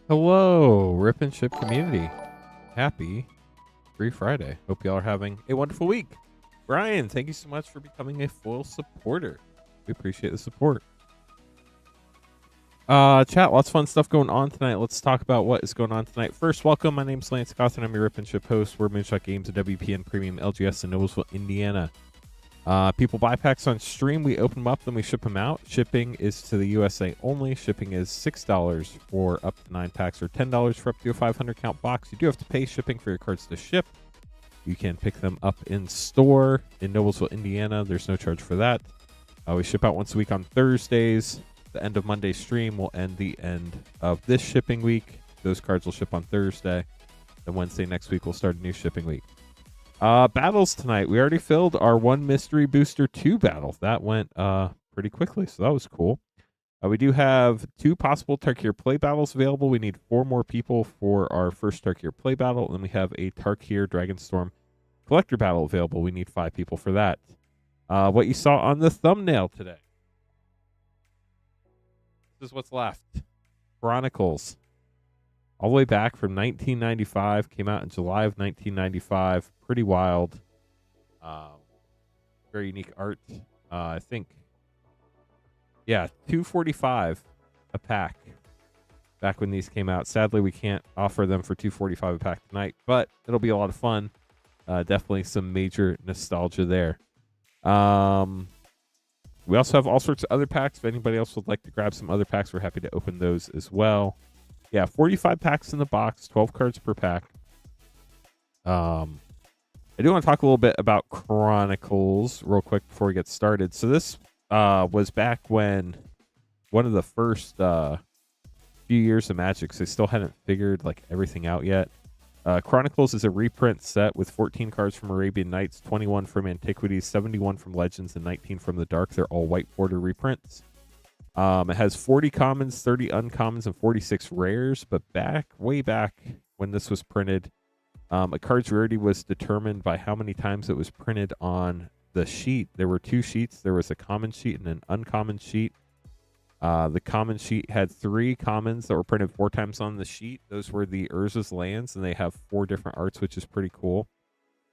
Hello, Rip and Ship community. Happy Free Friday. Hope y'all are having a wonderful week. Brian, thank you so much for becoming a full supporter. We appreciate the support. Chat, lots of fun stuff going on tonight. Let's talk about what is going on tonight. First, welcome. My name's Lance Cawthon. I'm your Rip and Ship host. We're Moonshot Games and WPN Premium LGS in Noblesville, Indiana. People buy packs on stream. We open them up, then we ship them out. Shipping is to the USA only. Shipping is $6 for up to 9 packs or $10 for up to a 500 count box. You do have to pay shipping for your cards to ship. You can pick them up in store in Noblesville, Indiana. There's no charge for that. We ship out once a week on Thursdays. The end of Monday's stream will end the end of this shipping week. Those cards will ship on Thursday. Then Wednesday next week we'll start a new shipping week. Battles tonight. We already filled our 1 Mystery Booster 2 battle. That went pretty quickly, so that was cool. We do have 2 possible Tarkir play battles available. We need 4 more people for our first Tarkir play battle. And then we have a Tarkir Dragonstorm collector battle available. We need 5 people for that. What you saw on the thumbnail today. This is what's left. Chronicles. All the way back from 1995. Came out in July of 1995. Pretty wild. Very unique art. I think. Yeah, $245 a pack. Back when these came out. Sadly, we can't offer them for $245 a pack tonight. But it'll be a lot of fun. Definitely some major nostalgia there. We also have all sorts of other packs. If anybody else would like to grab some other packs, we're happy to open those as well. Yeah, 45 packs in the box, 12 cards per pack. I do want to talk a little bit about Chronicles real quick before we get started. So this was back when one of the first few years of Magic, so they still hadn't figured like everything out yet. Chronicles is a reprint set with 14 cards from Arabian Nights, 21 from Antiquities, 71 from Legends, and 19 from the Dark. They're all white border reprints. It has 40 commons, 30 uncommons, and 46 rares. But way back when this was printed, a card's rarity was determined by how many times it was printed on the sheet. There were 2 sheets. There was a common sheet and an uncommon sheet. The common sheet had 3 commons that were printed 4 times on the sheet. Those were the Urza's lands, and they have 4 different arts, which is pretty cool.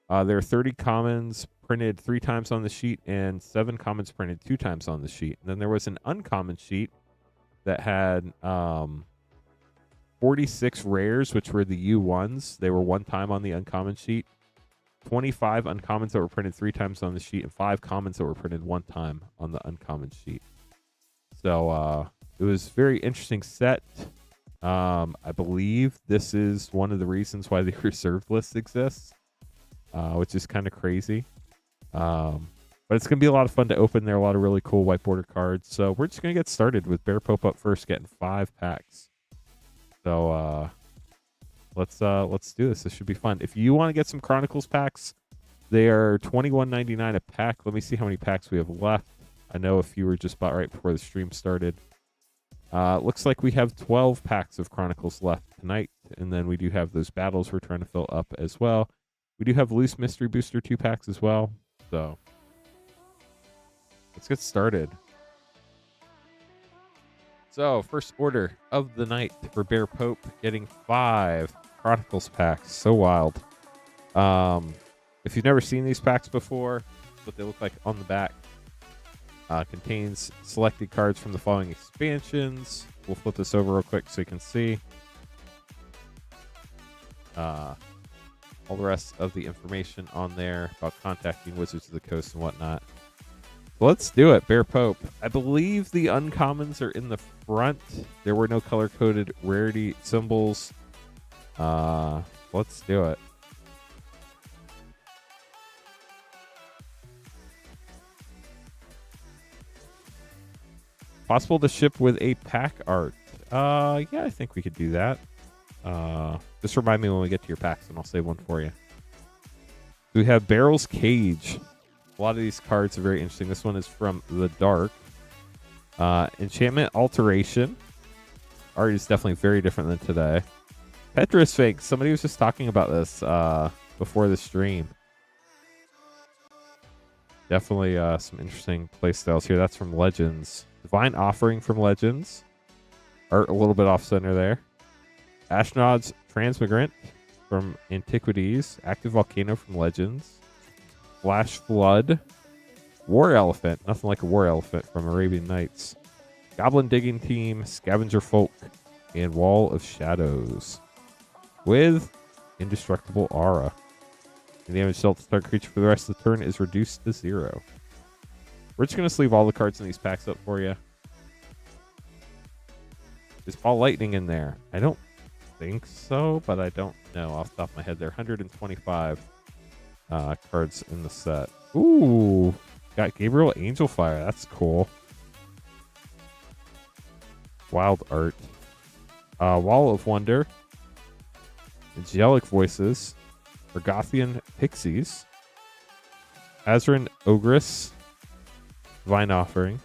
There are 30 commons printed 3 times on the sheet and 7 commons printed 2 times on the sheet. And then there was an uncommon sheet that had 46 rares, which were the U1s. They were 1 time on the uncommon sheet. 25 uncommons that were printed 3 times on the sheet, and 5 commons that were printed 1 time on the uncommon sheet. So it was a very interesting set. I believe this is one of the reasons why the reserved list exists, which is kind of crazy. But it's going to be a lot of fun to open. There are a lot of really cool white border cards. So we're just going to get started with Bear Pope up first, getting 5 packs. So let's do this. This should be fun. If you want to get some Chronicles packs, they are $21.99 a pack. Let me see how many packs we have left. I know a few were just bought right before the stream started. Looks like we have 12 packs of Chronicles left tonight. And then we do have those battles we're trying to fill up as well. We do have loose Mystery Booster 2 packs as well. So let's get started. So first order of the night for Bear Pope, getting 5 Chronicles packs. So wild. If you've never seen these packs before, what they look like on the back. Contains selected cards from the following expansions. We'll flip this over real quick so you can see all the rest of the information on there about contacting Wizards of the Coast and whatnot. Let's do it. Bear Pope. I believe the uncommons are in the front. There were no color-coded rarity symbols. Let's do it. Possible to ship with a pack art. Yeah, I think we could do that. Just remind me when we get to your packs, and I'll save one for you. We have Barrel's Cage. A lot of these cards are very interesting. This one is from the Dark. Enchantment Alteration. Art is definitely very different than today. Petrosphinx. Somebody was just talking about this before the stream. Definitely some interesting playstyles here. That's from Legends. Divine Offering from Legends. Art a little bit off center there. Ashnod's Transmigrant from Antiquities. Active Volcano from Legends. Flash Flood. War Elephant. Nothing like a War Elephant from Arabian Nights. Goblin Digging Team. Scavenger Folk. And Wall of Shadows. With Indestructible Aura. The damage dealt to target creature for the rest of the turn is reduced to 0. We're just going to sleeve all the cards in these packs up for you. Is Ball Lightning in there? I don't think so, but I don't know off the top of my head. There are 125 cards in the set. Ooh, got Gabriel Angelfire. That's cool. Wild Art. Wall of Wonder. Angelic Voices. Ergothian Pixies. Azarin Ogress. Divine Offering.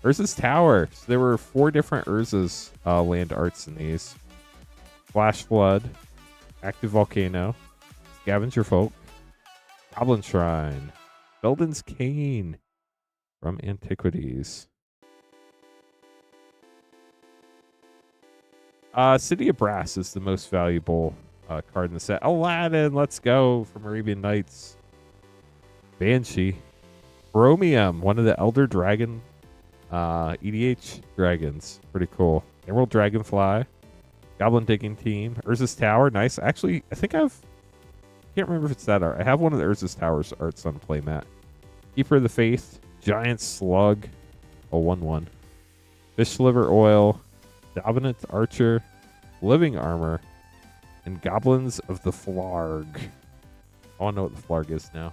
Urza's Tower. So there were 4 different Urza's land arts in these. Flash Flood. Active Volcano. Scavenger Folk. Goblin Shrine. Belden's Cane from Antiquities. City of Brass is the most valuable card in the set. Aladdin, let's go, from Arabian Nights. Banshee. Chromium, one of the Elder Dragon EDH dragons. Pretty cool. Emerald Dragonfly. Goblin Digging Team. Urza's Tower, nice. Actually, I think can't remember if it's that art. I have one of the Urza's Towers arts on playmat. Keeper of the Faith. Giant Slug. A 1/1. Fish Liver Oil. Dominant Archer. Living Armor. And Goblins of the Flarg. I want to know what the Flarg is now.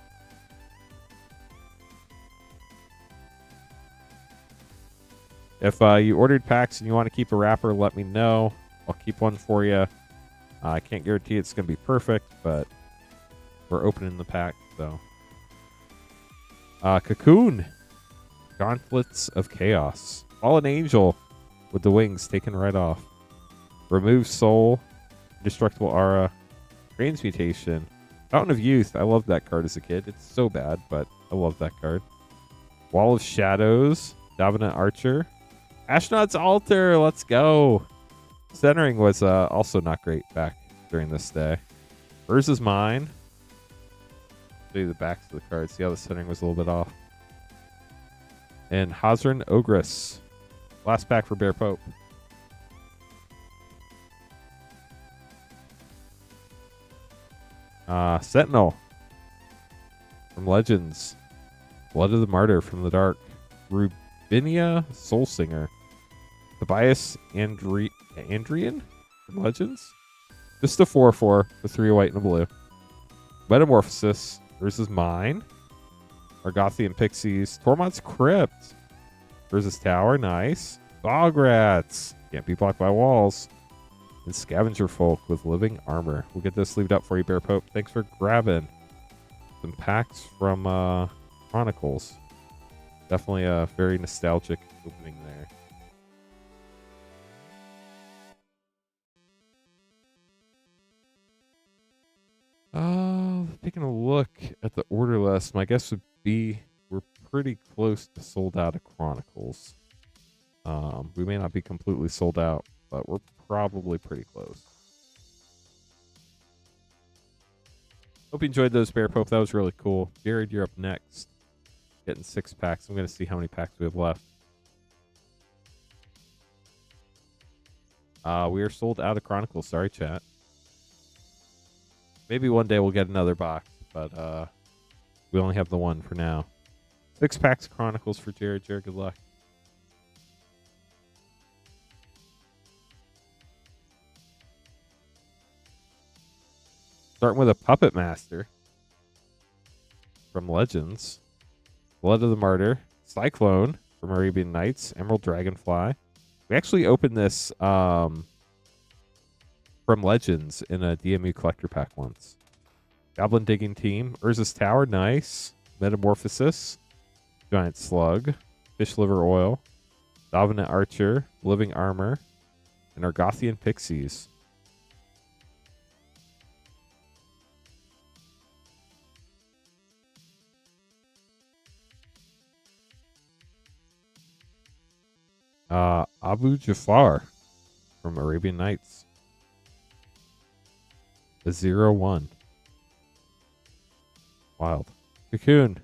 If you ordered packs and you want to keep a wrapper, let me know. I'll keep one for you. I can't guarantee it's going to be perfect, but we're opening the pack, so. Cocoon. Gauntlets of Chaos. Fallen Angel with the wings taken right off. Remove Soul. Indestructible Aura. Transmutation. Fountain of Youth. I loved that card as a kid. It's so bad, but I love that card. Wall of Shadows. Dominant Archer. Ashnod's Altar. Let's go. Centering was also not great back during this day. Urza's Mine. Show you the backs of the cards. See how the centering was a little bit off. And Hazard Ogress. Last pack for Bear Pope. Sentinel from Legends. Blood of the Martyr from the Dark. Rubinia Soul Singer. Tobias Andrian from Legends. Just a 4/4 with 3 white and a blue. Metamorphosis. Urza's Mine. Argothian Pixies. Tormod's Crypt. Urza's Tower. Nice. Bograts. Can't be blocked by walls. And Scavenger Folk with Living Armor. We'll get this sleeved up for you, Bear Pope. Thanks for grabbing some packs from Chronicles. Definitely a very nostalgic opening there. Taking a look at the order list, my guess would be we're pretty close to sold out of Chronicles. We may not be completely sold out, but we're probably pretty close. Hope you enjoyed those, Bear Pope. That was really cool. Jared, you're up next. Getting 6 packs. I'm going to see how many packs we have left. We are sold out of Chronicles. Sorry, chat. Maybe one day we'll get another box, but we only have the one for now. 6 packs of Chronicles for Jared. Jared, good luck. Starting with a Puppet Master from Legends. Blood of the Martyr. Cyclone from Arabian Nights. Emerald Dragonfly. We actually opened this from Legends in a DMU collector pack once. Goblin Digging Team. Urza's Tower. Nice. Metamorphosis. Giant Slug. Fish Liver Oil. Dominant Archer. Living Armor. And Argothian Pixies. Abu Jafar from Arabian Nights. A 0-1. Wild. Cocoon.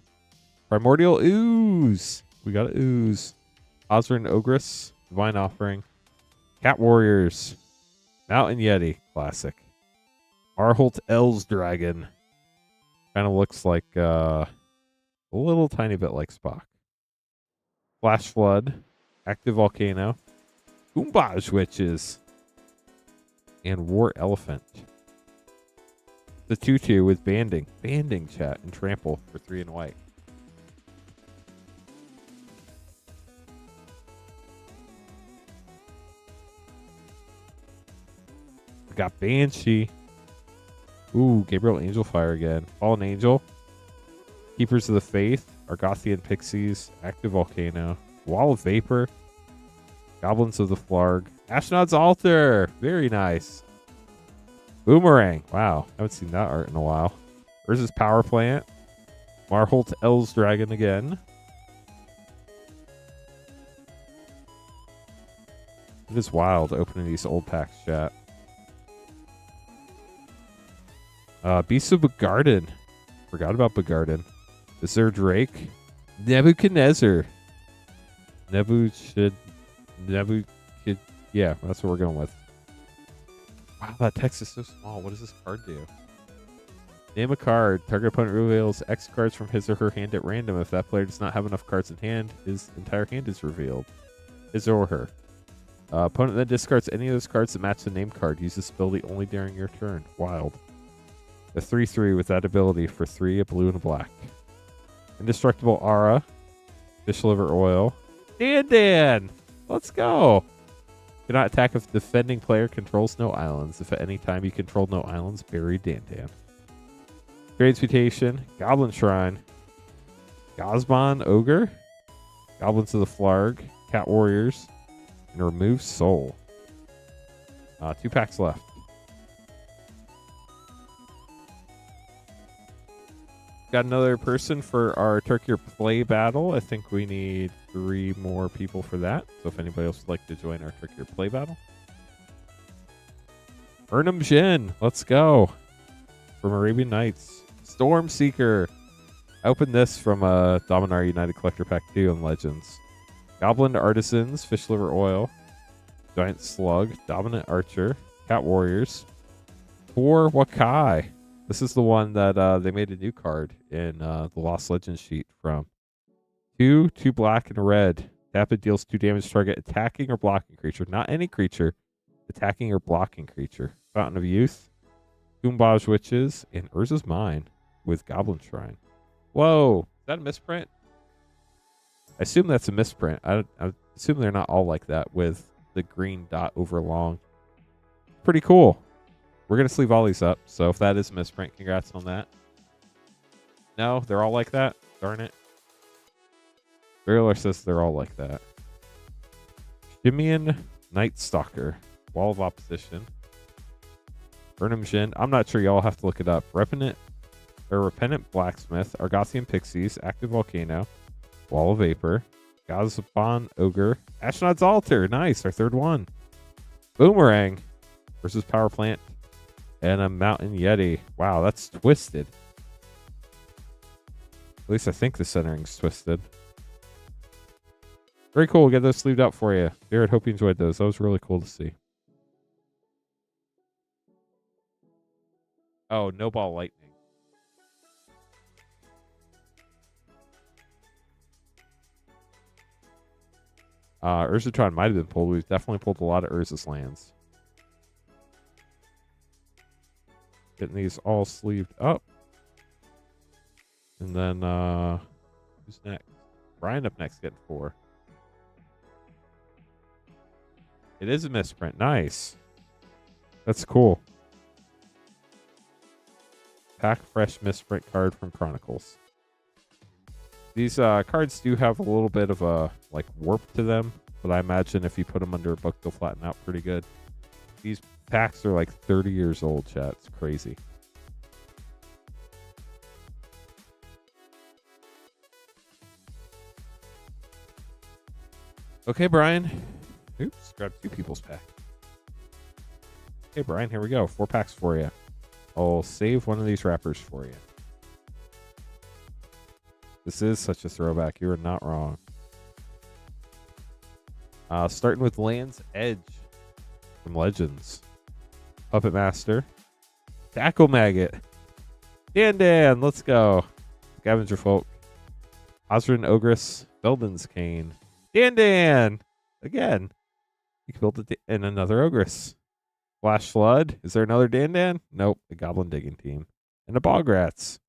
Primordial Ooze. We got an Ooze. Ozrin Ogress. Divine Offering. Cat Warriors. Mountain Yeti. Classic. Arholt El's Dragon. Kind of looks like a little tiny bit like Spock. Flash Flood. Active Volcano. Goombaj Witches. And War Elephant. The 2/2 with banding. Banding, chat, and trample for 3 and white. We got Banshee. Ooh, Gabriel Angelfire again. Fallen Angel. Keepers of the Faith. Argothian Pixies. Active Volcano. Wall of Vapor. Goblins of the Flarg. Ashnod's Altar. Very nice. Boomerang. Wow. Haven't seen that art in a while. Urza's Power Plant. Marholt El's Dragon again. It is wild opening these old packs, chat. Beast of Begarden. Forgot about Begarden. Visor Drake. Nebuchadnezzar. Yeah, that's what we're going with. Wow, that text is so small. What does this card do? Name a card. Target opponent reveals X cards from his or her hand at random. If that player does not have enough cards in hand, his entire hand is revealed. His or her. Opponent then discards any of those cards that match the name card. Use this ability only during your turn. Wild. A 3/3 with that ability for 3, a blue and a black. Indestructible Aura. Fish Liver Oil. Dan! Let's go! Cannot attack if the defending player controls no islands. If at any time you control no islands, bury Dan. Transmutation. Goblin Shrine. Gosbon Ogre. Goblins of the Flarg. Cat Warriors. And Remove Soul. 2 packs left. Got another person for our Turkey or Play battle. I think we need 3 more people for that. So if anybody else would like to join our Turkey or Play battle. Urnum Jin. Let's go. From Arabian Nights. Storm Seeker. I opened this from Dominar United Collector Pack 2 on Legends. Goblin Artisans. Fish Liver Oil. Giant Slug. Dominant Archer. Cat Warriors. Tor Wakai. This is the one that they made a new card in the Lost Legends sheet from. 2 black and a red. Tap it, deals 2 damage to target attacking or blocking creature. Not any creature. Attacking or blocking creature. Fountain of Youth. Goombaj Witches. And Urza's Mine with Goblin Shrine. Whoa. Is that a misprint? I assume that's a misprint. I assume they're not all like that with the green dot over long. Pretty cool. We're going to sleeve all these up, so if that is a misprint, congrats on that. No, they're all like that? Darn it. Varilar says they're all like that. Shimian Night Stalker. Wall of Opposition. Burnham Jin. I'm not sure. Y'all have to look it up. Repentant Blacksmith. Argothian Pixies. Active Volcano. Wall of Vapor. Gazabon Ogre. Ashnod's Altar. Nice. Our 3rd one. Boomerang. Versus Power Plant. And a Mountain Yeti. Wow, that's twisted. At least I think the centering's twisted. Very cool. We'll get those sleeved out for you. Jared, hope you enjoyed those. That was really cool to see. Oh, No Ball Lightning. Urzatron might have been pulled. We've definitely pulled a lot of Urza's lands. Getting these all sleeved up. And then, who's next? Brian up next, getting 4. It is a misprint. Nice. That's cool. Pack fresh misprint card from Chronicles. These cards do have a little bit of a warp to them, but I imagine if you put them under a book, they'll flatten out pretty good. These packs are like 30 years old, chat. It's crazy. Okay, Brian. Oops, grab 2 people's pack. Okay, Brian, here we go. 4 packs for you. I'll save one of these wrappers for you. This is such a throwback. You are not wrong. Starting with Land's Edge from Legends. Puppet Master. Tackle Maggot. Dan, let's go. Scavenger Folk. Osrin Ogress. Belden's Cane. Dan! Again. You can build it in another Ogress. Flash Flood. Is there another Dan? Nope. The Goblin Digging Team. And a Bograts.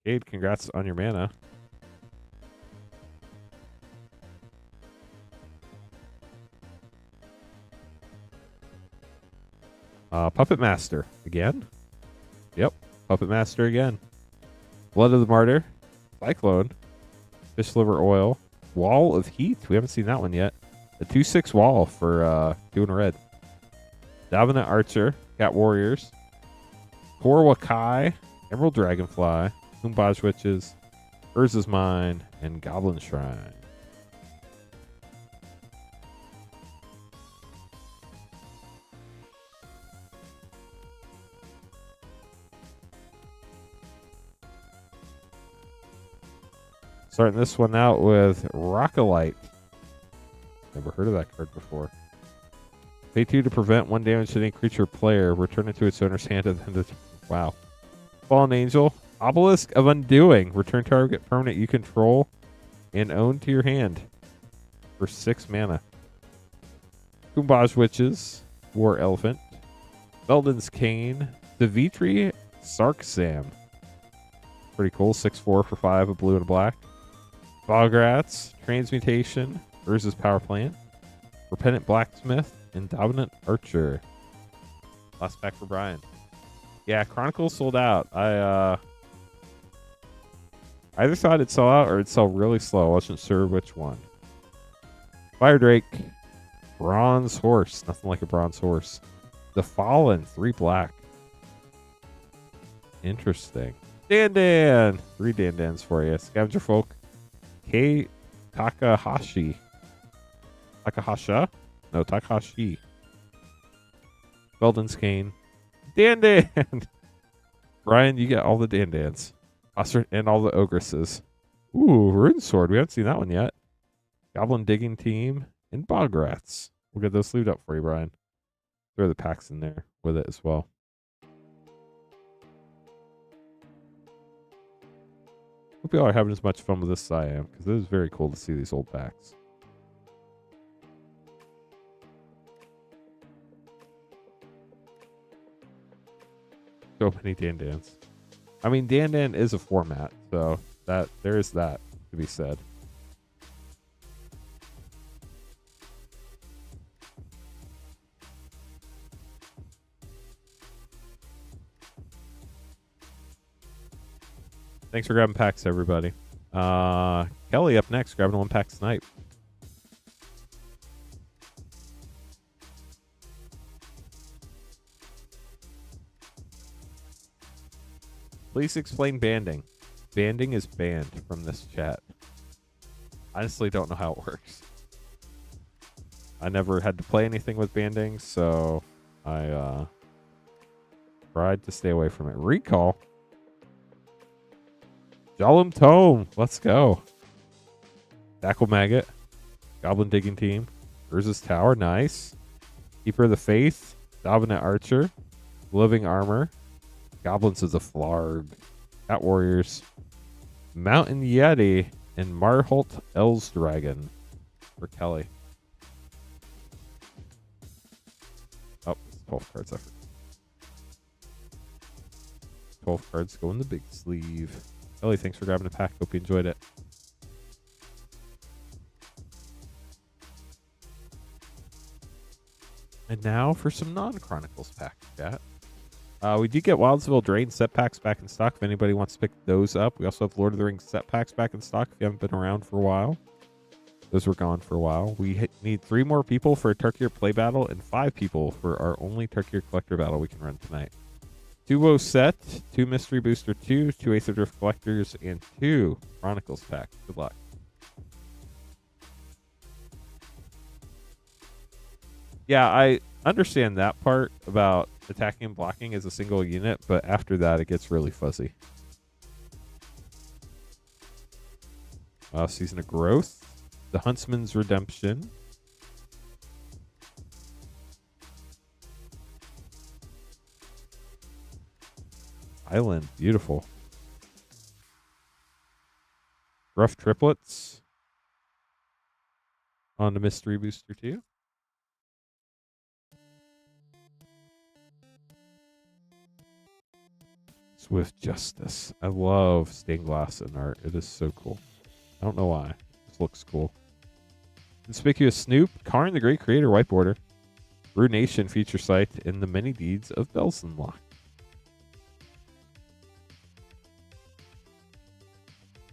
Cade, congrats on your mana. Puppet Master again. Yep, Puppet Master again. Blood of the Martyr, Cyclone, Fish Liver Oil, Wall of Heat. We haven't seen that one yet. A 2/6 wall for 2 in red. Davenant Archer, Cat Warriors, Korwakai, Emerald Dragonfly, Humbaj Witches, Urza's Mine, and Goblin Shrine. Starting this one out with Rockalite. Never heard of that card before. Pay 2 to prevent 1 damage to any creature player. Return it to its owner's hand at the end of the... Wow. Fallen Angel. Obelisk of Undoing. Return target permanent you control and own to your hand for 6 mana. Kumbaj Witches. War Elephant. Belden's Cane. Savitri Sarksam. Pretty cool. 6/4 for 5, a blue and a black. Bograts, Transmutation, Urza's Power Plant, Repentant Blacksmith, and Dominant Archer. Last pack for Brian. Yeah, Chronicles sold out. I either thought it'd sell out or it'd sell really slow. I wasn't sure which one. Fire Drake, Bronze Horse. Nothing like a Bronze Horse. The Fallen, 3 black. Interesting. Dan. 3 Dan-Dans for you. Scavenger Folk. K. Takahashi. Takahasha? No, Takahashi. Belden's Cane. Dan. Brian, you get all the Dan-Dans. And all the Ogresses. Ooh, Rune Sword. We haven't seen that one yet. Goblin Digging Team. And Bograts. We'll get those sleeved up for you, Brian. Throw the packs in there with it as well. Hope you all are having as much fun with this as I am, because it is very cool to see these old packs. So many Dan-Dans. I mean, Dan is a format, so that there is that to be said. Thanks for grabbing packs, everybody. Kelly up next, grabbing 1 pack Snipe. Please explain banding. Banding is banned from this chat. Honestly, don't know how it works. I never had to play anything with banding, so I tried to stay away from it. Recall. Jalum Tome. Let's go. Tackle Maggot. Goblin Digging Team. Urza's Tower. Nice. Keeper of the Faith. Dominant Archer. Living Armor. Goblins of the Flarg. Cat Warriors. Mountain Yeti. And Marholt El's Dragon. For Kelly. Oh, 12 cards. 12 cards go in the big sleeve. Kelly, thanks for grabbing a pack. Hope you enjoyed it. And now for some non-Chronicles packs, chat. We did get Wildsville Drain set packs back in stock if anybody wants to pick those up. We also have Lord of the Rings set packs back in stock if you haven't been around for a while. Those were gone for a while. We need 3 more people for a Turkier play battle and 5 people for our only Turkier collector battle we can run tonight. 2 WoW set, 2 Mystery Booster 2, 2 Aether Drift Collectors, and 2 Chronicles packs. Good luck. Yeah, I understand that part about attacking and blocking as a single unit, but after that, it gets really fuzzy. Season of Growth, the Huntsman's Redemption. Island, beautiful. Rough Triplets on the Mystery Booster too. Swift Justice. I love stained glass in art. It is so cool. I don't know why. This looks cool. Conspicuous Snoop, Karn the Great Creator, white border. Ruination feature site in the many deeds of Belsenlock.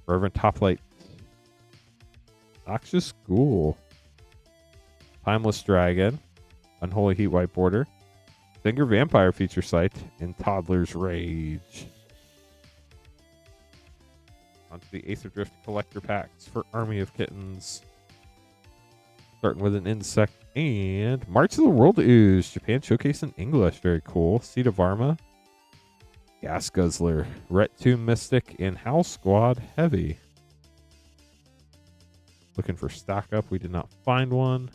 Fervent Toplight. Noxious Ghoul. Timeless Dragon. Unholy Heat white border. Finger Vampire feature site in Toddler's Rage. Onto the Aether Drift collector packs for Army of Kittens. Starting with an insect and March of the World Ooze. Japan Showcase in English. Very cool. Seed of Arma. Gas Guzzler. Ret Tomb Mystic and Howl Squad Heavy. Looking for stock up. We did not find one.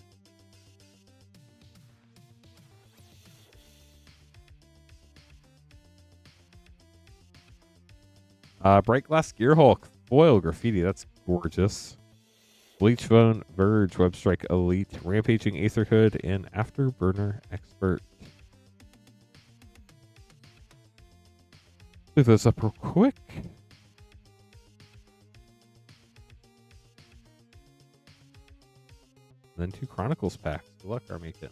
Bright Glass Gearhulk. Foil Graffiti. That's gorgeous. Bleachbone Verge. Webstrike Elite. Rampaging Aetherhood and Afterburner Expert. Move those up real quick. Then 2 Chronicles packs. Good luck, Army Kit.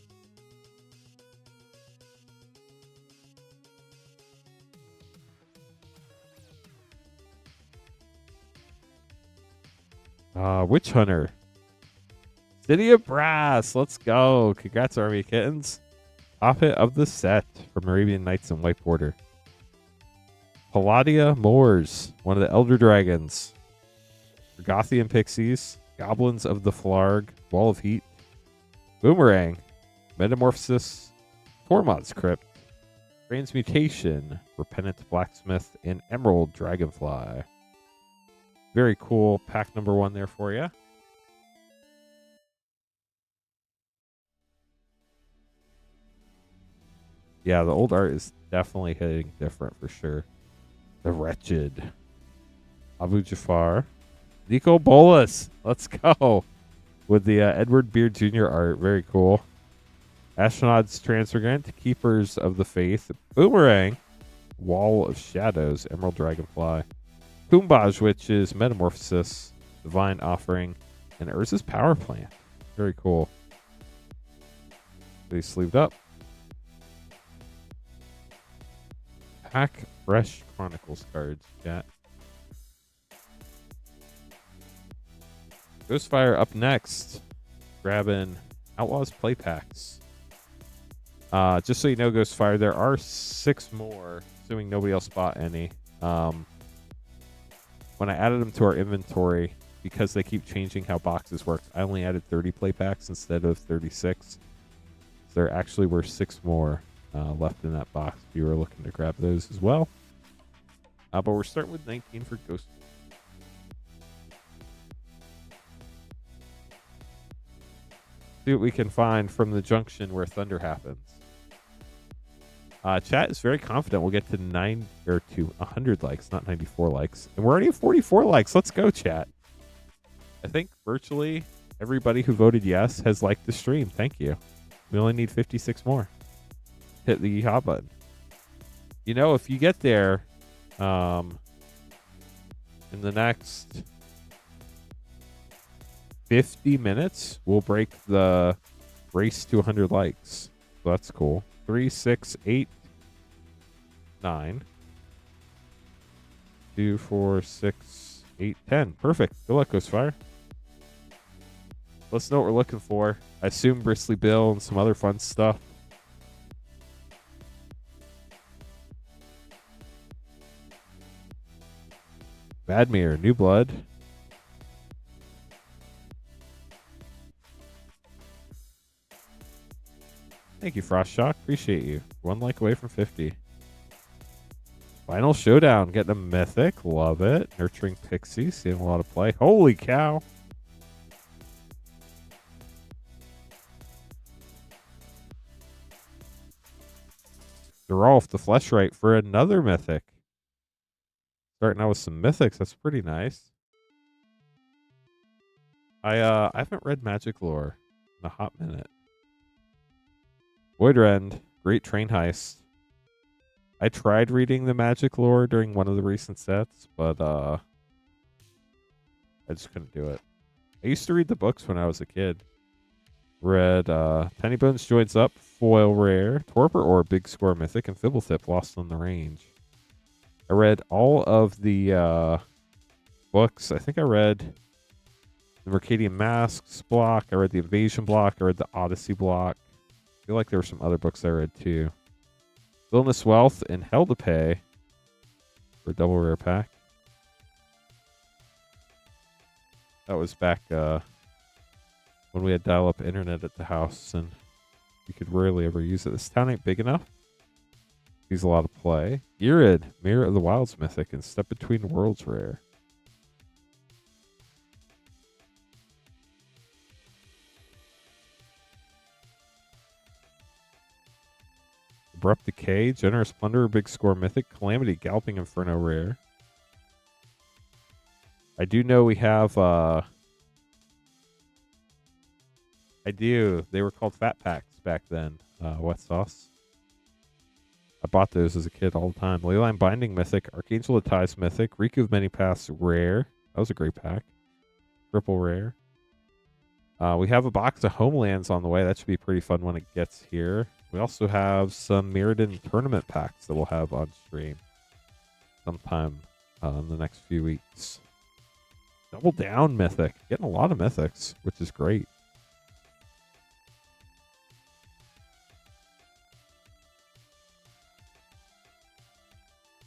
Witch Hunter. City of Brass. Let's go. Congrats, Army Kittens. Top hit of the set from Arabian Nights and White Border. Palladia Moors. One of the Elder Dragons. Gothian Pixies. Goblins of the Flarg. Wall of Heat. Boomerang. Metamorphosis. Tormod's Crypt. Transmutation. Repentant Blacksmith. And Emerald Dragonfly. Very cool. Pack number 1 there for you. Yeah, the old art is definitely hitting different for sure. The Wretched. Abu Jafar. Nico Bolas. Let's go. With the Edward Beard Jr. art. Very cool. Astronaut's Transfergrant. Keepers of the Faith. Boomerang. Wall of Shadows. Emerald Dragonfly. Kumbaj, which is Metamorphosis. Divine Offering. And Urza's Power Plant. Very cool. They sleeved up. Pack fresh Chronicles cards, chat. Ghostfire up next. Grabbing Outlaws play packs. Just so you know, Ghostfire, there are 6 more, assuming nobody else bought any. When I added them to our inventory, because they keep changing how boxes work, I only added 30 play packs instead of 36. So there actually were 6 more left in that box if you were looking to grab those as well. But we're starting with 19 for Ghost. See what we can find from the junction where thunder happens. Chat is very confident we'll get to 100 likes, not 94 likes. And we're already at 44 likes. Let's go, chat. I think virtually everybody who voted yes has liked the stream. Thank you. We only need 56 more. Hit the yeehaw button. You know, if you get there in the next 50 minutes, we'll break the race to 100 likes. So that's cool. 3, 6, 8, 9. 2, 4, 6, 8, 10. Perfect. Good luck, Ghostfire. Let's know what we're looking for. I assume Bristly Bill and some other fun stuff. Badmere, New Blood. Thank you, Frost Shock. Appreciate you. 1 like away from 50. Final Showdown. Getting a mythic. Love it. Nurturing Pixie. Seeing a lot of play. Holy cow. Geralf the Fleshlight for another mythic. Starting out with some mythics. That's pretty nice. I haven't read Magic Lore in a hot minute. Voidrend. Great Train Heist. I tried reading the Magic Lore during one of the recent sets, but I just couldn't do it. I used to read the books when I was a kid. Read Penny Bones Joins Up, Foil Rare, Torpor Ore, Big Score Mythic, and Fibblethip Lost on the Range. I read all of the books. I think I read the Mercadian Masks block. I read the Invasion block. I read the Odyssey block. I feel like there were some other books I read too. Villainous Wealth and Hell to Pay for a double rare pack. That was back when we had dial-up internet at the house and you could rarely ever use it. This town ain't big enough. Sees a lot of play. Irid, Mirror of the Wilds mythic, and Step Between Worlds rare. Abrupt Decay, Generous Plunder, Big Score mythic, Calamity, Galloping Inferno rare. I do know we have I do. They were called Fat Packs back then. Wet Sauce. I bought those as a kid all the time. Leyline Binding mythic, Archangel of Ties mythic, Riku of Many Paths rare. That was a great pack. Triple rare. We have a box of Homelands on the way. That should be pretty fun when it gets here. We also have some Mirrodin tournament packs that we'll have on stream sometime in the next few weeks. Double Down mythic. Getting a lot of mythics, which is great.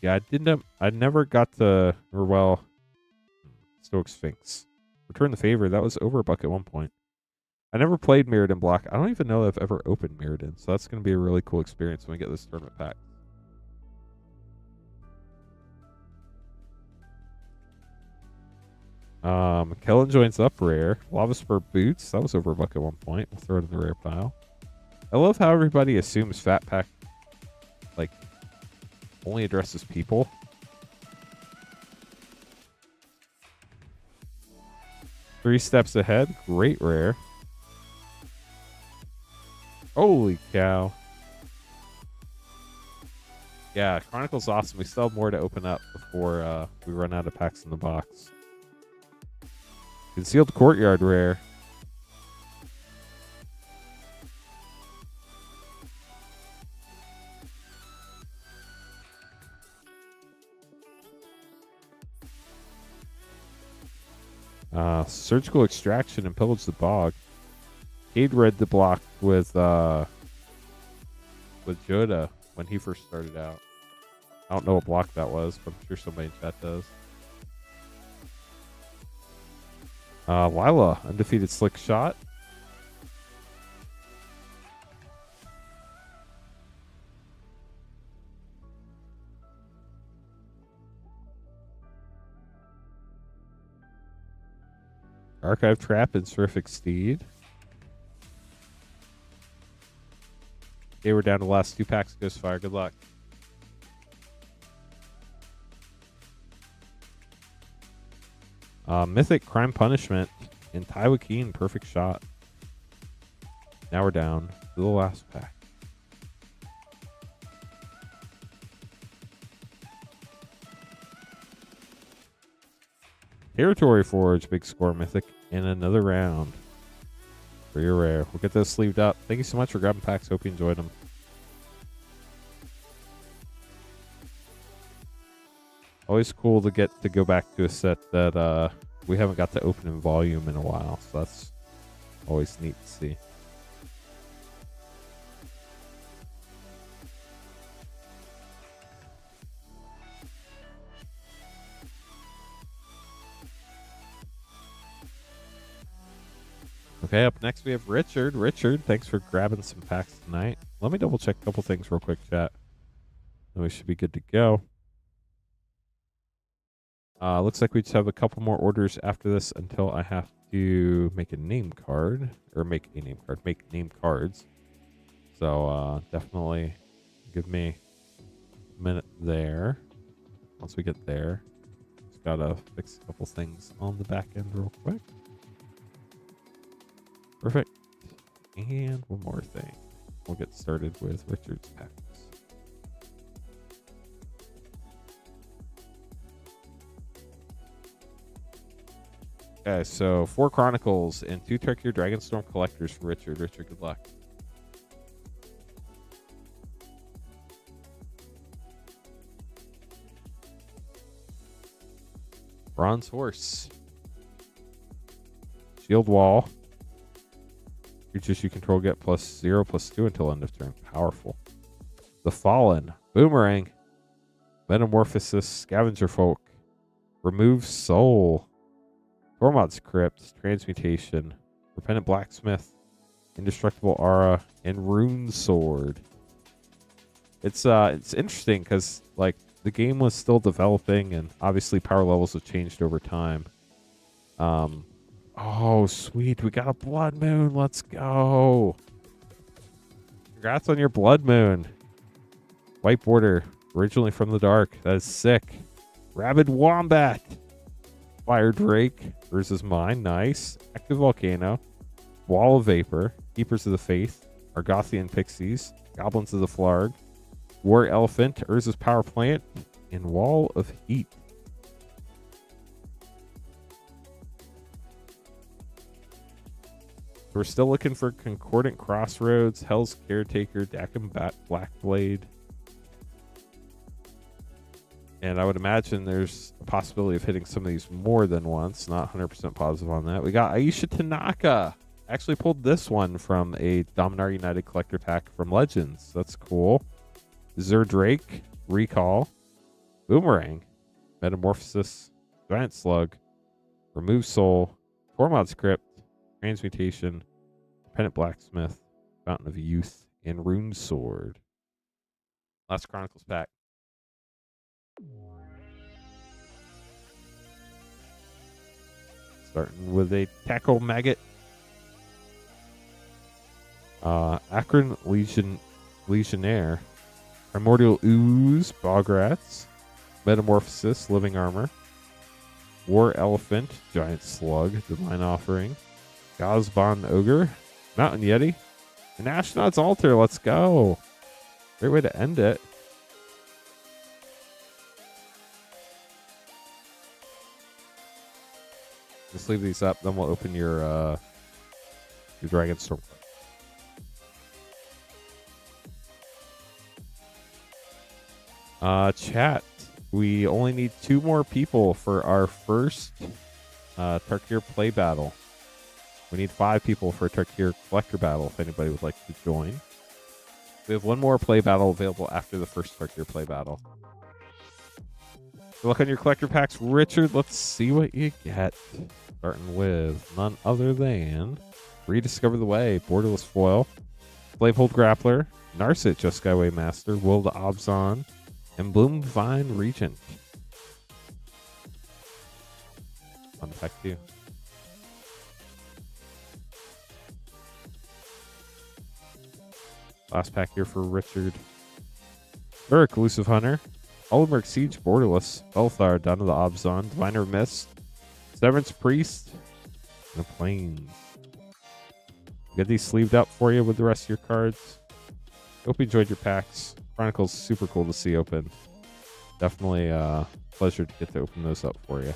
Yeah, I never got to, or well, Stoic Sphinx. Return the Favor. That was over a buck at one point. I never played Mirrodin block. I don't even know if I've ever opened Mirrodin, so that's going to be a really cool experience when we get this tournament pack. Kellen Joins Up rare. Lava Spur Boots. That was over a buck at one point. We'll throw it in the rare pile. I love how everybody assumes Fat Pack, like, only addresses people. Three Steps Ahead. Great rare. Holy cow. Yeah, Chronicles awesome. We still have more to open up before we run out of packs in the box. Concealed Courtyard rare. Surgical Extraction and Pillage the Bog. Cade read the block with Joda when he first started out. I don't know what block that was, but I'm sure somebody in chat does. Lila, Undefeated Slick Shot. Archive Trap and Terrific Steed. Okay, we're down to the last 2 packs of Ghost Fire. Good luck. Mythic Crime Punishment and Taiwakeen Perfect Shot. Now we're down to the last pack. Territory Forge, Big Score Mythic, in another round for your rare. We'll get those sleeved up. Thank you so much for grabbing packs. Hope you enjoyed them. Always cool to get to go back to a set that we haven't got to open in volume in a while, so that's always neat to see. Okay, up next we have Richard. Richard, thanks for grabbing some packs tonight. Let me double check a couple things real quick, chat. Then we should be good to go. Looks like we just have a couple more orders after this until I have to make a name card. Or make name cards. So definitely give me a minute there. Once we get there, just gotta fix a couple things on the back end real quick. Perfect. And one more thing. We'll get started with Richard's packs. Okay, so 4 Chronicles and 2 Turkey Dragonstorm collectors for Richard. Richard, good luck. Bronze Horse. Shield Wall. Creatures you control get +0/+2 until end of turn. Powerful. The Fallen. Boomerang. Metamorphosis. Scavenger Folk. Remove Soul. Tormod's Crypt. Transmutation. Repentant Blacksmith. Indestructible Aura. And Rune Sword. It's interesting because like the game was still developing and obviously power levels have changed over time. Oh, sweet. We got a Blood Moon. Let's go. Congrats on your Blood Moon. White border. Originally from the dark. That is sick. Rabid Wombat. Fire Drake. Versus Mine. Nice. Active Volcano. Wall of Vapor. Keepers of the Faith. Argothian Pixies. Goblins of the Flarg. War Elephant. Urza's Power Plant. And Wall of Heat. We're still looking for Concordant Crossroads, Hell's Caretaker, Dakim Blackblade. And I would imagine there's a possibility of hitting some of these more than once. Not 100% positive on that. We got Aisha Tanaka. Actually pulled this one from a Dominar United collector pack from Legends. That's cool. Zerdrake, Recall, Boomerang, Metamorphosis, Giant Slug, Remove Soul, Tormod's Crypt, Transmutation, Repentant Blacksmith, Fountain of Youth, and Rune Sword. Last Chronicles pack. Starting with a Tackle Maggot. Akron Legionnaire. Primordial Ooze, Bograts. Metamorphosis, Living Armor. War Elephant, Giant Slug, Divine Offering. Gazban Ogre, Mountain Yeti, and Astronaut's Altar. Let's go. Great way to end it. Just leave these up, then we'll open your Dragonstorm. Chat. We only need 2 more people for our first Tarkir play battle. We need 5 people for a Tarkir collector battle if anybody would like to join. We have 1 more play battle available after the first Tarkir play battle. Good luck on your collector packs, Richard. Let's see what you get. Starting with none other than Rediscover the Way, Borderless Foil, Slavehold Grappler, Narset Just Skyway Master, Will to Obzon, and Bloom Vine Regent. On pack 2. Last pack here for Richard. Urk, Elusive Hunter, Olimark Siege, Borderless, Belthar, Dawn of the Obzon, Diviner Mist, Severance Priest, and the Plains. Get these sleeved up for you with the rest of your cards. Hope you enjoyed your packs. Chronicles, super cool to see open. Definitely a pleasure to get to open those up for you.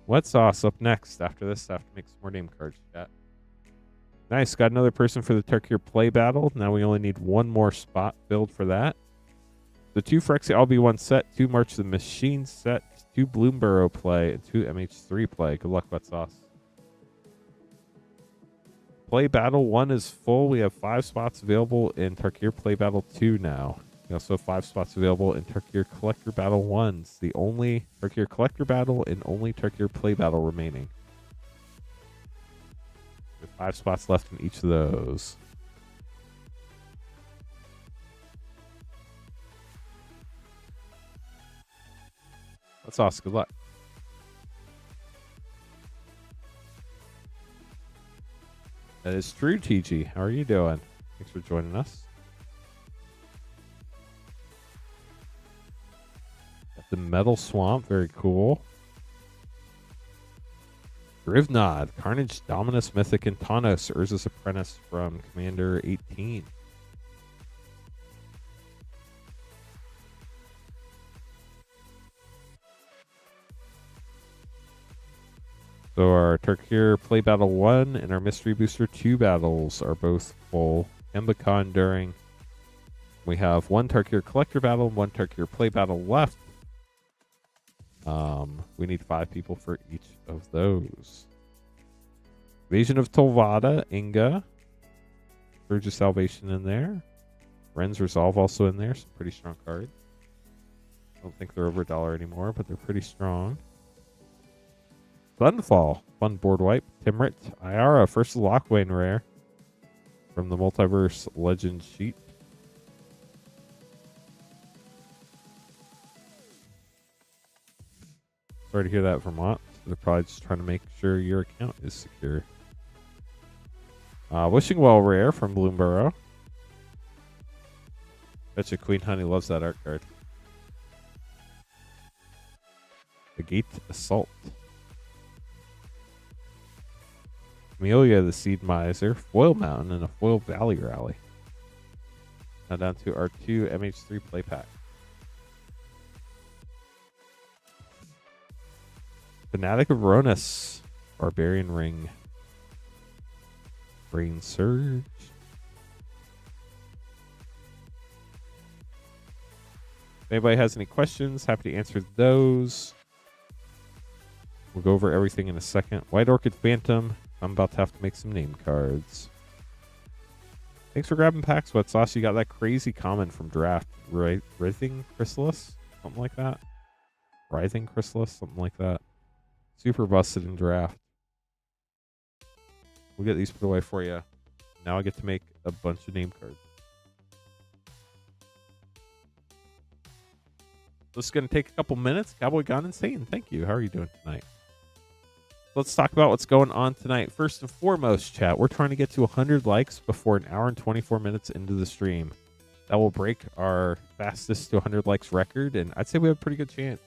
Wet Sauce up next. After this, I have to make some more name cards, chat. Nice. Got another person for the Tarkir play battle. Now we only need 1 more spot filled for that. The 2 Phyrexia LB1 set, 2 March the Machine set, 2 Bloomborough play, and 2 MH3 play. Good luck, Wet Sauce. Play Battle 1 is full. We have 5 spots available in Tarkir Play Battle 2 now. We also have 5 spots available in Tarkir Collector Battle 1. It's the only Tarkir Collector Battle and only Tarkir Play Battle remaining. With 5 spots left in each of those. That's awesome. Good luck. That is true, TG. How are you doing? Thanks for joining us. Got the Metal Swamp. Very cool. Grivnod, Carnage, Dominus, Mythic, and Tanos, Urza's Apprentice from Commander 18. So our Tarkir Play Battle 1 and our Mystery Booster 2 battles are both full. Embicon during. We have 1 Tarkir Collector Battle and 1 Tarkir Play Battle left. We need 5 people for each of those. Invasion of Tolvada, Inga. Surge of Salvation in there. Ren's Resolve also in there. Some pretty strong cards. I don't think they're over $1 anymore, but they're pretty strong. Sunfall, fun board wipe. Timrit, Iara, first Lockwayne rare from the Multiverse Legend sheet. Sorry to hear that, Vermont. They're probably just trying to make sure your account is secure. Wishing Well rare from Bloomborough. Betcha Queen Honey loves that art card. The Gate Assault. Amelia, the Seed Miser, Foil Mountain, and a Foil Valley Rally. Now down to our 2 MH3 play pack. Fanatic of Ronus, Barbarian Ring, Brain Surge. If anybody has any questions, happy to answer those. We'll go over everything in a second. White Orchid Phantom. I'm about to have to make some name cards. Thanks for grabbing packs, Wet Sauce. You got that crazy comment from Draft. Writhing Chrysalis? Something like that. Writhing Chrysalis? Something like that. Super busted in Draft. We'll get these put away for you. Now I get to make a bunch of name cards. This is going to take a couple minutes. Cowboy Gone Insane. Thank you. How are you doing tonight? Let's talk about what's going on tonight. First and foremost, chat, we're trying to get to 100 likes before an hour and 24 minutes into the stream. That will break our fastest to 100 likes record, and I'd say we have a pretty good chance.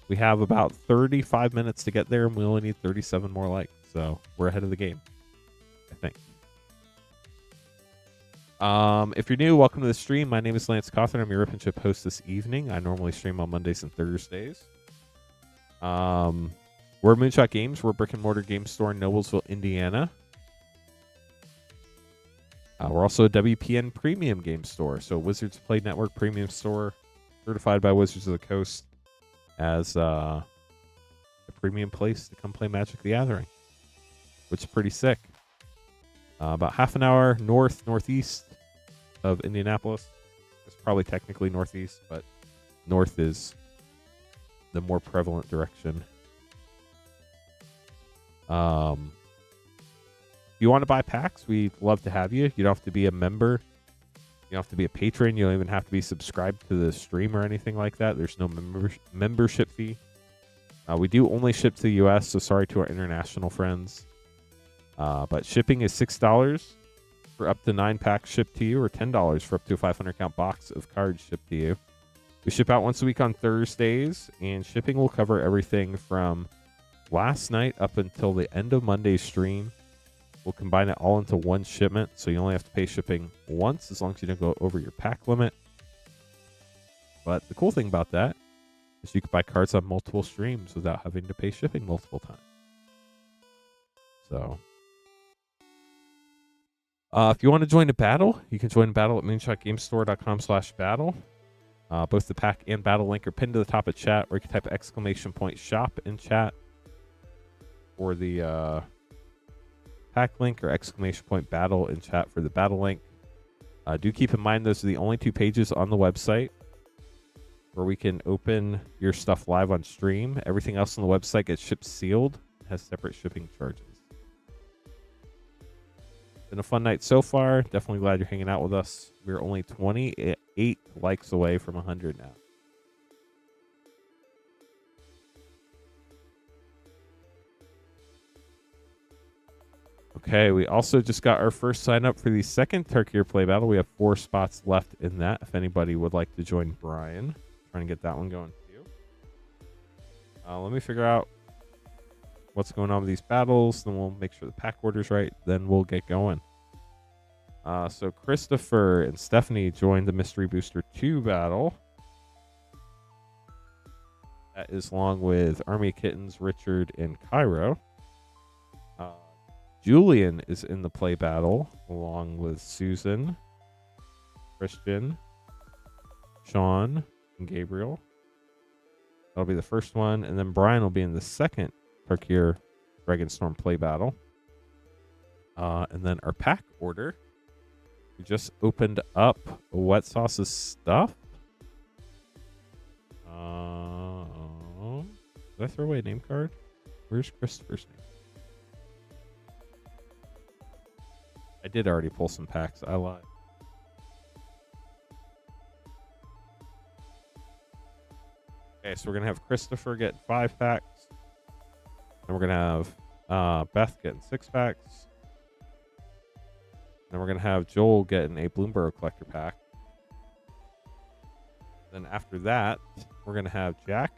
We have about 35 minutes to get there, and we only need 37 more likes, so we're ahead of the game, I think. If you're new, welcome to the stream. My name is Lance Cawthon. I'm your Rip and Chip host this evening. I normally stream on Mondays and Thursdays. We're Moonshot Games. We're a brick and mortar game store in Noblesville, Indiana. We're also a WPN premium game store. So Wizards Play Network premium store, certified by Wizards of the Coast as a premium place to come play Magic the Gathering, which is pretty sick. About half an hour northeast of Indianapolis. It's probably technically northeast, but north is the more prevalent direction. If you want to buy packs, we'd love to have you. You don't have to be a member. You don't have to be a patron. You don't even have to be subscribed to the stream or anything like that. There's no membership fee. We do only ship to the U.S., so sorry to our international friends. But shipping is $6 for up to 9 packs shipped to you, or $10 for up to a 500 count box of cards shipped to you. We ship out once a week on Thursdays, and shipping will cover everything from last night up until the end of Monday's stream. We'll combine it all into one shipment, so you only have to pay shipping once as long as you don't go over your pack limit. But the cool thing about that is you can buy cards on multiple streams without having to pay shipping multiple times. So if you want to join a battle, you can join a battle at moonshotgamestore.com/battle. Both the pack and battle link are pinned to the top of chat, or you can type !shop in chat for the pack link or !battle in chat for the battle link. Do keep in mind those are the only 2 pages on the website where we can open your stuff live on stream. Everything else on the website gets shipped sealed, has separate shipping charges. Been a fun night so far. Definitely glad you're hanging out with us. We're only 28 likes away from 100 now. Okay, we also just got our first sign up for the second Turkey or Play Battle. We have 4 spots left in that. If anybody would like to join Brian, trying to get that one going too. Let me figure out what's going on with these battles, then we'll make sure the pack order's right, then we'll get going. So Christopher and Stephanie joined the Mystery Booster 2 battle. That is along with Army of Kittens, Richard, and Cairo. Julian is in the play battle along with Susan, Christian, Sean, and Gabriel. That'll be the first one. And then Brian will be in the second Turkey or Dragonstorm play battle. And then our pack order. We just opened up Wet Sauce's stuff. Did I throw away a name card? Where's Christopher's name? I did already pull some packs. I lied. Okay, so we're going to have Christopher get 5 packs. And we're going to have Beth getting 6 packs. Then we're going to have Joel getting a Bloomborough collector pack. Then after that, we're going to have Jack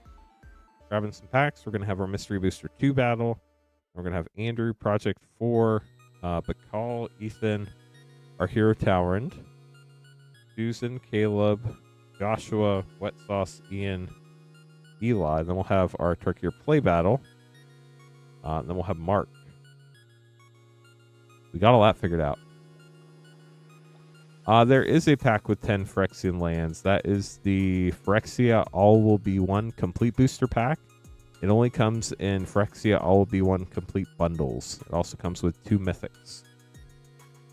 grabbing some packs. We're going to have our Mystery Booster 2 battle. We're going to have Andrew, Project 4, Bacall, Ethan, our hero Talrand, Susan, Caleb, Joshua, Wet Sauce, Ian, Eli. Then we'll have our Turkey or Play battle. Then we'll have Mark. We got all that figured out. There is a pack with 10 Phyrexian lands. That is the Phyrexia All Will Be One Complete Booster Pack. It only comes in Phyrexia All Will Be One Complete Bundles. It also comes with 2 Mythics.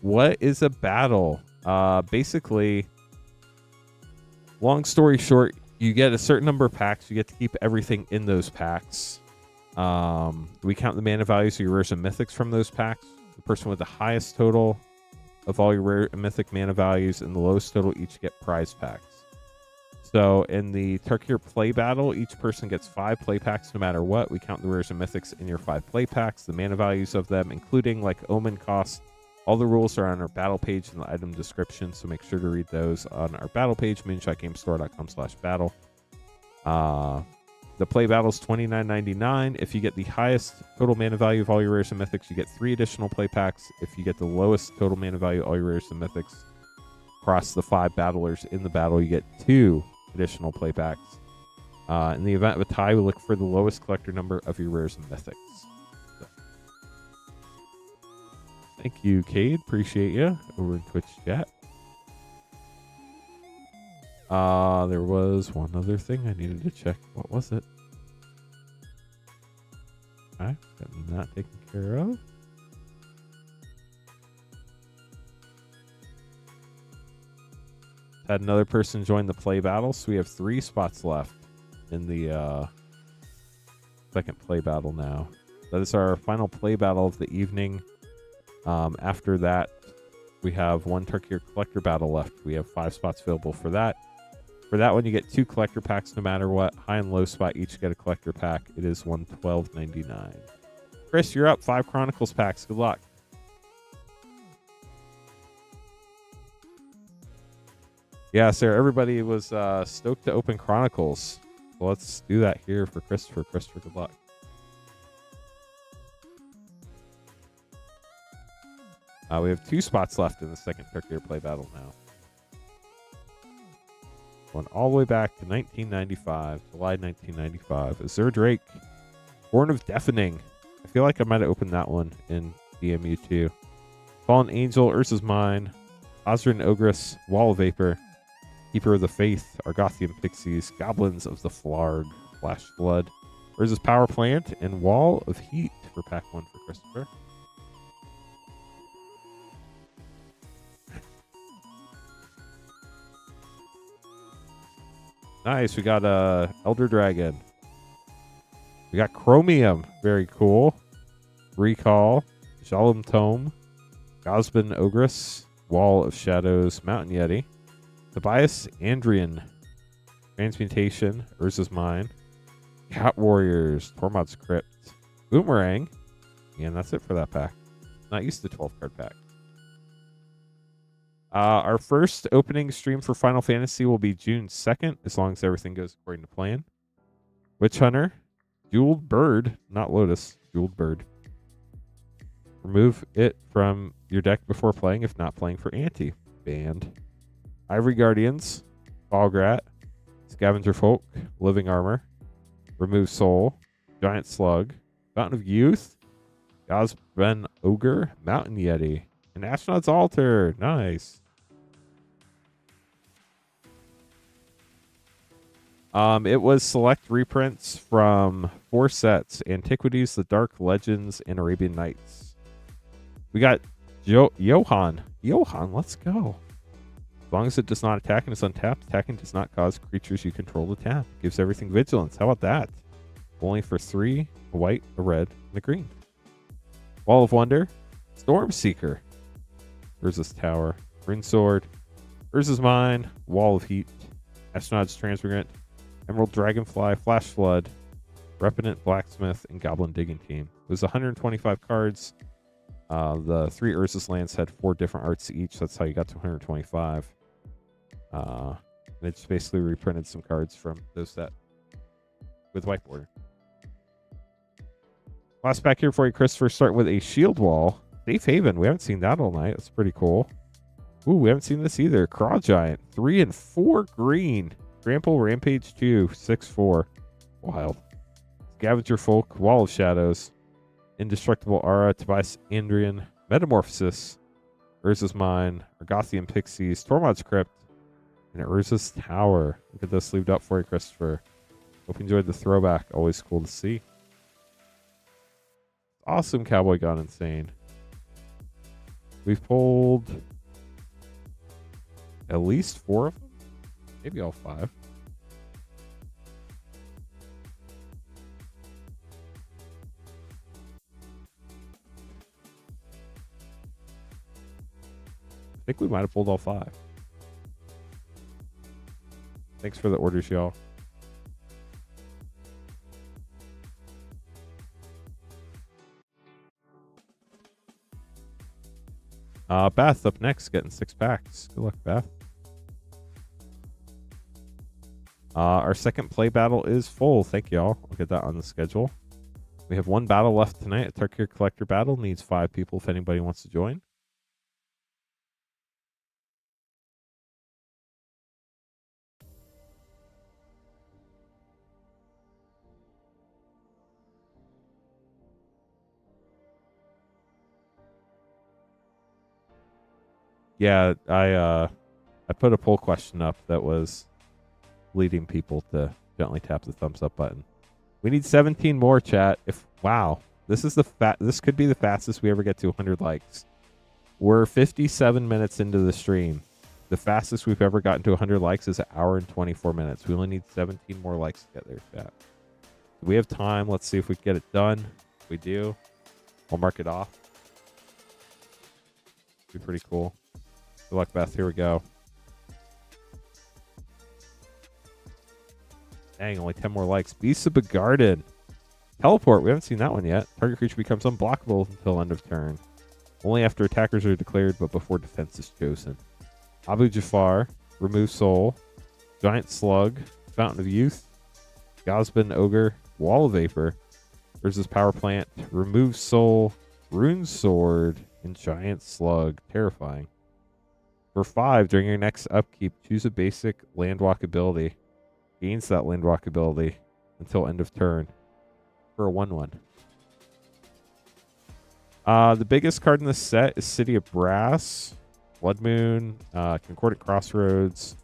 What is a battle? Basically, long story short, you get a certain number of packs. You get to keep everything in those packs. We count the mana values of your rares and mythics from those packs. The person with the highest total of all your rare and mythic mana values and the lowest total each get prize packs. So in the Turkey or Play battle, each person gets 5 play packs no matter what. We count the rares and mythics in your 5 play packs, the mana values of them, including like omen cost. All the rules are on our battle page in the item description, so make sure to read those on our battle page, moonshotgamestore.com/battle. The play battle is $29.99. If you get the highest total mana value of all your rares and mythics, you get 3 additional play packs. If you get the lowest total mana value of all your rares and mythics across the 5 battlers in the battle, you get 2 additional play packs. In the event of a tie, we look for the lowest collector number of your rares and mythics. So. Thank you, Cade. Appreciate you over in Twitch chat. There was one other thing I needed to check. What was it? Okay, got that taken care of. Had another person join the play battle, so we have 3 spots left in the second play battle now. That is our final play battle of the evening. After that, we have 1 Turkey or Collector battle left. We have 5 spots available for that. For that one, you get 2 collector packs no matter what. High and low spot each get a collector pack. It is $112.99. Chris, you're up. 5 Chronicles packs. Good luck. Yeah, sir. Everybody was stoked to open Chronicles. So let's do that here for Christopher. Christopher, good luck. We have 2 spots left in the second Turkey or Play battle now. Going all the way back to 1995, July 1995. Azure Drake, Born of Deafening. I feel like I might have opened that one in DMU too. Fallen Angel, Urza's Mine, Ozrin Ogress, Wall of Vapor, Keeper of the Faith, Argothian Pixies, Goblins of the Flarg, Flash Flood, Urza's Power Plant, and Wall of Heat for pack 1 for Christopher. Nice. We got Elder Dragon. We got Chromium. Very cool. Recall. Shalom Tome. Gosbin Ogress. Wall of Shadows. Mountain Yeti. Tobias Andrian. Transmutation. Urza's Mine. Cat Warriors. Tormod's Crypt. Boomerang. And that's it for that pack. Not used to 12 card pack. Our first opening stream for Final Fantasy will be June 2nd, as long as everything goes according to plan. Witch Hunter, Jeweled Bird, not Lotus, Jeweled Bird. Remove it from your deck before playing, if not playing for ante. Banned. Ivory Guardians, Fograt, Scavenger Folk, Living Armor, Remove Soul, Giant Slug, Fountain of Youth, Gosben Ogre, Mountain Yeti, and Astronaut's Altar. Nice. It was select reprints from 4 sets: Antiquities, The Dark Legends, and Arabian Nights. We got Johan. Johan, let's go. As long as it does not attack and is untapped, attacking does not cause creatures you control to tap. Gives everything vigilance. How about that? Only for 3, a white, a red, and a green. Wall of Wonder, Storm Seeker, Urza's Tower, Rune Sword, Urza's Mine, Wall of Heat, Astronaut's Transmigrant, Emerald Dragonfly, Flash Flood, Repentant Blacksmith, and Goblin Digging Team. It was 125 cards. The 3 Urza's lands had 4 different arts each. That's how you got to 125. And it just basically reprinted some cards from those set with white border. Last pack here for you, Christopher. Start with a Shield Wall. Safe Haven. We haven't seen that all night. That's pretty cool. Ooh, we haven't seen this either. Craw Giant. 3 and 4 green. Trample Rampage 2. 6/4. Wild. Scavenger Folk. Wall of Shadows. Indestructible Aura. Tobias Andrian. Metamorphosis. Urza's Mine. Argothian Pixies. Tormod's Crypt. And Urza's Tower. Look at this sleeved up for you, Christopher. Hope you enjoyed the throwback. Always cool to see. Awesome Cowboy Gone Insane. We've pulled at least 4 of them. Maybe all 5. I think we might have pulled all 5. Thanks for the orders, y'all. Beth up next, getting 6 packs. Good luck, Beth. Our second play battle is full. Thank y'all. I'll get that on the schedule. We have 1 battle left tonight. A Tarkir Collector battle needs 5 people if anybody wants to join. Yeah, I put a poll question up that was leading people to gently tap the thumbs up button. We need 17 more, chat. Wow, this is this could be the fastest we ever get to 100 likes. We're 57 minutes into the stream. The fastest we've ever gotten to 100 likes is 1 hour and 24 minutes. We only need 17 more likes to get there, chat. We have time. Let's see if we can get it done. If we do, I'll mark it off. Be pretty cool. Good luck, Beth. Here we go. Dang, only 10 more likes. Beasts of Begarden. Teleport. We haven't seen that one yet. Target creature becomes unblockable until end of turn. Only after attackers are declared, but before defense is chosen. Abu Jafar. Remove Soul. Giant Slug. Fountain of Youth. Gosbin Ogre. Wall of Vapor. Versus Power Plant. Remove Soul. Rune Sword. And Giant Slug. Terrifying. For 5, during your next upkeep, choose a basic Landwalk ability. Gains that Landwalk ability until end of turn. For a 1/1. The biggest card in this set is City of Brass, Blood Moon, Concordant Crossroads,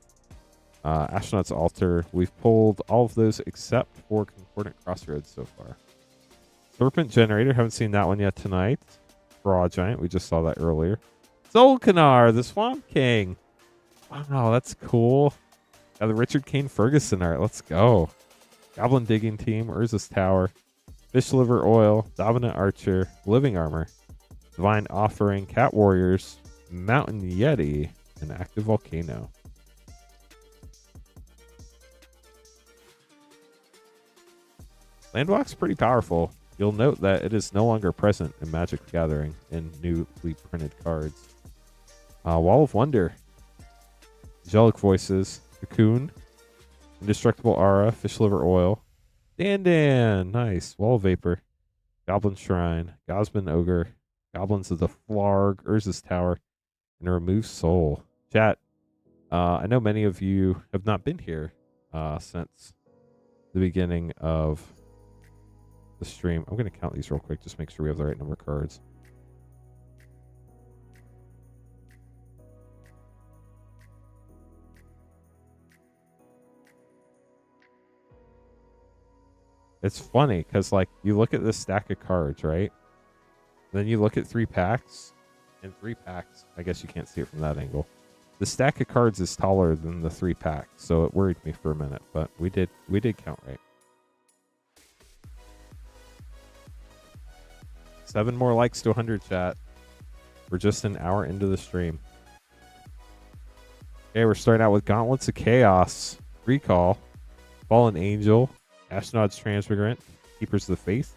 Astronaut's Altar. We've pulled all of those except for Concordant Crossroads so far. Serpent Generator, haven't seen that one yet tonight. Raw Giant, we just saw that earlier. Zolkanar, the Swamp King. Wow, that's cool. Got the Richard Kane Ferguson art. Let's go. Goblin Digging Team, Urza's Tower, Fish Liver Oil, Dominant Archer, Living Armor, Divine Offering, Cat Warriors, Mountain Yeti, and Active Volcano. Landwalk's pretty powerful. You'll note that it is no longer present in Magic the Gathering in newly printed cards. Wall of Wonder, Angelic Voices, Cocoon, Indestructible Aura, Fish Liver Oil, Dan, nice, Wall of Vapor, Goblin Shrine, Gosman Ogre, Goblins of the Flarg, Urza's Tower, and a Remove Soul. Chat, I know many of you have not been here since the beginning of the stream. I'm going to count these real quick, just make sure we have the right number of cards. It's funny because, like, you look at this stack of cards, right? Then you look at 3 packs, and 3 packs, I guess you can't see it from that angle. The stack of cards is taller than the 3 packs, so it worried me for a minute, but we did count right. 7 more likes to 100, chat. We're just an hour into the stream. Okay, we're starting out with Gauntlets of Chaos, Recall, Fallen Angel, Astronaut's Transmigrant, Keepers of the Faith,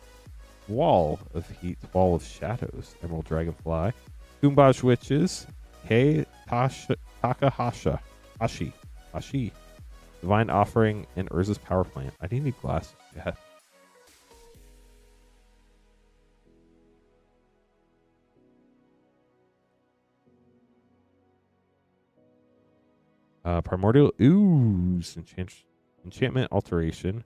Wall of Heat, Wall of Shadows, Emerald Dragonfly, Kumbaj Witches, Takahasha, Hashi, Divine Offering, and Urza's Power Plant. I didn't need glasses yet. Primordial Ooze, Enchantment Alteration,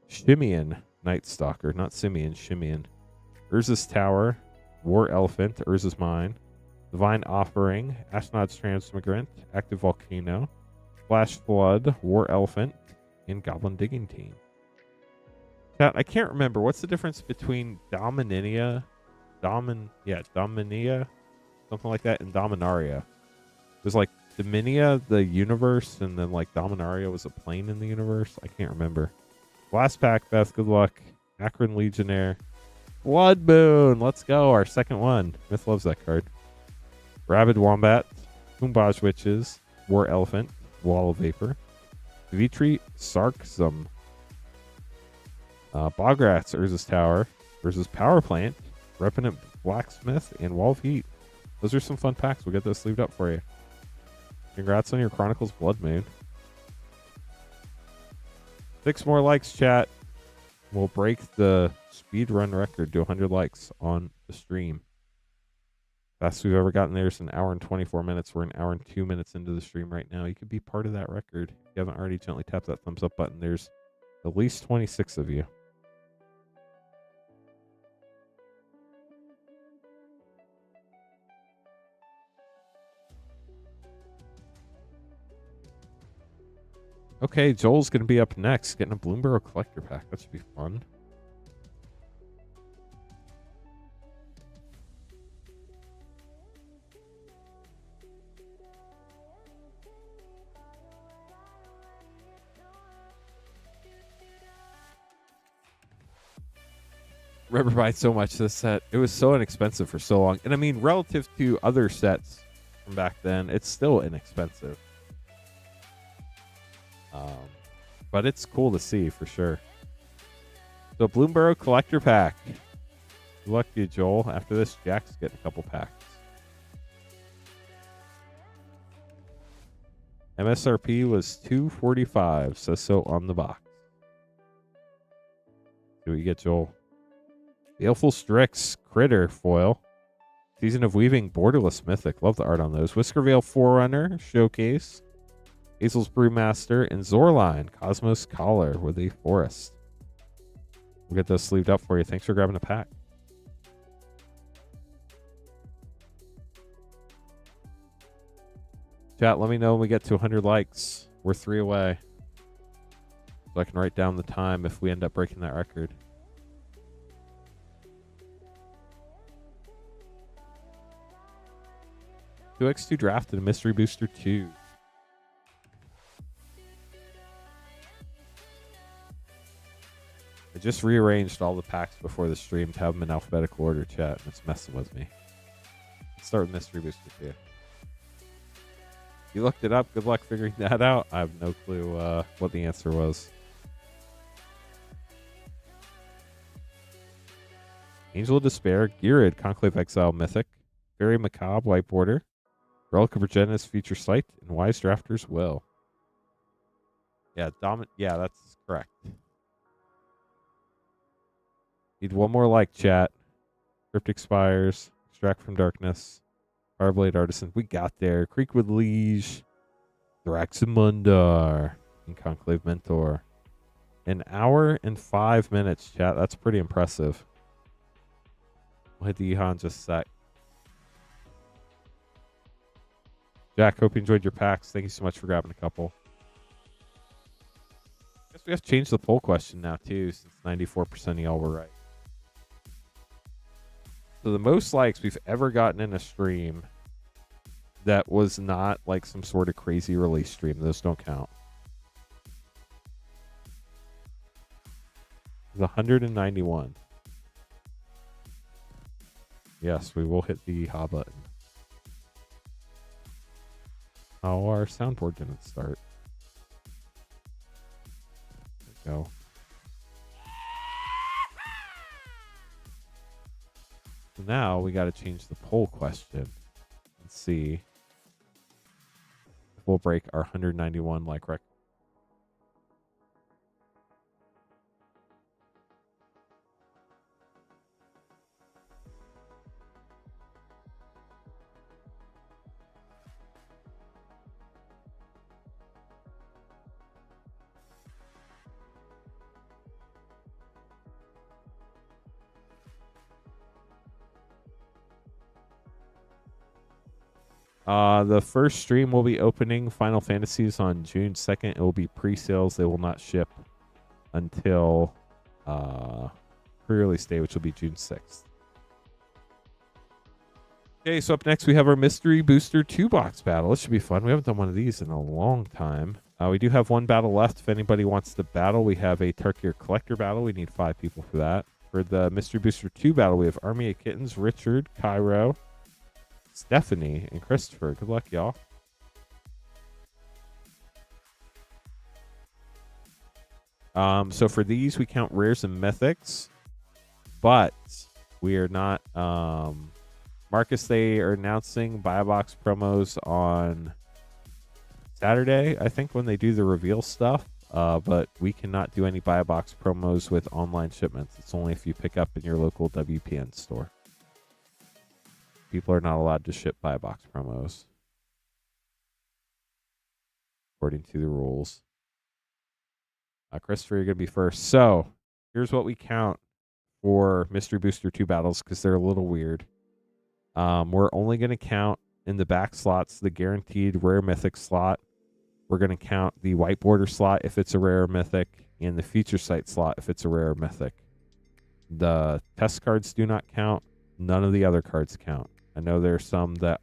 Shimian Night Stalker, not Simeon, Shimian, Urza's Tower, War Elephant, Urza's Mine, Divine Offering, Astronaut's Transmigrant, Active Volcano, Flash Flood, War Elephant, and Goblin Digging Team. Chat, I can't remember. What's the difference between Dominia, something like that, and Dominaria? It was like Dominia, the universe, and then like Dominaria was a plane in the universe. I can't remember. Last pack, Beth. Good luck. Akron Legionnaire. Blood Moon. Let's go. Our second one. Myth loves that card. Rabid Wombat. Kumbaj Witches. War Elephant. Wall of Vapor. Vitri Sarksum. Bograts. Urza's Tower. Urza's Power Plant. Repentant Blacksmith. And Wall of Heat. Those are some fun packs. We'll get those sleeved up for you. Congrats on your Chronicles Blood Moon. 6 more likes, chat. We'll break the speed run record to 100 likes on the stream. Fastest we've ever gotten there is an hour and 24 minutes. We're an hour and 2 minutes into the stream right now. You could be part of that record. If you haven't already, gently tap that thumbs up button. There's at least 26 of you. Okay, Joel's going to be up next, getting a Bloomborough Collector Pack. That should be fun. Remember buying so much this set. It was so inexpensive for so long. And I mean, relative to other sets from back then, it's still inexpensive. But it's cool to see for sure. So Bloomborough Collector Pack. Good luck to you, Joel. After this, Jack's getting a couple packs. MSRP was $245. Says so on the box. See what you get, Joel. Baleful Strix Critter Foil. Season of Weaving Borderless Mythic. Love the art on those. Whiskervale Forerunner Showcase. Hazel's Brewmaster, and Zorline, Cosmos Collar with a Forest. We'll get those sleeved up for you. Thanks for grabbing a pack. Chat, let me know when we get to 100 likes. We're 3 away. So I can write down the time if we end up breaking that record. Two X2 drafted a Mystery Booster 2. I just rearranged all the packs before the stream to have them in alphabetical order, chat, and it's messing with me. Let's start with Mystery Booster 2. You looked it up. Good luck figuring that out. I have no clue what the answer was. Angel of Despair, Girid, Conclave Exile Mythic, Fairy Macabre, White Border, Relic of Regenis, Future Sight, and Wise Drafter's Will. Yeah, yeah, that's correct. Need one more like, chat. Cryptic Spires, Extract from Darkness, Fireblade Artisan. We got there. Creekwood Liege, Thraxamundar, and Conclave Mentor. An hour and 5 minutes, chat. That's pretty impressive. We'll hit the Ehan in just a sec. Jack, hope you enjoyed your packs. Thank you so much for grabbing a couple. I guess we have to change the poll question now, too, since 94% of y'all were right. So the most likes we've ever gotten in a stream that was not like some sort of crazy release stream. Those don't count. It was 191. Yes, we will hit the ha button. Oh, our soundboard didn't start. There we go. So now we got to change the poll question. Let's see if we'll break our 191 like record. The first stream will be opening Final Fantasies on June 2nd. It will be pre-sales. They will not ship until pre-release day, which will be June 6th. Okay, so up next we have our Mystery Booster 2-box battle. This should be fun. We haven't done one of these in a long time. We do have one battle left. If anybody wants to battle, we have a Tarkir Collector battle. We need 5 people for that. For the Mystery Booster 2 battle, we have Army of Kittens, Richard, Cairo, Stephanie, and Christopher. Good luck, y'all. So for these, we count rares and mythics, but we are not. Marcus, they are announcing buy box promos on Saturday, I think, when they do the reveal stuff. But we cannot do any buy box promos with online shipments. It's only if you pick up in your local WPN store. People are not allowed to ship buy box promos according to the rules. Christopher, you're going to be first. So here's what we count for Mystery Booster 2 battles because they're a little weird. We're only going to count in the back slots the guaranteed rare mythic slot. We're going to count the white border slot if it's a rare mythic and the feature site slot if it's a rare mythic. The test cards do not count. None of the other cards count. I know there's some that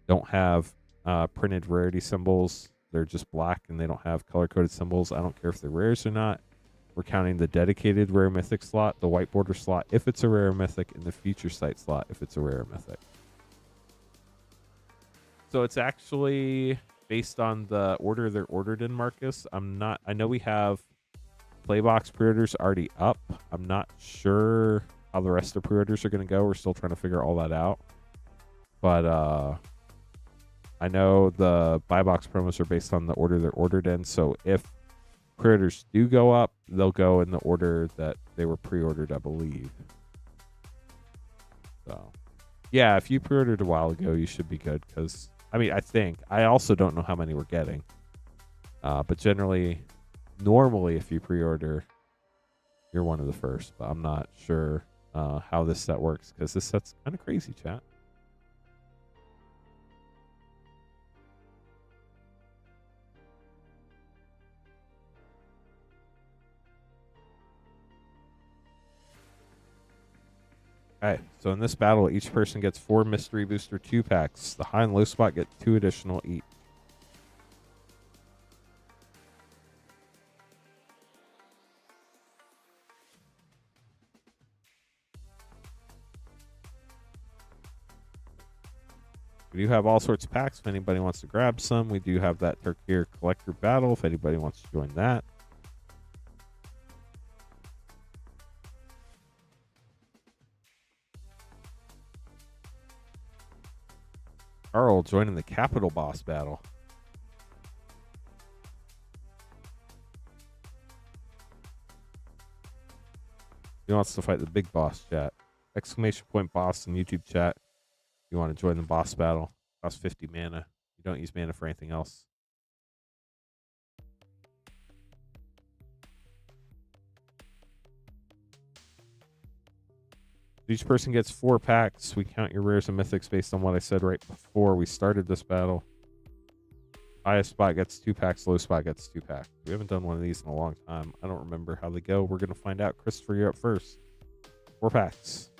don't have printed rarity symbols. They're just black and they don't have color-coded symbols. I don't care if they're rares or not. We're counting the dedicated rare mythic slot, the white border slot if it's a rare mythic, and the feature site slot if it's a rare mythic. So it's actually based on the order they're ordered in, Marcus. I know we have Playbox pre-orders already up. I'm not sure how the rest of pre-orders are going to go. We're still trying to figure all that out. But I know the buy box promos are based on the order they're ordered in. So if pre-orders do go up, they'll go in the order that they were pre-ordered, I believe. So, yeah, if you pre-ordered a while ago, you should be good. Because, I mean, I think. I also don't know how many we're getting. But generally, normally, if you pre-order, you're one of the first. But I'm not sure how this set works. Because this set's kind of crazy, chat. Alright, so in this battle, each person gets 4 Mystery Booster 2 packs. The high and low spot get 2 additional each. We do have all sorts of packs if anybody wants to grab some. We do have that Turkey Collector Battle if anybody wants to join that. Carl joining the Capital Boss Battle. He wants to fight the big boss, chat. Exclamation point boss in YouTube chat. If you want to join the boss battle. Costs 50 mana. You don't use mana for anything else. Each person gets 4 packs. We count your rares and mythics based on what I said right before we started this battle. Highest spot gets 2 packs. Low spot gets 2 packs. We haven't done one of these in a long time. I don't remember how they go. We're going to find out. Christopher, you're up first. 4 packs.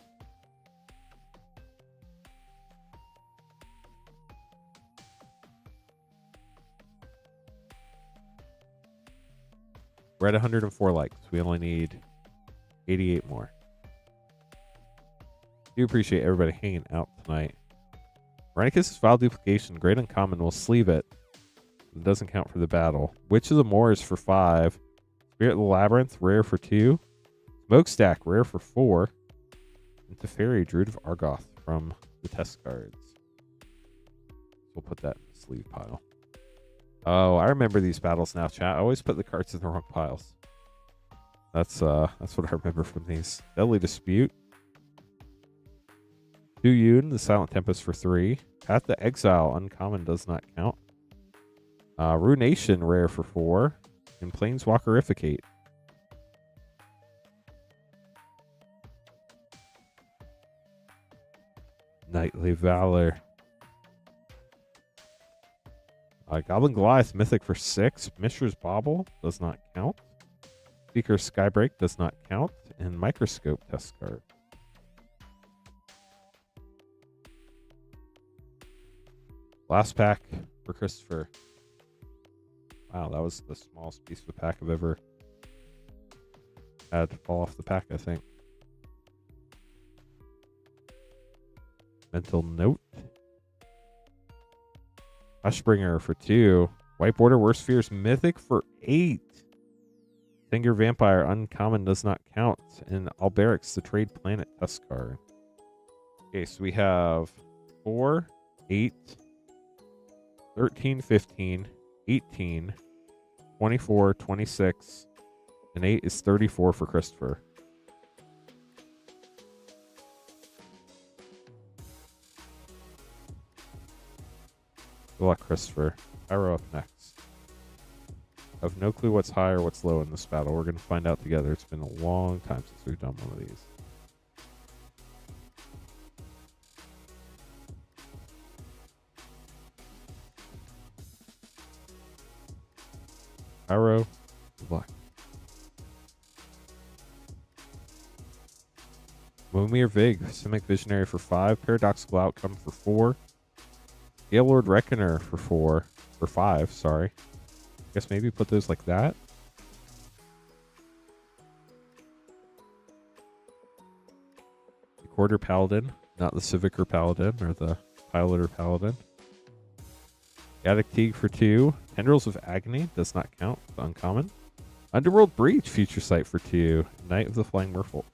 We're at 104 likes. We only need 88 more. Do appreciate everybody hanging out tonight. Chronicles file duplication. Great uncommon. We'll sleeve it. It doesn't count for the battle. Witch of the Moors for 5. Spirit of the Labyrinth, rare for 2. Smokestack, rare for 4. And Teferi, Druid of Argoth from the test cards. We'll put that in the sleeve pile. Oh, I remember these battles now, chat. I always put the cards in the wrong piles. That's what I remember from these. Deadly Dispute. Du Yun, the Silent Tempest for 3. Path to Exile, uncommon, does not count. Ruination, rare for 4. And Planeswalkerificate. Knightly Valor. Goblin Goliath, Mythic for 6. Mishra's Bauble, does not count. Seeker Skybreak, does not count. And Microscope, test card. Last pack for Christopher. Wow, that was the smallest piece of the pack I've ever had fall off the pack, I think. Mental Note. Hushbringer for 2. White Border, Worst Fears, Mythic for 8. Finger Vampire, uncommon, does not count. And Alberic's, the Trade Planet test card. Okay, so we have 4, 8, 13, 15, 18, 24, 26, and 8 is 34 for Christopher. Good luck, Christopher. Pyro up next. I have no clue what's high or what's low in this battle. We're going to find out together. It's been a long time since we've done one of these. Pyro, good luck. Momir Vig, Simic Visionary for 5. Paradoxical Outcome for 4. Gaylord Reckoner for 5, sorry. Guess maybe put those like that. The Quarter Paladin, not the Civic Paladin or the Pilot or Paladin. Gaddock Teague for 2. Tendrils of Agony, does not count, uncommon. Underworld Breach, Future Sight for 2. Knight of the Flying Merfolk.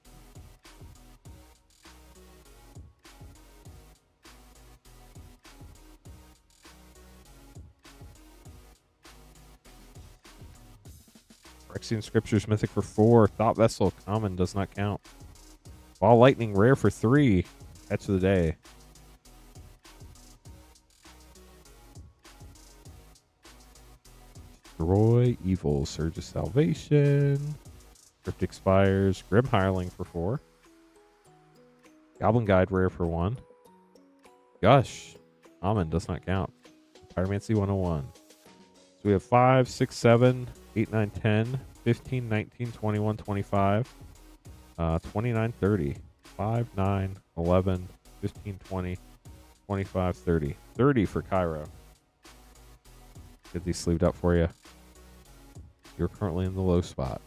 Phyrexian Scriptures, Mythic for 4. Thought Vessel, common, does not count. Ball Lightning, rare for 3. Catch of the day. Destroy Evil, Surge of Salvation. Cryptic Spires, Grim Hireling for 4. Goblin Guide, rare for 1. Gush, common, does not count. Pyromancy 101. So we have 5, 6, 7, 8, 9, 10, 15, 19, 21, 25, 29, 30, 5, 9, 11, 15, 20, 25, 30. 30 for Cairo. Get these sleeved up for you. You're currently in the low spot.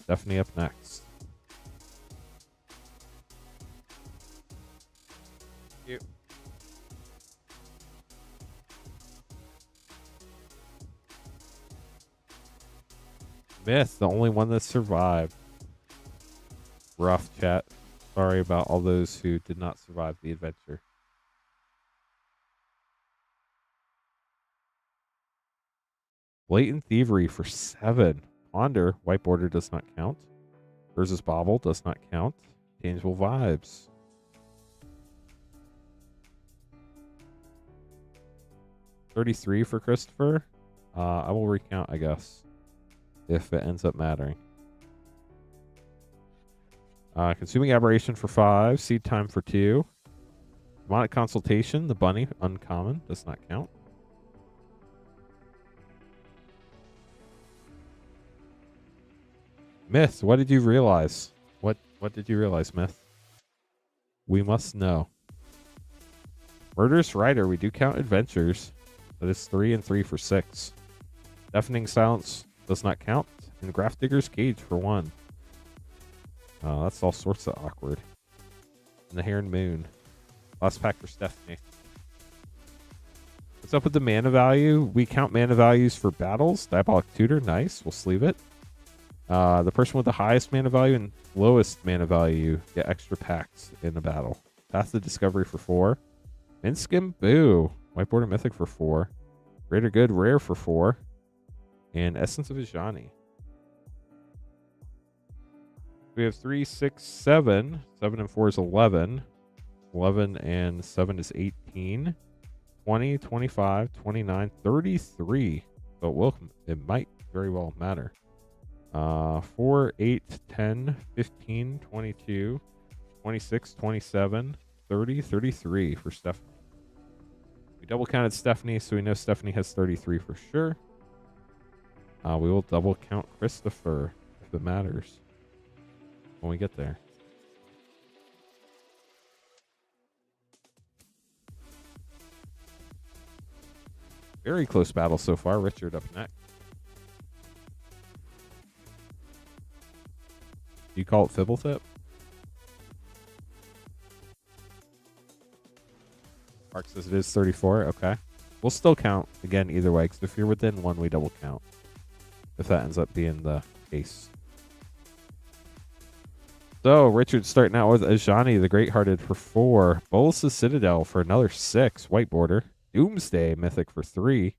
Stephanie up next. Thank you. Myth, the only one that survived. Rough, chat. Sorry about all those who did not survive the adventure. Blatant Thievery for 7. Ponder, white border does not count. Versus Bobble does not count. Tangible Vibes. $33 for Christopher. I will recount, I guess, if it ends up mattering. Consuming Aberration for 5. Seed Time for 2. Demonic Consultation, the bunny, uncommon, does not count. Myth, what did you realize? What did you realize, Myth? We must know. Murderous Rider, we do count adventures. That is 3 and 3 for 6. Deafening Silence does not count. And Grafdigger's Cage for 1. That's all sorts of awkward. And the Heron Moon. Last pack for Stephanie. What's up with the mana value? We count mana values for battles. Diabolic Tutor, nice. We'll sleeve it. The person with the highest mana value and lowest mana value get extra packs in the battle. Path of Discovery for 4. Minskim, boo. White Border Mythic for 4. Greater Good Rare for 4. And Essence of Ajani. We have 3, 6, 7. 7 and 4 is 11. 11 and 7 is 18. 20, 25, 29, 33. So it might very well matter. 4, 8, 10, 15, 22, 26, 27, 30, 33 for Stephanie. We double counted Stephanie, so we know Stephanie has 33 for sure. We will double count Christopher if it matters when we get there. Very close battle so far. Richard up next. Do you call it Fibblethip? Mark says it is 34. Okay. We'll still count again either way, because if you're within 1, we double count. If that ends up being the case. So, Richard's starting out with Ajani the Great-Hearted for 4. Bolus's Citadel for another 6. White Border. Doomsday Mythic for 3.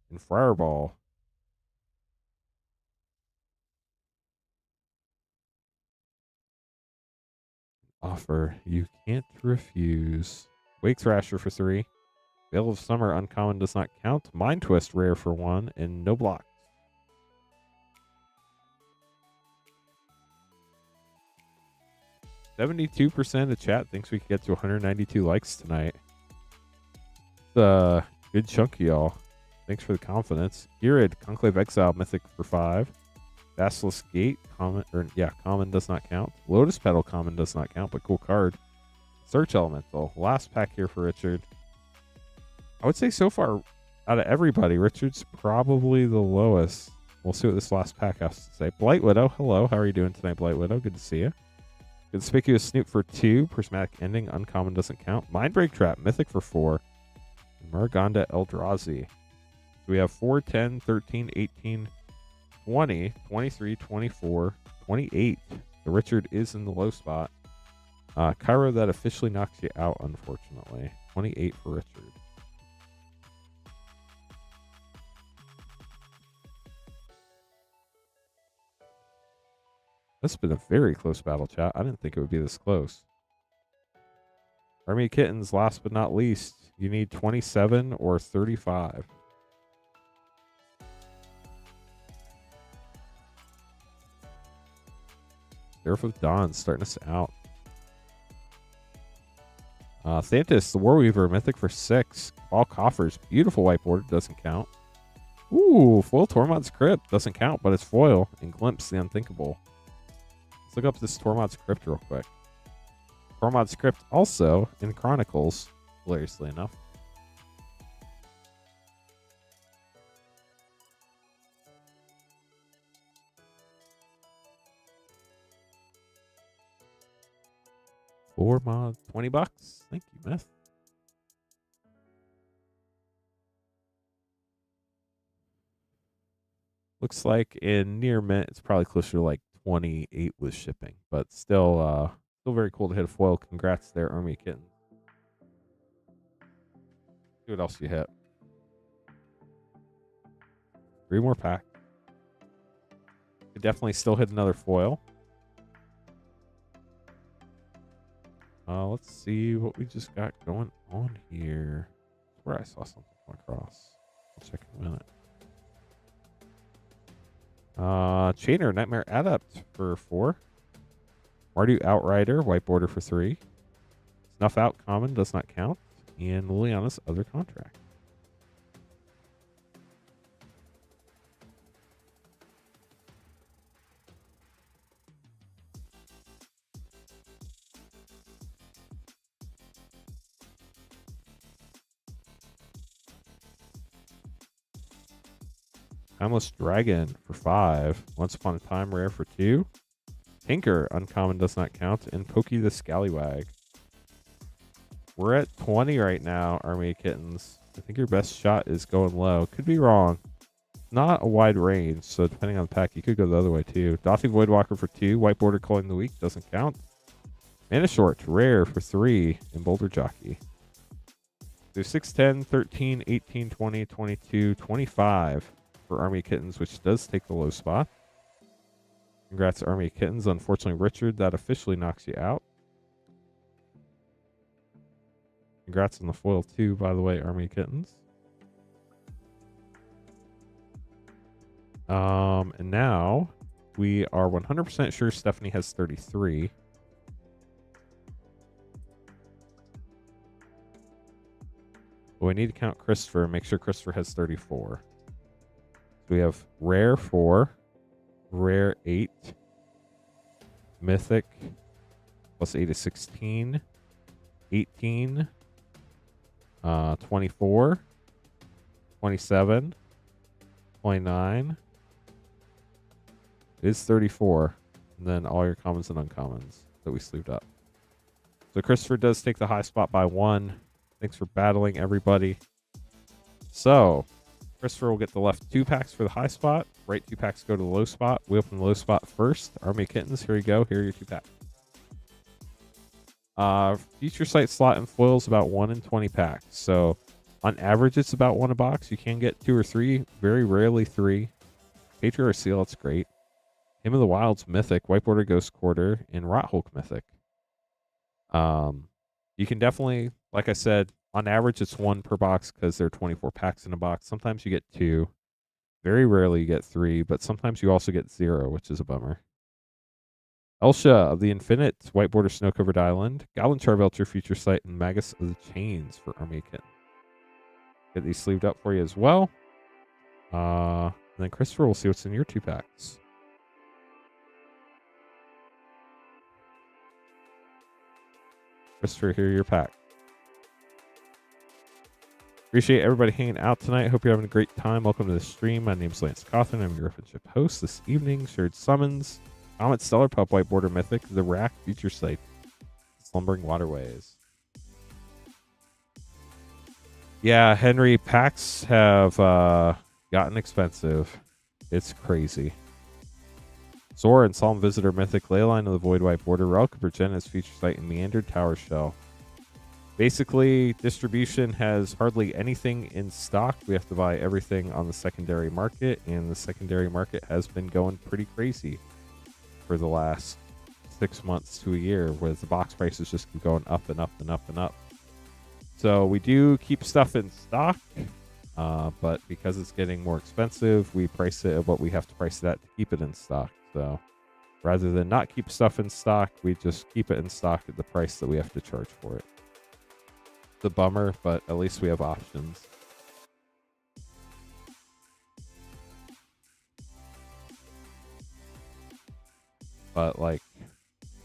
And Fireball. Offer you can't refuse. Wake Thrasher for 3. Veil of Summer uncommon does not count. Mind Twist rare for 1. And no blocks. %72% of chat thinks we can get to 192 likes tonight. It's a good chunk of y'all. Thanks for the confidence. Irid, Conclave Exile Mythic for 5. Basilisk Gate, common does not count. Lotus Petal common does not count, but cool card. Search Elemental. Last pack here for Richard. I would say so far, out of everybody, Richard's probably the lowest. We'll see what this last pack has to say. Blight Widow, hello. How are you doing tonight, Blight Widow? Good to see you. Conspicuous Snoop for 2. Prismatic Ending, uncommon doesn't count. Mindbreak Trap, Mythic for 4. And Maragonda Eldrazi. So we have 4, 10, 13, 18, 20, 23, 24, 28. So Richard is in the low spot. Cairo, that officially knocks you out, unfortunately. 28 for Richard. This has been a very close battle, chat. I didn't think it would be this close. Army of Kittens, last but not least. You need 27 or 35. Sheriff of Dawn starting us out. Thantis, the Warweaver, Mythic for 6. All Coffers, beautiful white border, doesn't count. Ooh, foil Tormod's Crypt, doesn't count, but it's foil. And Glimpse, the Unthinkable. Let's look up this Tormod's Crypt real quick. Tormod's Crypt also in Chronicles, hilariously enough. Tormod, $20. Thank you, Myth. Looks like in near mint, it's probably closer to like 28 with shipping, but still very cool to hit a foil. Congrats there, Army Kitten. See what else you hit. 3 more packs. Could definitely still hit another foil. Let's see what we just got going on here. Where I saw something come across. I'll check in a minute. Chainer, Nightmare Adept for 4. Mardu Outrider, white border for 3. Snuff Out Common does not count. And Liliana's Other Contract. Timeless Dragon for 5. Once Upon a Time rare for 2. Tinker, uncommon does not count. And Pokey the Scallywag. We're at 20 right now, Army of Kittens. I think your best shot is going low. Could be wrong. Not a wide range, so depending on the pack, you could go the other way too. Dothing Voidwalker for 2. White Border Calling the Weak doesn't count. Mana Short, rare for 3. And Boulder Jockey. So 6, 10, 13, 18, 20, 22, 25 for Army of Kittens, which does take the low spot. Congrats, Army of Kittens. Unfortunately, Richard, that officially knocks you out. Congrats on the foil too, by the way, Army of Kittens. And now we are 100% sure Stephanie has 33. But we need to count Christopher and make sure Christopher has 34. So we have rare 4, rare 8, mythic plus 8 is 16, 18, 24, 27, 29. It is 34. And then all your commons and uncommons that we sleeved up. So Christopher does take the high spot by 1. Thanks for battling, everybody. So Christopher will get the left 2 packs for the high spot. Right 2 packs go to the low spot. We open the low spot first. Army of Kittens, here you go. Here are your 2 packs. Future Sight slot and foils about 1 in 20 packs. So on average, it's about 1 a box. You can get 2 or 3. Very rarely 3. Patriarch Seal, that's great. Hymn of the Wilds Mythic, White Border Ghost Quarter, and Rot Hulk Mythic. You can definitely, like I said, on average it's 1 per box because there are 24 packs in a box. Sometimes you get 2. Very rarely you get 3, but sometimes you also get 0, which is a bummer. Elsha of the Infinite, White Border Snow-Covered Island, Goblin Charvelcher, Future Sight, and Magus of the Chains for Army Kitten. Get these sleeved up for you as well. And then Christopher, we'll see what's in your 2 packs. Christopher, here are your pack. Appreciate everybody hanging out tonight. Hope you're having a great time. Welcome to the stream. My name's Lance Cawthon. I'm your Griffinship host. This evening, Shared Summons, Comet Stellar Pup, White Border Mythic, The Rack, Future Sight, Slumbering Waterways. Yeah, Henry, packs have gotten expensive. It's crazy. Zora and Solemn Visitor Mythic, Leyline of the Void, White Border, Relic of Virginia's Future Sight, and Meandered Tower Shell. Basically, distribution has hardly anything in stock. We have to buy everything on the secondary market, and the secondary market has been going pretty crazy for the last 6 months to a year, where the box prices just keep going up and up and up and up. So we do keep stuff in stock, but because it's getting more expensive, we price it at what we have to price it at to keep it in stock. So rather than not keep stuff in stock, we just keep it in stock at the price that we have to charge for it. It's a bummer, but at least we have options. But like,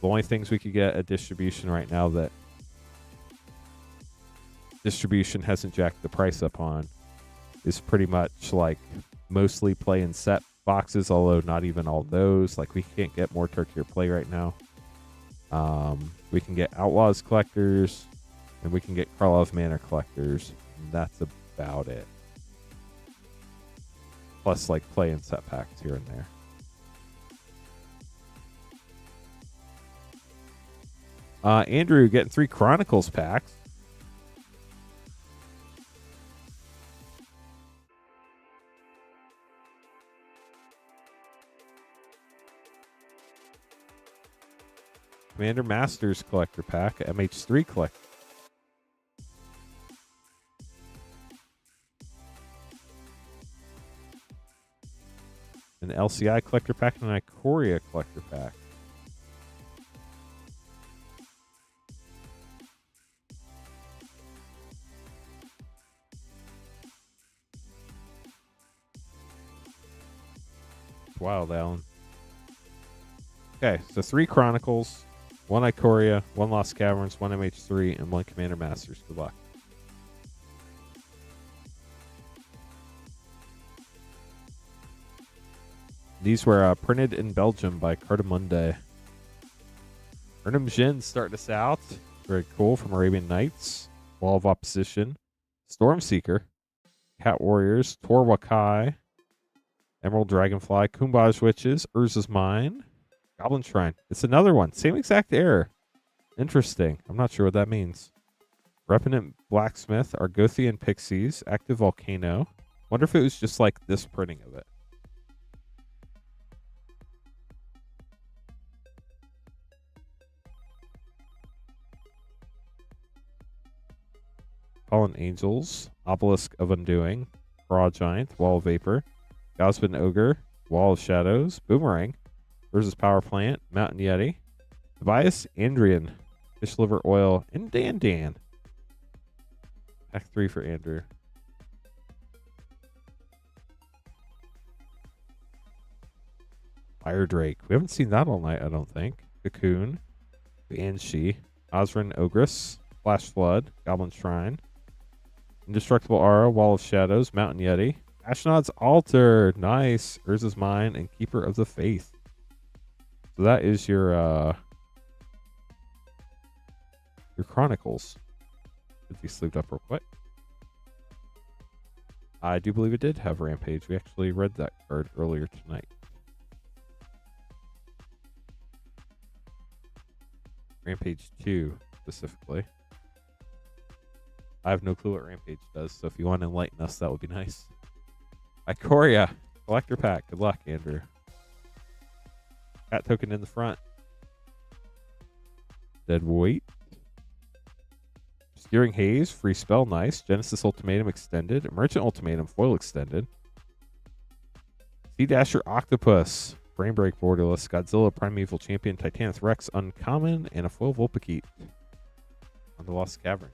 the only things we could get at distribution right now that distribution hasn't jacked the price up on is pretty much like mostly play and set boxes, although not even all those. Like, we can't get more Turkey or Play right now. We can get Outlaws collectors, and we can get Karlov Manor collectors, and that's about it. plus like play and set packs here and there. Andrew getting 3 Chronicles packs. Commander Masters collector pack, MH3 collector. An LCI collector pack and an Ikoria collector pack. It's wild, Alan. Okay, so 3 Chronicles, 1 Ikoria, 1 Lost Caverns, 1 MH3, and 1 Commander Masters. Good luck. These were printed in Belgium by Cardamundi. Ernum Jin starting us out. Very cool, from Arabian Nights. Wall of Opposition. Stormseeker. Cat Warriors. Torwakai. Emerald Dragonfly. Kumbaj Witches. Urza's Mine. Goblin Shrine. It's another one. Same exact error. Interesting. I'm not sure what that means. Repentant Blacksmith. Argothian Pixies. Active Volcano. Wonder if it was just like this printing of it. Fallen Angels, Obelisk of Undoing, Raw Giant, Wall of Vapor, Gosbin Ogre, Wall of Shadows, Boomerang, versus Power Plant, Mountain Yeti, Tobias Andrian, Fish Liver Oil, and Dan. Pack 3 for Andrew. Fire Drake. We haven't seen that all night, I don't think. Cocoon, Banshee, Osrin Ogress, Flash Flood, Goblin Shrine, Indestructible Aura, Wall of Shadows, Mountain Yeti, Ashnod's Altar, nice, Urza's Mine, and Keeper of the Faith. So that is your Chronicles. Let's be sleeved up real quick. I do believe it did have Rampage. We actually read that card earlier tonight. Rampage 2, specifically. I have no clue what Rampage does, so if you want to enlighten us, that would be nice. Ikoria, collector pack. Good luck, Andrew. Cat token in the front. Dead Weight. Obscuring Haze, free spell, nice. Genesis Ultimatum extended. Merchant Ultimatum, foil extended. Sea Dasher Octopus. Brain Break borderless. Godzilla Primeval Champion. Titanus Rex uncommon. And a foil Vulpikeet. On the Lost Cavern.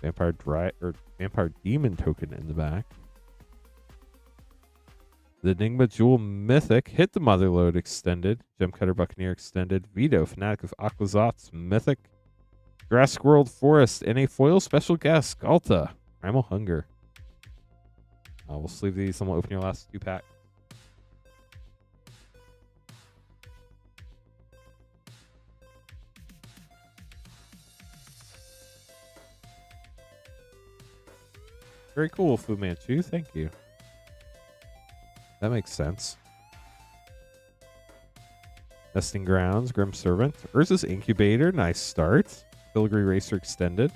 Vampire Demon token in the back. The Enigma Jewel Mythic. Hit the Motherlode extended. Gemcutter Buccaneer extended. Vito, Fanatic of Aquazot's Mythic. Jurassic World Forest. And a foil special guest. Galta. Primal Hunger. We'll sleeve these and we'll open your last 2 packs. Very cool, Fu Manchu. Thank you. That makes sense. Nesting Grounds, Grim Servant. Urza's Incubator, nice start. Filigree Racer extended.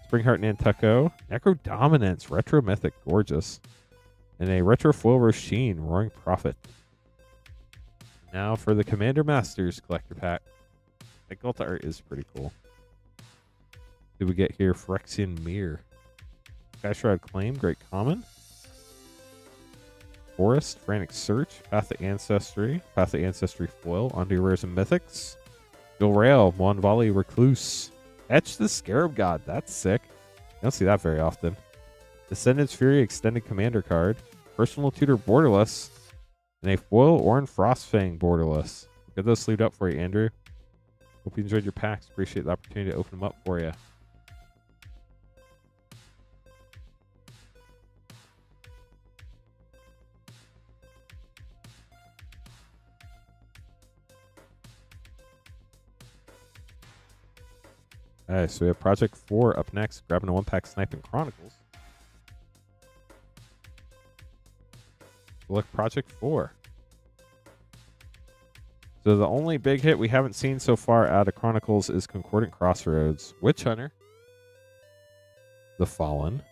Springheart Nantucco. Necro Dominance, Retro Mythic, gorgeous. And a Retro Foil Roshin, Roaring Prophet. Now for the Commander Masters collector pack. That Galta art is pretty cool. Did we get here? Phyrexian Mirror. Sky Shroud Claim, Great Common. Forest, Frantic Search, Path of Ancestry Foil, Undo Rares and Mythics. Gil Rail, Mon Volley Recluse. Etch the Scarab God, that's sick. You don't see that very often. Descendant's Fury Extended Commander card. Personal Tutor borderless. And a foil Orin Frostfang borderless. Get those sleeved up for you, Andrew. Hope you enjoyed your packs. Appreciate the opportunity to open them up for you. Alright, so we have Project 4 up next, grabbing a 1-pack Sniping Chronicles. Look, Project 4. So the only big hit we haven't seen so far out of Chronicles is Concordant Crossroads, Witch Hunter, The Fallen,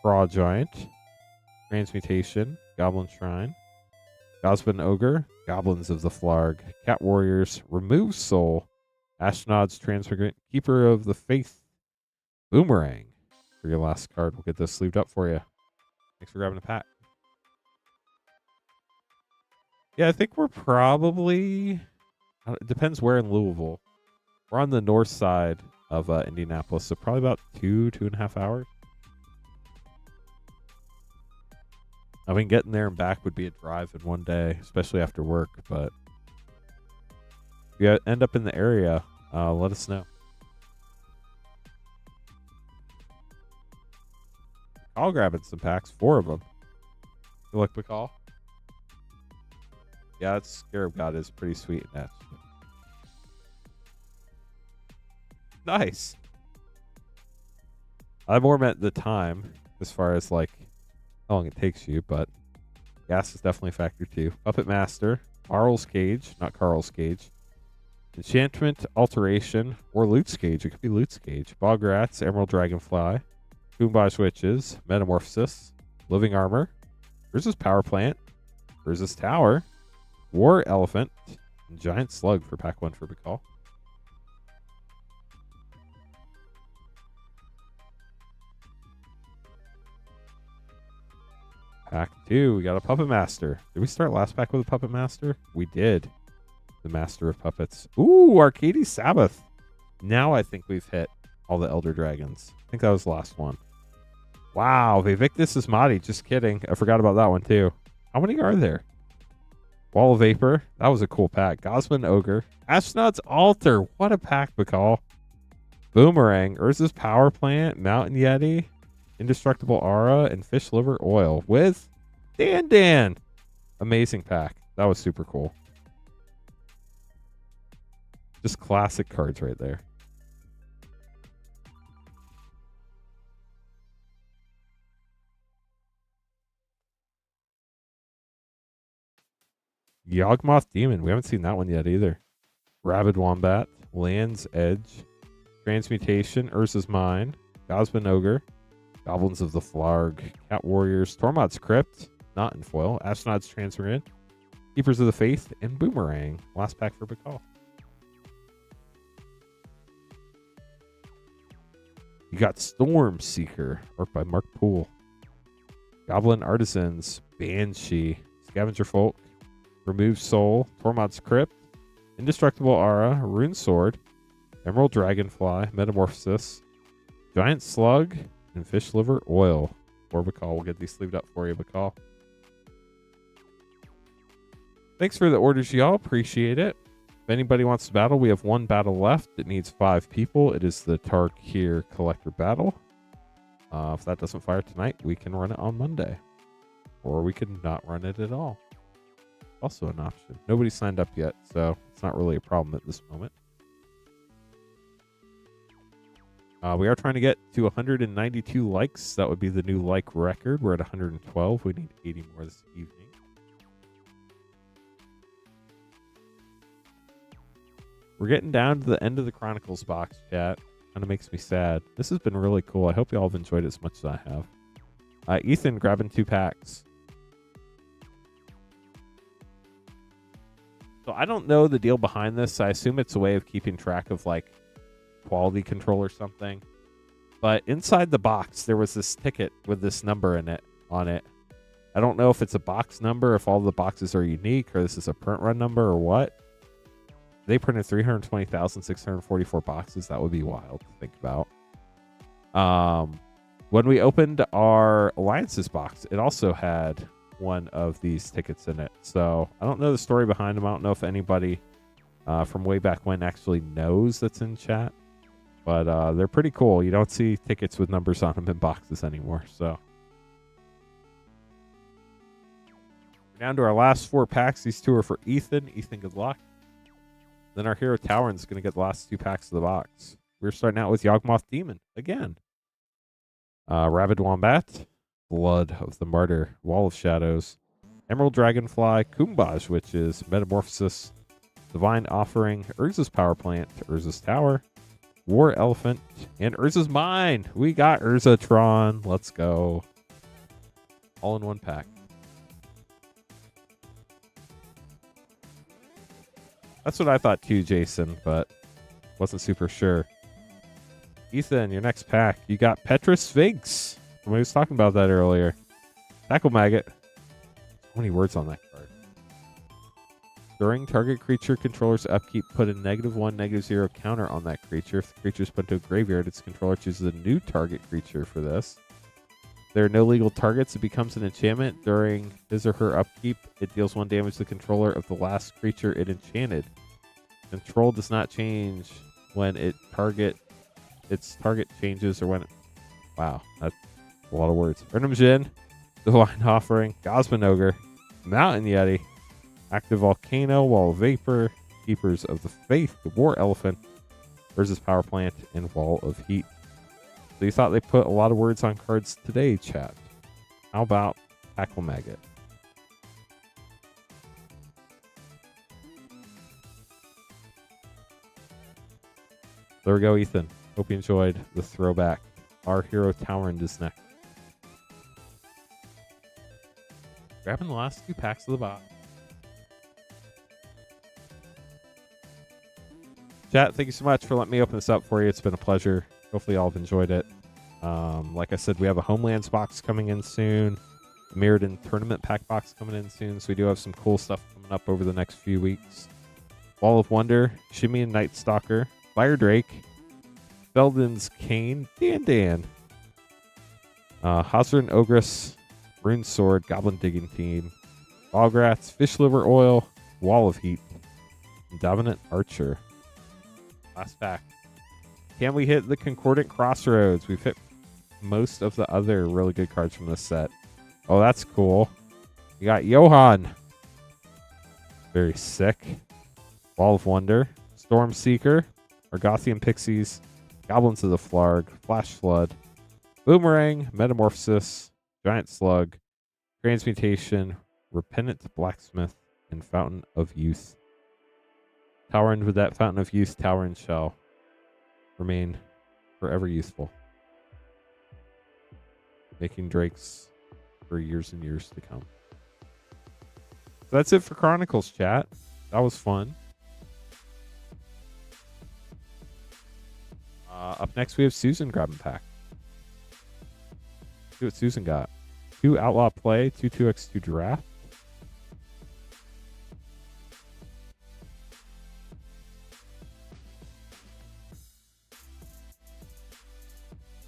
Craw Giant, Transmutation, Goblin Shrine, Gosbin Ogre, Goblins of the Flarg, Cat Warriors, Remove Soul, Ashnod's Transmigrant, Keeper of the Faith, Boomerang. For your last card, we'll get this sleeved up for you. Thanks for grabbing a pack. Yeah, I think we're probably, it depends where in Louisville. We're on the north side of Indianapolis, so probably about 2.5 hours. I mean, getting there and back would be a drive in one day, especially after work. But if you end up in the area, let us know. I'll grab some packs, 4 of them. Good luck, McCall. Yeah, that Scarab God is pretty sweet and etched. Nice. I more meant the time as far as like how long it takes you, but gas is definitely a factor too. Puppet Master, Carl's Cage, not Carl's Cage. Enchantment, Alteration, or Loot's Cage. It could be Loot's Cage. Bog Rats, Emerald Dragonfly, Kumbaj Witches, Metamorphosis, Living Armor, Versus Power Plant, Versus Tower, War Elephant, and Giant Slug for pack 1 for Bacall. Pack 2, we got a Puppet Master. Did we start last pack with a Puppet Master? We did. The Master of Puppets. Ooh, Arcady Sabbath. Now I think we've hit all the Elder Dragons. I think that was the last one. Wow, Vivictus Asmati. Just kidding. I forgot about that one too. How many are there? Wall of Vapor. That was a cool pack. Gosman Ogre. Astronaut's Altar. What a pack, Bacall. Boomerang. Urza's Power Plant. Mountain Yeti. Indestructible Aura. And Fish Liver Oil. With Dan. Amazing pack. That was super cool. Just classic cards right there. Yawgmoth Demon. We haven't seen that one yet either. Rabid Wombat. Land's Edge. Transmutation. Urza's Mine. Gosman Ogre. Goblins of the Flarg. Cat Warriors. Tormod's Crypt. Not in foil. Astronaut's Transferent. Keepers of the Faith. And Boomerang. Last pack for Bacall. You got Storm Seeker. Art by Mark Poole. Goblin Artisans. Banshee. Scavenger Folk. Remove Soul, Tormod's Crypt, Indestructible Aura, Rune Sword, Emerald Dragonfly, Metamorphosis, Giant Slug, and Fish Liver Oil. Or Bacall. We'll get these sleeved up for you, Bacall. Thanks for the orders, y'all. Appreciate it. If anybody wants to battle, we have 1 battle left. It needs 5 people. It is the Tarkir Collector Battle. If that doesn't fire tonight, we can run it on Monday. Or we can not run it at all. Also an option. Nobody signed up yet, so it's not really a problem at this moment. We are trying to get to 192 likes. That would be the new like record. We're at 112. We need 80 more this evening. We're getting down to the end of the Chronicles box, chat. Kind of makes me sad. This has been really cool. I hope you all have enjoyed it as much as I have. Ethan grabbing 2 packs. So I don't know the deal behind this. I assume it's a way of keeping track of like quality control or something. But inside the box, there was this ticket with this number in it on it. I don't know if it's a box number, if all the boxes are unique, or this is a print run number or what. They printed 320,644 boxes. That would be wild to think about. When we opened our Alliances box, it also had one of these tickets in it. So I don't know the story behind them. I don't know if anybody from way back when actually knows that's in chat. But they're pretty cool. You don't see tickets with numbers on them in boxes anymore. So we're down to our last 4 packs. These 2 are for Ethan. Ethan, good luck. Then our hero Towern is going to get the last 2 packs of the box. We're starting out with Yawgmoth Demon again. Rabid Wombat. Blood of the Martyr. Wall of Shadows. Emerald Dragonfly, Kumbaj, which is Metamorphosis, Divine Offering, Urza's Power Plant, Urza's Tower, War Elephant, and Urza's Mine. We got Urzatron. Let's go. All in one pack. That's what I thought too, Jason, but wasn't super sure. Ethan, your next pack. You got Petra Sphinx. Somebody was talking about that earlier. Tackle Maggot. How many words on that card? During target creature controller's upkeep, put a -1, -0 counter on that creature. If the creature is put into a graveyard, its controller chooses a new target creature for this. If there are no legal targets, it becomes an enchantment. During his or her upkeep, it deals 1 damage to the controller of the last creature it enchanted. Control does not change when its target changes or when it... Wow, that's a lot of words. Random Jin, Divine Offering, Gosman Ogre, Mountain Yeti, Active Volcano, Wall of Vapor, Keepers of the Faith, the War Elephant, Urza's Power Plant, and Wall of Heat. So you thought they put a lot of words on cards today, chat. How about Tackle Maggot? There we go, Ethan. Hope you enjoyed the throwback. Our hero Towering is next. Grabbing the last 2 packs of the box. Chat, thank you so much for letting me open this up for you. It's been a pleasure. Hopefully y'all have enjoyed it. Like I said, we have a Homelands box coming in soon. A Mirrodin Tournament pack box coming in soon. So we do have some cool stuff coming up over the next few weeks. Wall of Wonder, Shimmy and Night Stalker, Fire Drake, Belden's Cane, Dan, Hazard and Ogress, Rune Sword, Goblin Digging Team, Bograts, Fish Liver Oil, Wall of Heat, and Dominant Archer. Last pack. Can we hit the Concordant Crossroads? We've hit most of the other really good cards from this set. Oh, that's cool. You got Johan. Very sick. Wall of Wonder, Storm Seeker, Argothian Pixies, Goblins of the Flarg, Flash Flood, Boomerang, Metamorphosis, Giant Slug, Transmutation, Repentant Blacksmith, and Fountain of Youth. Towerin with that Fountain of Youth, Towerin shall remain forever youthful, making drakes for years and years to come. So that's it for Chronicles, chat. That was fun. Up next, we have Susan grabbing pack. See what Susan got. 2 Outlaw Play, 2 2x2 Draft.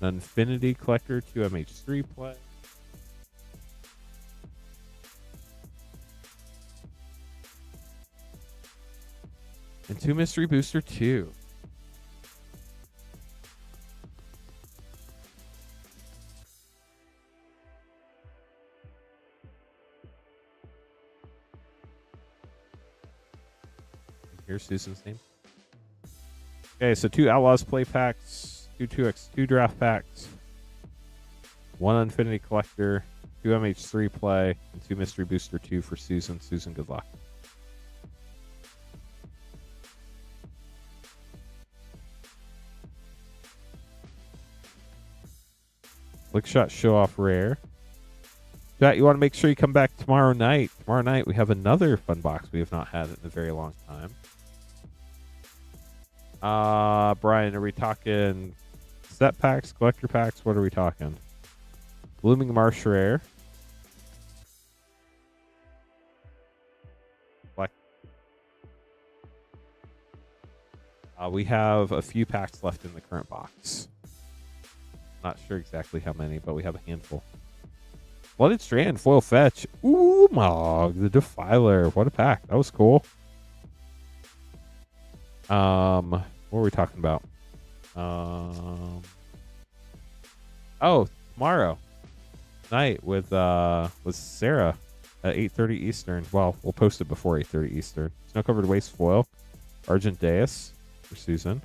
An Infinity Collector, 2 MH3 Play. And 2 Mystery Booster 2. Here's Susan's name. Okay, so 2 Outlaws play packs, 2 2x2 draft packs, 1 Infinity Collector, 2 MH3 play, and 2 Mystery Booster 2 for Susan. Susan, good luck. Flickshot Show Off Rare. Chat, you want to make sure you come back tomorrow night. Tomorrow night we have another fun box we have not had in a very long time. Brian, are we talking set packs, collector packs? What are we talking? Blooming Marsh Rare. Black. We have a few packs left in the current box. Not sure exactly how many, but we have a handful. Flooded Strand, foil fetch. Ooh, Mog, the Defiler. What a pack. That was cool. What were we talking about? Oh, tomorrow night with Sarah at 8:30 Eastern. Well, we'll post it before 8:30 Eastern. Snow Covered Waste foil, Argent Deus for Susan.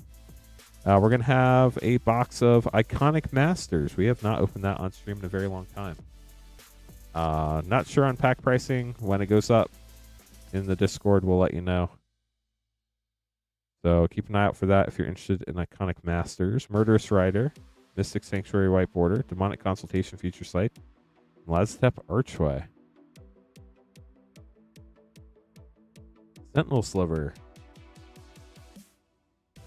We're gonna have a box of Iconic Masters. We have not opened that on stream in a very long time. Not sure on pack pricing. When it goes up in the Discord, we'll let you know. So keep an eye out for that if you're interested in Iconic Masters, Murderous Rider, Mystic Sanctuary White Border, Demonic Consultation Future Sight, and Laztep Archway. Sentinel Sliver. I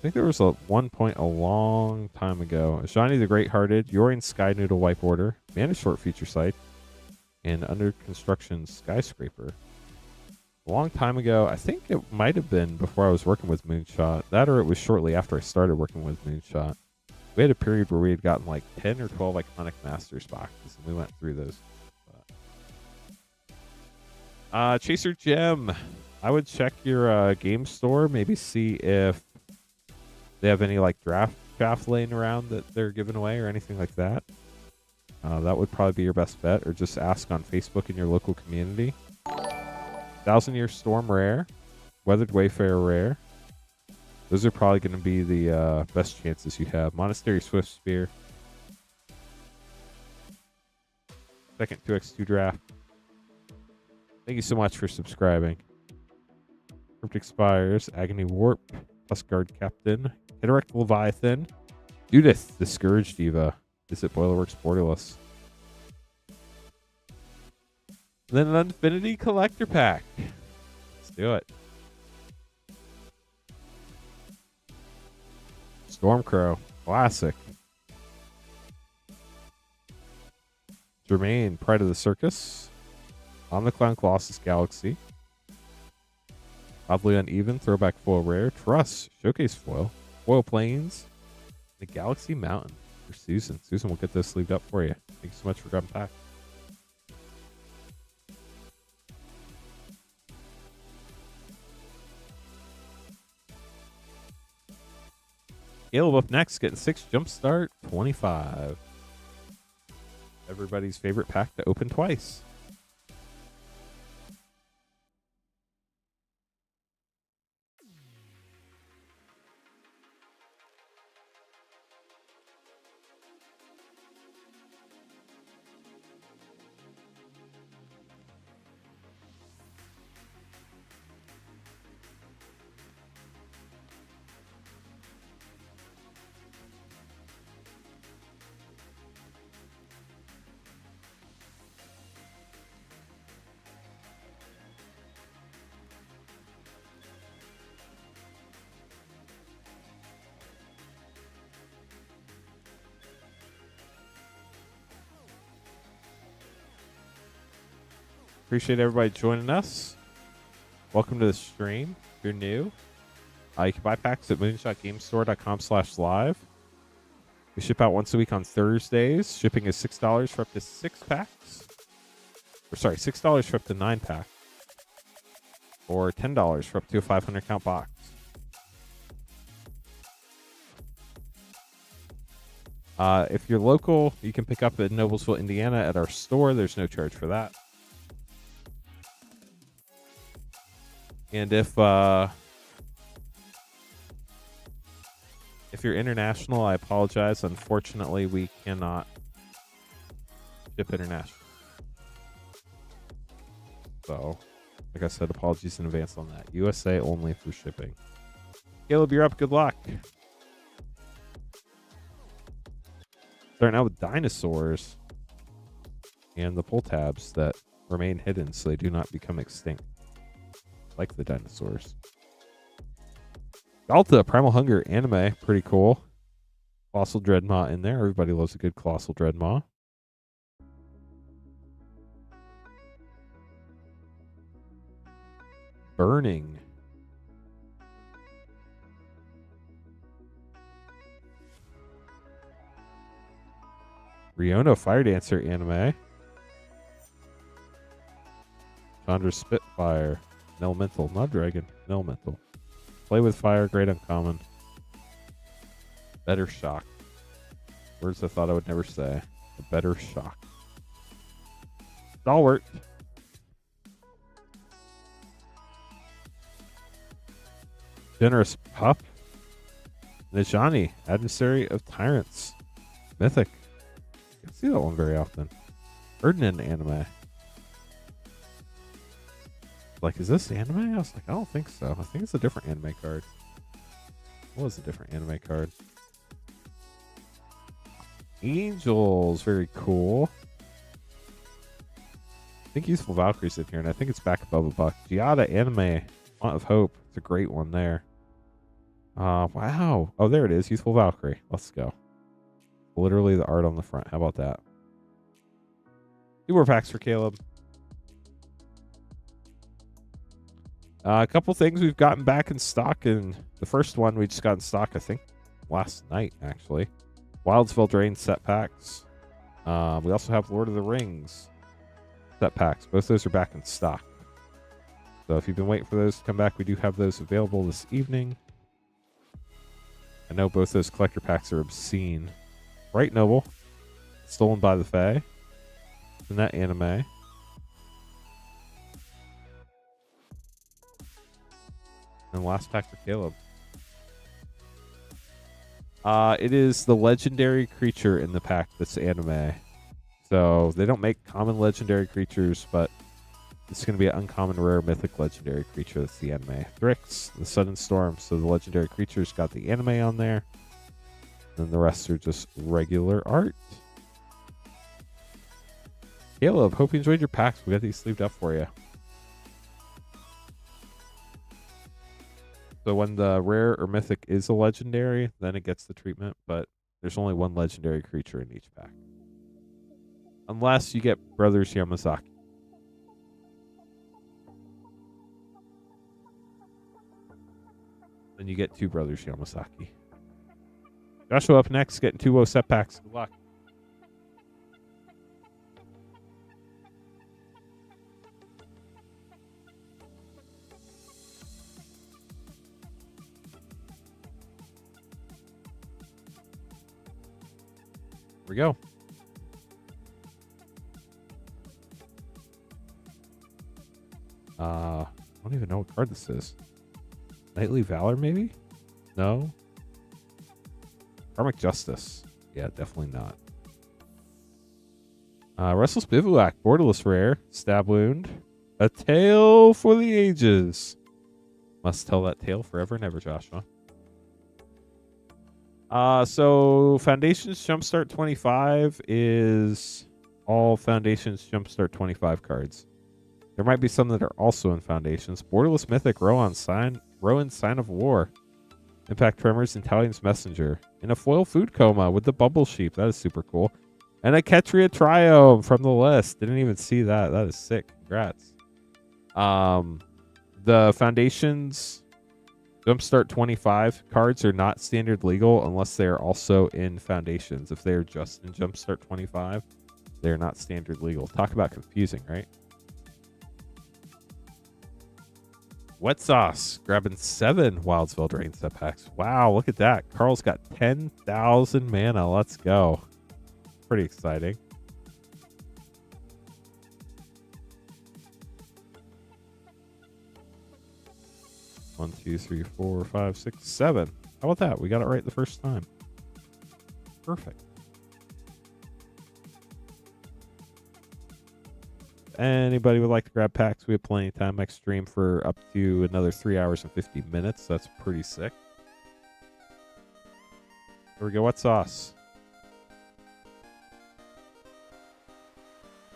think there was one point a long time ago. Ajani the Great-Hearted, Yorian Sky Noodle White Border, Mana Short Future Sight, and Under Construction Skyscraper. A long time ago, I think it might have been before I was working with Moonshot. That or it was shortly after I started working with Moonshot. We had a period where we had gotten like 10 or 12 Iconic Masters boxes, and we went through those. Chaser Gem. I would check your game store, maybe see if they have any like draft laying around that they're giving away or anything like that. That would probably be your best bet, or just ask on Facebook in your local community. 1,000-Year Storm rare, Weathered Wayfarer rare. Those are probably going to be the best chances you have. Monastery Swift Spear. Second 2x2 draft. Thank you so much for subscribing. Cryptic Spires, Agony Warp, Tuskguard Captain, Hitterect Leviathan, Judith, the Scourge Diva. Visit Boilerworks Borderless. And then an Infinity Collector Pack. Let's do it. Stormcrow, classic. Jermaine, Pride of the Circus. Omniclown Colossus Galaxy. Oddly Uneven, Throwback Foil Rare. Truss, Showcase Foil. Foil Plains. The Galaxy Mountain for Susan. Susan will get those sleeved up for you. Thank you so much for grabbing pack. Caleb up next, getting 6 Jumpstart 25. Everybody's favorite pack to open twice. Appreciate everybody joining us. Welcome to the stream. If you're new, you can buy packs at moonshotgamestore.com/live. We ship out once a week on Thursdays. Shipping is $6 for up to 6 packs. Or sorry, $6 for up to 9 packs. Or $10 for up to a 500 count box. If you're local, you can pick up in Noblesville, Indiana at our store. There's no charge for that. And if you're international, I apologize. Unfortunately, we cannot ship international. So, like I said, apologies in advance on that. USA only for shipping. Caleb, you're up. Good luck. Starting out with dinosaurs and the pull tabs that remain hidden so they do not become extinct. Like the dinosaurs. Delta, Primal Hunger anime, pretty cool. Colossal Dreadmaw in there. Everybody loves a good Colossal Dreadmaw. Burning. Riona Fire Dancer anime. Chandra Spitfire. Elemental, not dragon. Elemental. Play with fire, great uncommon. Better shock. Words I thought I would never say. A better shock. Stalwart. Generous Pup. Najani, Adversary of Tyrants. Mythic. I don't see that one very often. Erdnan anime. like, is this anime? I was like, I don't think so. I think it's a different anime card. What was a different anime card? Angels, very cool. I think Useful Valkyrie's in here, and I think it's back above $1. Giada Anime, Font of Hope. It's a great one there. Wow. Oh, there it is. Useful Valkyrie. Let's go. Literally the art on the front. How about that? 2 more packs for Caleb. A couple things we've gotten back in stock, and the first one we just got in stock, I think, last night, actually. Wildsville Drain set packs. We also have Lord of the Rings set packs. Both those are back in stock. So if you've been waiting for those to come back, we do have those available this evening. I know both those collector packs are obscene. Bright Noble, Stolen by the Fae. In that anime. And last pack for Caleb. It is the legendary creature in the pack that's anime. So they don't make common legendary creatures, but it's going to be an uncommon, rare, mythic, legendary creature that's the anime. Thrix, the Sudden Storm. So the legendary creature's got the anime on there. And the rest are just regular art. Caleb, hope you enjoyed your packs. We got these sleeved up for you. So when the rare or mythic is a legendary, then it gets the treatment, but there's only one legendary creature in each pack. Unless you get Brothers Yamazaki. Then you get 2 Brothers Yamazaki. Joshua up next, getting 2 set packs. Good luck. Here we go. I don't even know what card this is. Knightly Valor, maybe? No. Karmic Justice. Yeah, definitely not. Restless Bivouac, Borderless Rare, Stab Wound, A Tale for the Ages. Must tell that tale forever and ever, Joshua. So Foundations Jumpstart 25 is all Foundations Jumpstart 25 cards. There might be some that are also in Foundations. Borderless Mythic, Rowan's Sign of War. Impact Tremors, and Talion's Messenger. In a foil Food Coma with the Bubble Sheep. That is super cool. And a Ketria Triome from the list. Didn't even see that. That is sick. Congrats. The Foundations Jumpstart 25 cards are not standard legal unless they are also in Foundations. If they are just in Jumpstart 25, they are not standard legal. Talk about confusing, right? Wet Sauce grabbing 7 Wildsville Drain set packs. Wow, look at that. Carl's got 10,000 mana. Let's go. Pretty exciting. One, two, three, four, five, six, 7. How about that? We got it right the first time. Perfect. Anybody would like to grab packs, we have plenty of time. I stream for up to another 3 hours and 50 minutes. That's pretty sick. Here we go. What sauce?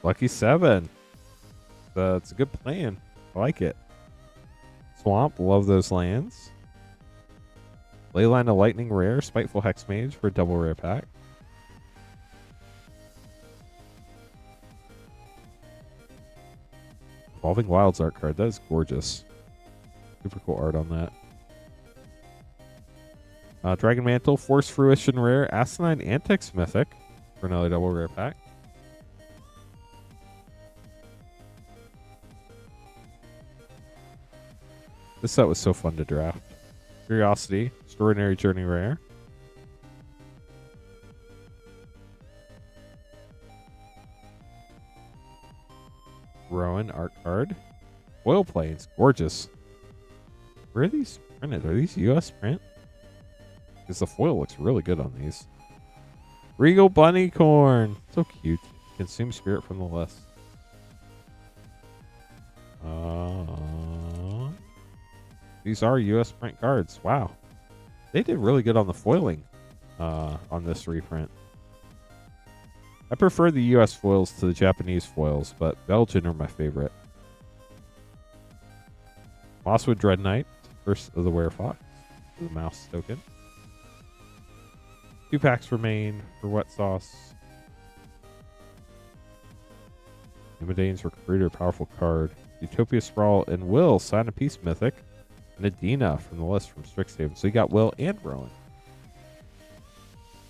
Lucky 7. It's a good plan. I like it. Swamp. Love those lands. Leyline of Lightning rare. Spiteful Hexmage for a double rare pack. Evolving Wilds art card. That is gorgeous. Super cool art on that. Dragon Mantle, Force Fruition rare, Asinine Antics Mythic for another double rare pack. This set was so fun to draft. Curiosity, Extraordinary Journey rare. Rowan art card. Oil Plains, gorgeous. Where are these printed? Are these US print? Because the foil looks really good on these. Regal Bunnycorn, so cute. Consume Spirit from the list. These are US print cards. Wow. They did really good on the foiling on this reprint. I prefer the US foils to the Japanese foils, but Belgian are my favorite. Mosswood Dread Knight, first of the Werefox, the mouse token. 2 packs remain for Wet Sauce. Imadane's Recruiter, powerful card. Utopia Sprawl and Will, Sign of Peace Mythic. And Adina from the list from Strixhaven. So you got Will and Rowan.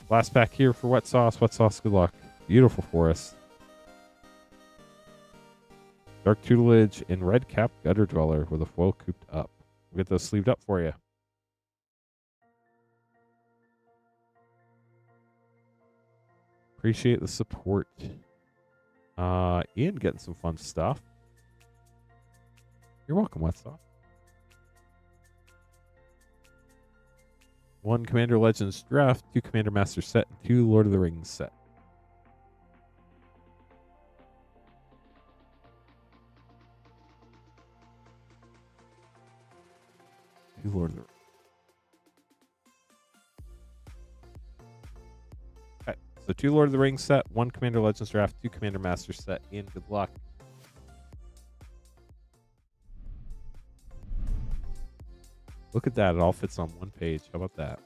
Last pack here for Wet Sauce. Wet Sauce, good luck. Beautiful forest. Dark Tutelage and Red Cap Gutter Dweller with a foil cooped up. We'll get those sleeved up for you. Appreciate the support. Ian getting some fun stuff. You're welcome, Wet Sauce. 1 Commander Legends Draft, 2 Commander Master set, and 2 Lord of the Rings set. Lord of the Rings. Okay, so 2 Lord of the Rings set, 1 Commander Legends Draft, 2 Commander Master set, and good luck. Look at that, it all fits on one page. How about that?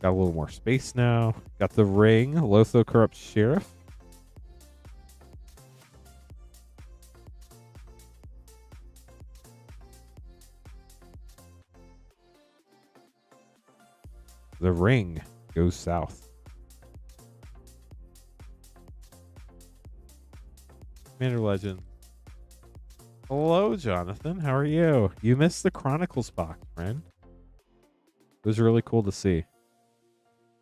Got a little more space now. Got the ring, Lotho Corrupt Sheriff. The ring goes south. Commander Legend. Hello, Jonathan. How are you? You missed the Chronicles box, friend. It was really cool to see.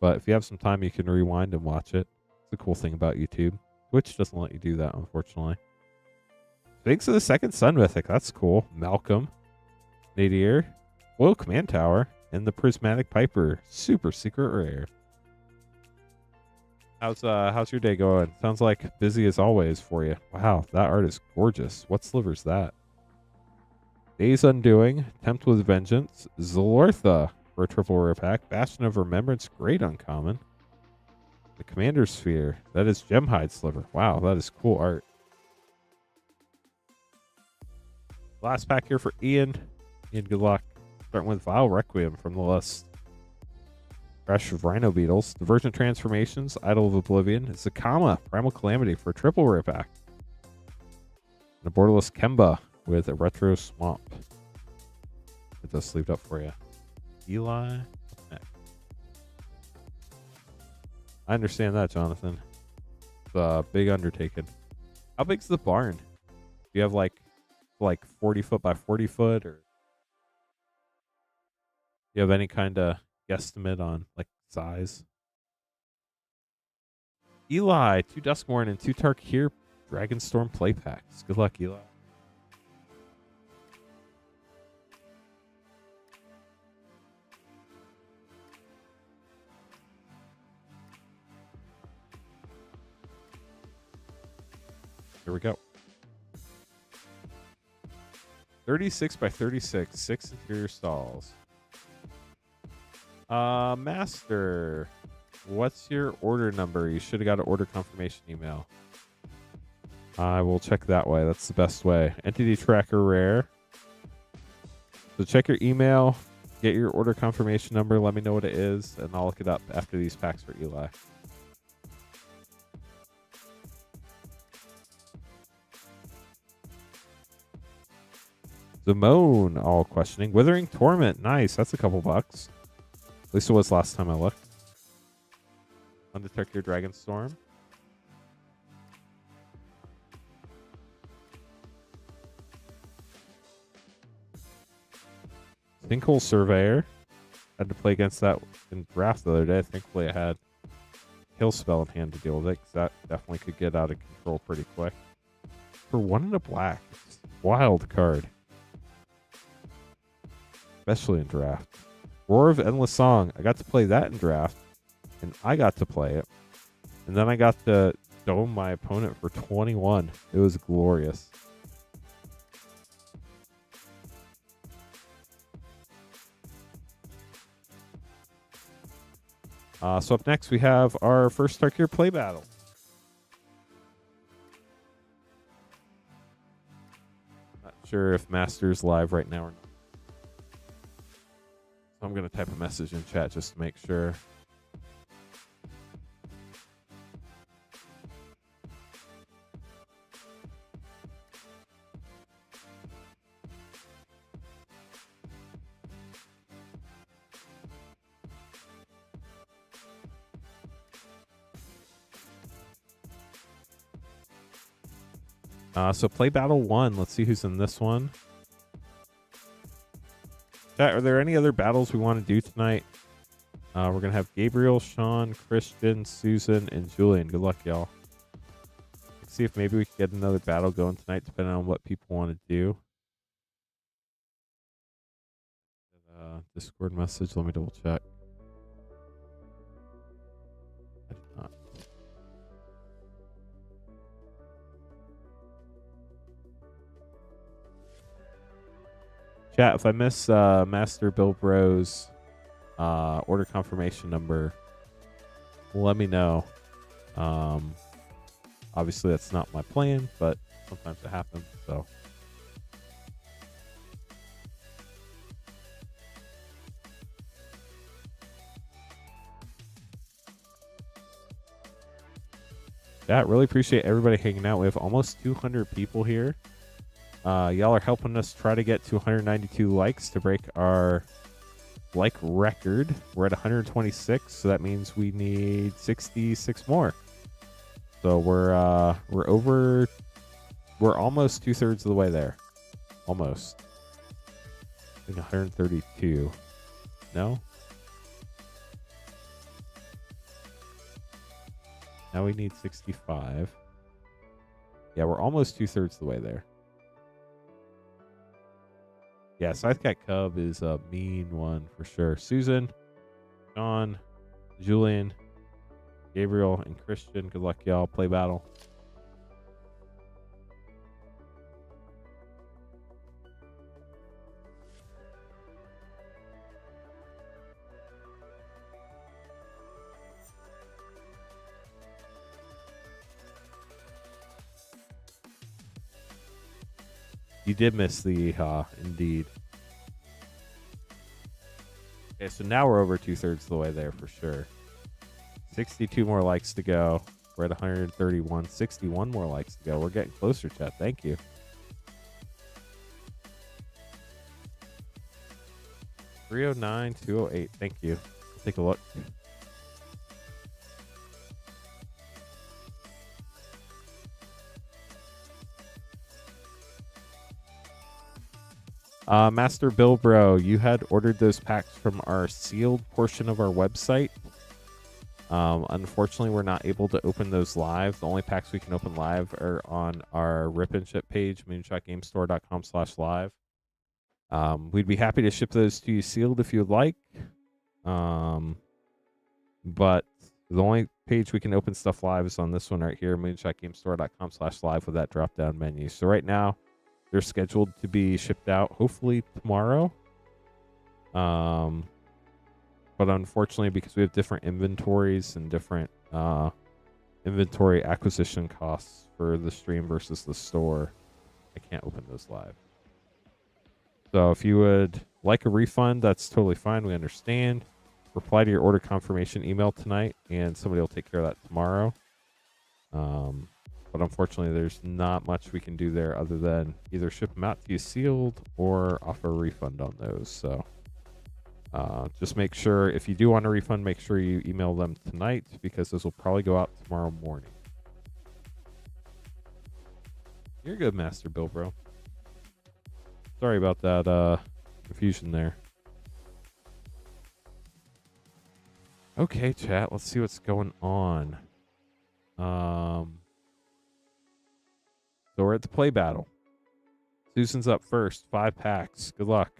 But if you have some time, you can rewind and watch it. It's a cool thing about YouTube. Twitch doesn't let you do that, unfortunately. Thanks for the second Sun Mythic. That's cool. Malcolm. Nadir. Foil Command Tower. And the Prismatic Piper. Super secret rare. How's your day going? Sounds like busy as always for you. Wow, that art is gorgeous. What sliver's that? Day's Undoing. Tempt with Vengeance. Zalortha for a triple rare pack. Bastion of Remembrance. Great uncommon. The Commander Sphere. That is Gemhide Sliver. Wow, that is cool art. Last pack here for Ian. Ian, good luck. Starting with Vile Requiem from the list. Crash of Rhino Beetles. Divergent Transformations. Idol of Oblivion. Zakama. Primal Calamity for a triple rare pack. And a borderless Kemba with a Retro Swamp. Get those sleeved up for you. Eli. Up next. I understand that, Jonathan. It's a big undertaking. How big's the barn? Do you have like 40 foot by 40 foot, or you have any kind of guesstimate on like size? Eli, 2 Duskmorn and 2 Tarkir Dragonstorm play packs. Good luck, Eli. Here we go. 36 by 36, 6 interior stalls. Master, what's your order number? You should have got an order confirmation email. I will check that way. That's the best way. Entity Tracker Rare. So check your email, get your order confirmation number, let me know what it is, and I'll look it up after these packs for Eli. Simone, all questioning. Withering Torment, nice. That's a couple bucks. At least it was last time I looked. Undetect your Dragonstorm. Sinkhole Surveyor. Had to play against that in draft the other day. Thankfully I had Kill Spell in hand to deal with it, because that definitely could get out of control pretty quick. For 1 and a black. Wild card. Especially in draft. Roar of Endless Song. I got to play that in draft, and I got to play it. And then I got to dome my opponent for 21. It was glorious. So up next, we have our first Tarkir play battle. Not sure if Master's live right now or not. So I'm going to type a message in chat just to make sure. So play battle 1. Let's see who's in this one. Chat, are there any other battles we want to do tonight? We're going to have Gabriel, Sean, Christian, Susan, and Julian. Good luck, y'all. Let's see if maybe we can get another battle going tonight, depending on what people want to do. Discord message. Let me double check. I did not. Chat, if I miss Master Bill Bros order confirmation number, let me know. Obviously that's not my plan, but sometimes it happens, so. Yeah, really appreciate everybody hanging out. We have almost 200 people here. Y'all are helping us try to get to 192 likes to break our like record. We're at 126, so that means we need 66 more. So we're almost 2/3 of the way there. Almost. I think 132. No? Now we need 65. Yeah, we're almost 2/3 of the way there. Yeah, Scythecat Cub is a mean one for sure. Susan, John, Julian, Gabriel, and Christian. Good luck, y'all. Play battle. You did miss the indeed. Okay, so now we're over 2/3 of the way there for sure. 62 more likes to go. We're at 131. 61 more likes to go. We're getting closer, chat. Thank you. 309, 208. Thank you. Let's take a look. Master Bill Bro, you had ordered those packs from our sealed portion of our website. Unfortunately, we're not able to open those live. The only packs we can open live are on our Rip and Ship page, moonshotgamestore.com/live. We'd be happy to ship those to you sealed if you'd like. But the only page we can open stuff live is on this one right here, moonshotgamestore.com/live with that drop-down menu. So right now, they're scheduled to be shipped out hopefully tomorrow. But unfortunately, because we have different inventories and different inventory acquisition costs for the stream versus the store, I can't open those live. So if you would like a refund, that's totally fine. We understand. Reply to your order confirmation email tonight, and somebody will take care of that tomorrow. But unfortunately, there's not much we can do there other than either ship them out to you sealed or offer a refund on those. So just make sure, if you do want a refund, make sure you email them tonight, because those will probably go out tomorrow morning. You're good, Master Bill, bro. Sorry about that confusion there. Okay, chat. Let's see what's going on. So we're at the play battle. Susan's up first. 5 packs. Good luck.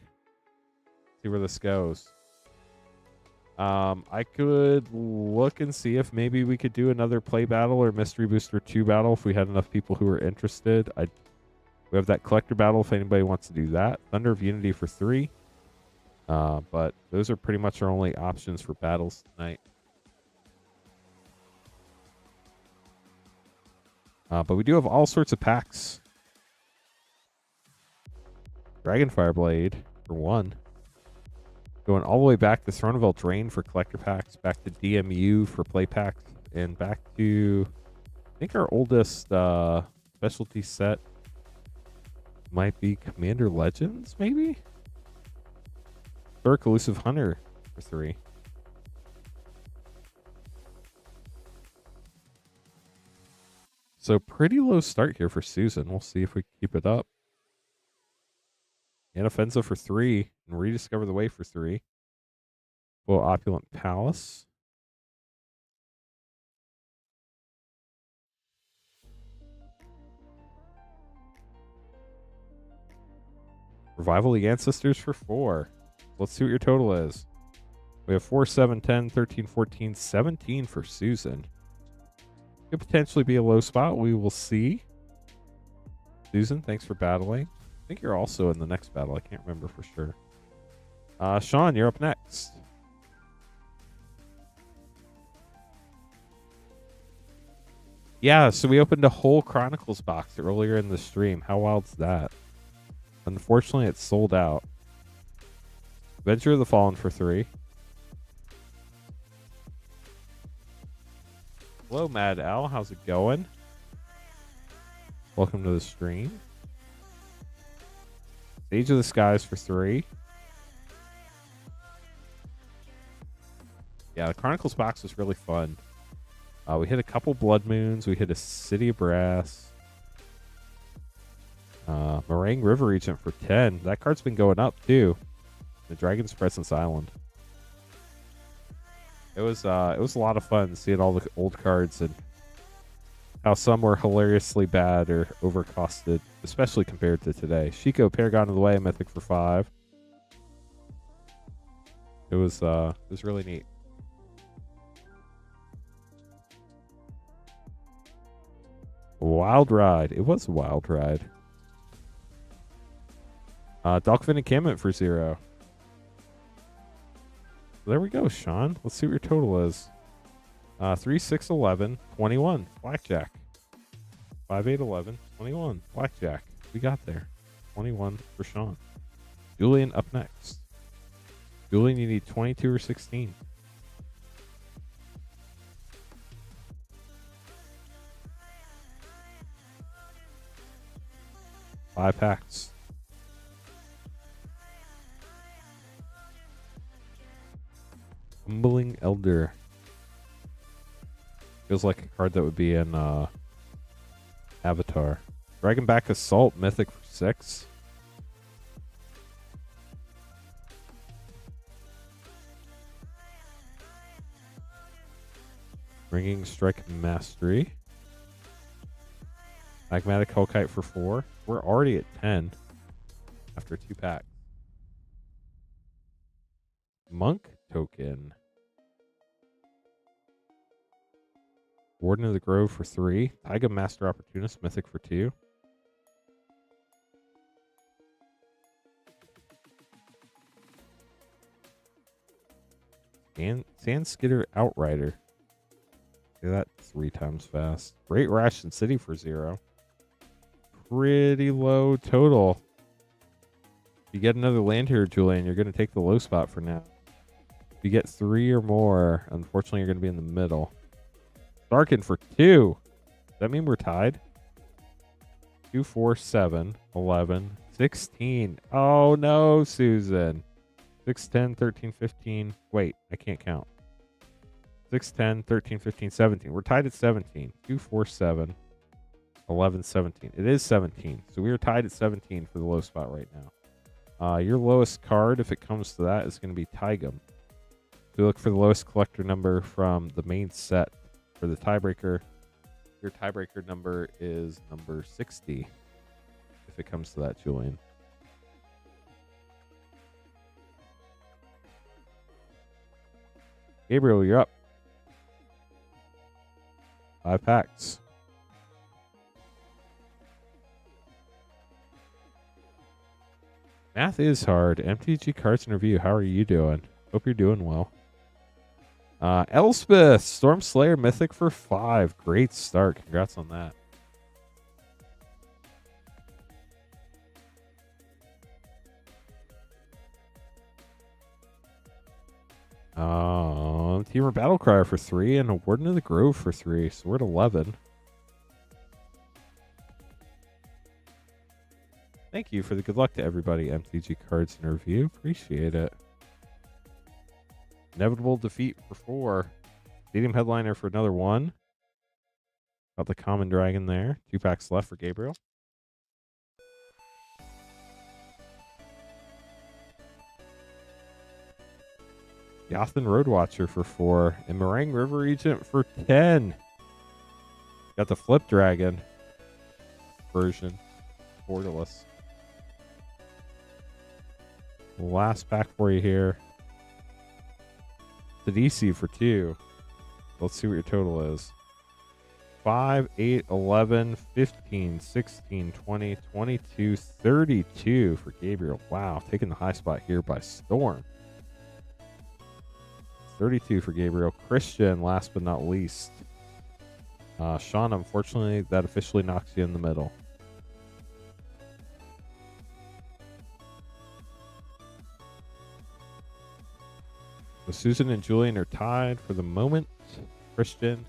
See where this goes. I could look and see if maybe we could do another play battle or Mystery Booster 2 battle if we had enough people who were interested. We have that collector battle if anybody wants to do that. Thunder of Unity for 3. But those are pretty much our only options for battles tonight. But we do have all sorts of packs. Dragonfire Blade for 1. Going all the way back to Throne of Eldraine for collector packs, back to DMU for play packs, and back to, I think our oldest specialty set might be Commander Legends, maybe? Berk Elusive Hunter for 3. So pretty low start here for Susan. We'll see if we keep it up. And Offensive for 3. And Rediscover the Way for 3. Well, Opulent Palace. Revival of the Ancestors for 4. Let's see what your total is. We have 4, 7, 10, 13, 14, 17 for Susan. Could potentially be a low spot. We will see. Susan, thanks for battling. I think you're also in the next battle. I can't remember for sure. Sean, you're up next. Yeah, so we opened a whole Chronicles box earlier in the stream. How wild's that? Unfortunately, it's sold out. Venture of the Fallen for 3. Hello, Mad Al. How's it going? Welcome to the stream. Age of the Skies for 3. Yeah, the Chronicles box was really fun. We hit a couple Blood Moons. We hit a City of Brass. Meringue River Regent for 10. That card's been going up, too. The Dragon's Presence Island. It was a lot of fun seeing all the old cards and how some were hilariously bad or overcosted, especially compared to today. Shiko Paragon of the Way, Mythic for 5. It was really neat. Wild Ride. It was a wild ride. Dolphin Encampment for 0. There we go, Sean. Let's see what your total is. 3, 6, 11, 21. Blackjack. 5, 8, 11, 21. Blackjack. We got there. 21 for Sean. Julian up next. Julian, you need 22 or 16. Five packs. Humbling Elder. Feels like a card that would be in Avatar. Dragonback Assault, Mythic for 6. Ringing Strike Mastery. Magmatic Hellkite for 4. We're already at 10 after 2 packs. Monk Token. Warden of the Grove for 3. Taiga Master Opportunist, Mythic for 2. And Sandskidder Outrider. Do that 3 times fast. Great Ration City for 0. Pretty low total. If you get another land here, Julian, you're going to take the low spot for now. If you get 3 or more, unfortunately, you're going to be in the middle. Darken for 2. Does that mean we're tied? 2, 4, 7, 11, 16. Oh, no, Susan. 6, 10, 13, 15. Wait, I can't count. 6, 10, 13, 15, 17. We're tied at 17. 2, 4, 7, 11, 17. It is 17. So we are tied at 17 for the low spot right now. Your lowest card, if it comes to that, is going to be Taigam. So we look for the lowest collector number from the main set. For the tiebreaker, your tiebreaker number is number 60. If it comes to that, Julian. Gabriel, you're up. 5 packs. Math is hard. MTG Cards and Review, how are you doing? Hope you're doing well. Elspeth, Storm Slayer Mythic for 5. Great start. Congrats on that. Teamer Battlecry for 3 and a Warden of the Grove for 3. So we're at 11. Thank you for the good luck to everybody. MTG Cards in Review. Appreciate it. Inevitable Defeat for 4. Stadium Headliner for another 1. Got the Common Dragon there. 2 packs left for Gabriel. Yathan Roadwatcher for 4. And Meringue River Regent for 10. Got the Flip Dragon version. Borderless. Last pack for you here. The DC for 2. Let's see what your total is. 5, 8, 11, 15, 16, 20, 22, 32 for Gabriel. Wow, taking the high spot here by storm. 32 for Gabriel. Christian, last but not least. Sean, unfortunately, that officially knocks you in the middle. So Susan and Julian are tied for the moment. Christian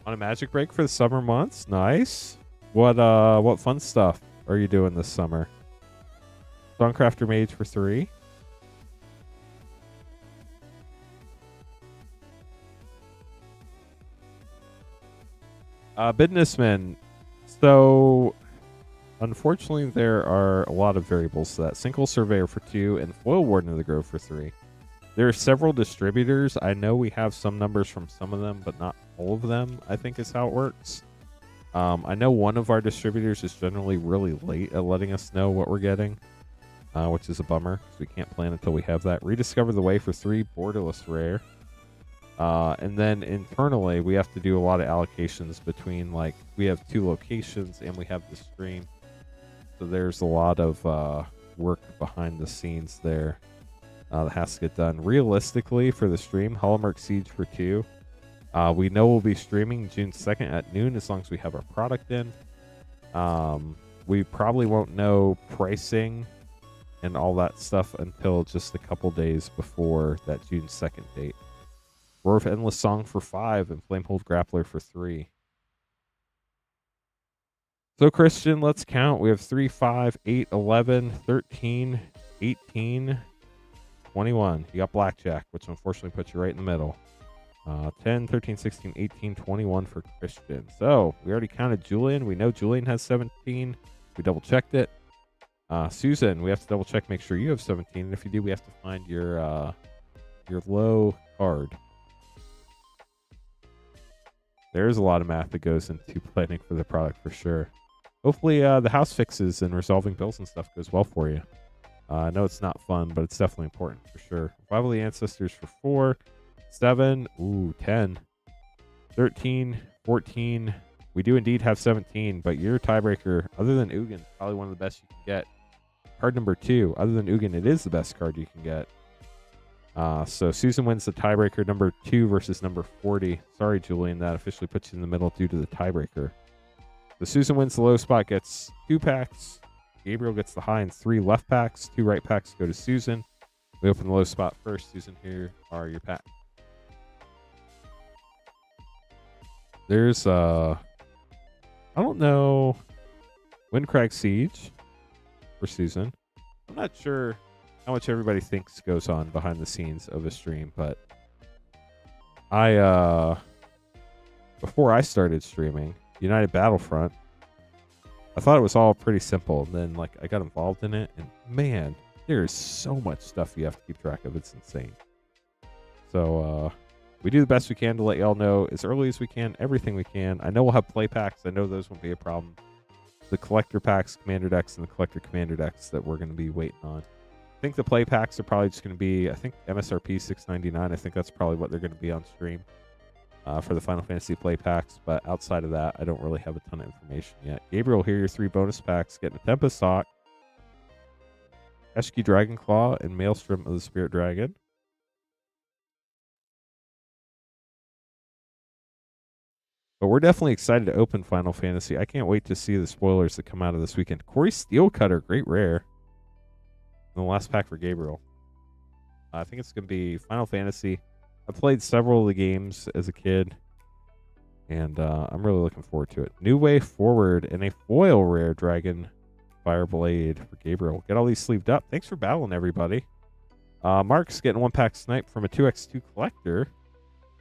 on a magic break for the summer months. Nice. What fun stuff are you doing this summer? Songcrafter Mage for 3. Businessman. So unfortunately, there are a lot of variables to that. Single Surveyor for 2 and Foil Warden of the Grove for 3. There are several distributors. I know we have some numbers from some of them, but not all of them, I think is how it works. I know one of our distributors is generally really late at letting us know what we're getting, which is a bummer because we can't plan until we have that. Rediscover the Way for 3, Borderless Rare. And then internally, we have to do a lot of allocations between, like, we have 2 locations and we have the stream. So there's a lot of work behind the scenes there that has to get done. Realistically, for the stream, Hallmark Siege for 2. We know we'll be streaming June 2nd at noon as long as we have our product in. We probably won't know pricing and all that stuff until just a couple days before that June 2nd date. Roar of Endless Song for 5 and Flamehold Grappler for 3. So, Christian, let's count. We have 3, 5, 8, 11, 13, 18, 21. You got Blackjack, which unfortunately puts you right in the middle. 10, 13, 16, 18, 21 for Christian. So, we already counted Julian. We know Julian has 17. We double-checked it. Susan, we have to double-check, make sure you have 17. And if you do, we have to find your low card. There's a lot of math that goes into planning for the product for sure. Hopefully the house fixes and resolving bills and stuff goes well for you. I know it's not fun, but it's definitely important for sure. Revival of the Ancestors for 4, 7, 10, 13, 14. We do indeed have 17, but your tiebreaker, other than Ugin, probably one of the best you can get. Card number 2, other than Ugin, it is the best card you can get. So Susan wins the tiebreaker, number 2 versus number 40. Sorry, Julian, that officially puts you in the middle due to the tiebreaker. So Susan wins the low spot, gets 2 packs. Gabriel gets the high and 3 left packs. 2 right packs go to Susan. We open the low spot first. Susan, here are your packs. There's, I don't know, Windcrag Siege for Susan. I'm not sure how much everybody thinks goes on behind the scenes of a stream, but before I started streaming United Battlefront, I thought it was all pretty simple. And then, like, I got involved in it, and man, there's so much stuff you have to keep track of. It's insane. So we do the best we can to let y'all know as early as we can, everything we can. I know we'll have play packs. I know those won't be a problem. The collector packs, commander decks, and the collector commander decks that we're going to be waiting on. I think the play packs are probably just going to be, I think, MSRP $6.99. I think that's probably what they're going to be on stream for the Final Fantasy play packs. But outside of that, I don't really have a ton of information yet. Gabriel, here are your 3 bonus packs. Getting a Tempest Hawk, Eshki Dragonclaw, and Maelstrom of the Spirit Dragon. But we're definitely excited to open Final Fantasy. I can't wait to see the spoilers that come out of this weekend. Corey Steelcutter, great rare. And the last pack for Gabriel. I think it's going to be Final Fantasy. I played several of the games as a kid, and I'm really looking forward to it. New Way Forward and a foil rare Dragon Fireblade for Gabriel. Get all these sleeved up. Thanks for battling, everybody. Mark's getting 1-pack snipe from a 2x2 collector.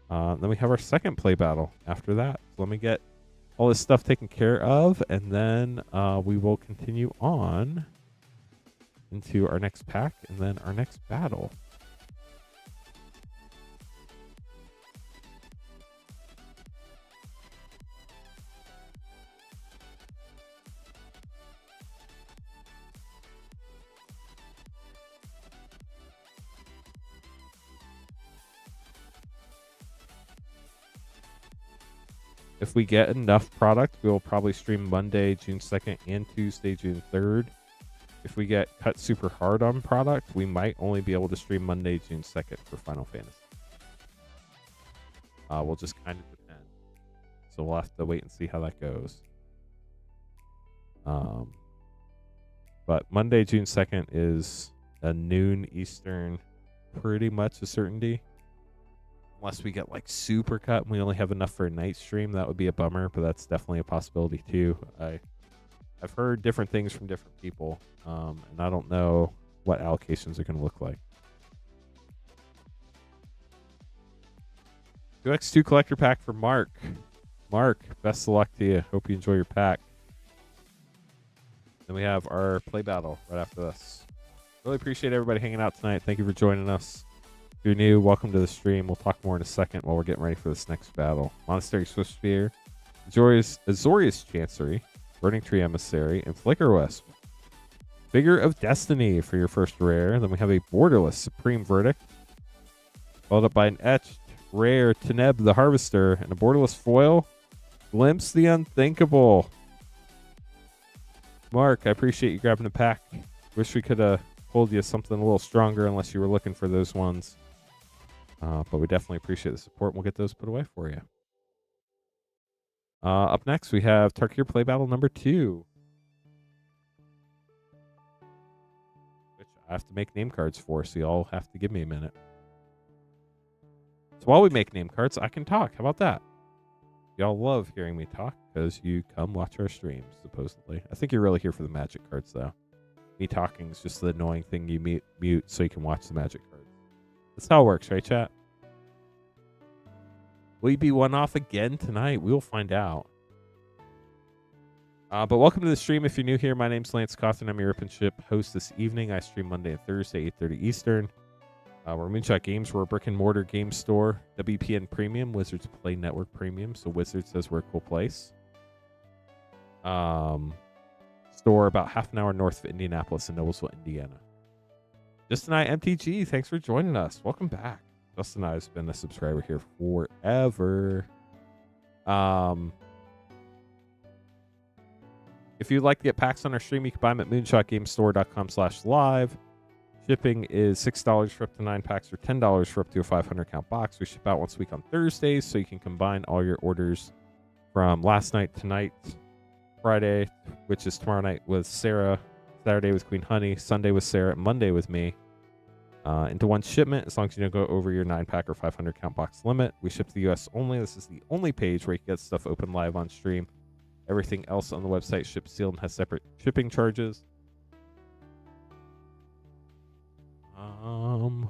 Then we have our second play battle after that. So let me get all this stuff taken care of, and then we will continue on into our next pack and then our next battle. If we get enough product, we will probably stream Monday, June 2nd and Tuesday, June 3rd. If we get cut super hard on product, we might only be able to stream Monday, June 2nd for Final Fantasy. We'll just kind of depend. So we'll have to wait and see how that goes. But Monday, June 2nd is a noon Eastern, pretty much a certainty. Unless we get like super cut and we only have enough for a night stream, that would be a bummer, but that's definitely a possibility too. I've heard different things from different people, and I don't know what allocations are going to look like. 2x2 collector pack for Mark. Mark, best of luck to you. Hope you enjoy your pack. Then we have our play battle right after this. Really appreciate everybody hanging out tonight. Thank you for joining us. If you're new, welcome to the stream. We'll talk more in a second while we're getting ready for this next battle. Monastery Swift Spear, Azorius Chancery, Burning Tree Emissary, and Flicker Wisp. Figure of Destiny for your first rare. Then we have a Borderless Supreme Verdict, followed up by an etched rare Teneb the Harvester, and a Borderless foil, Glimpse the Unthinkable. Mark, I appreciate you grabbing a pack. Wish we could have pulled you something a little stronger unless you were looking for those ones. But we definitely appreciate the support. We'll get those put away for you. Up next, we have Tarkir Play Battle number 2. Which I have to make name cards for, so y'all have to give me a minute. So while we make name cards, I can talk. How about that? Y'all love hearing me talk because you come watch our streams, supposedly. I think you're really here for the magic cards, though. Me talking is just the annoying thing you mute so you can watch the magic cards. That's how it works, right, chat? Will you be one off again tonight? We will find out. But welcome to the stream. If you're new here, my name's Lance Cawthon. I'm your OpenShip host this evening. I stream Monday and Thursday, 8:30 Eastern. We're Moonshot Games. We're a brick-and-mortar game store. WPN Premium, Wizards Play Network Premium. So Wizards says we're a cool place. Store about half an hour north of Indianapolis in Noblesville, Indiana. Justin and I, MTG, thanks for joining us. Welcome back. Justin and I has been a subscriber here forever. If you'd like to get packs on our stream, you can buy them at moonshotgamestore.com/live. Shipping is $6 for up to 9 packs or $10 for up to a 500 count box. We ship out once a week on Thursdays, so you can combine all your orders from last night, tonight, Friday, which is tomorrow night with Sarah, Saturday with Queen Honey, Sunday with Sarah, Monday with me, into one shipment, as long as you don't go over your 9-pack or 500 count box limit. We ship to the US only. This is the only page where you can get stuff open live on stream. Everything else on the website ships sealed and has separate shipping charges.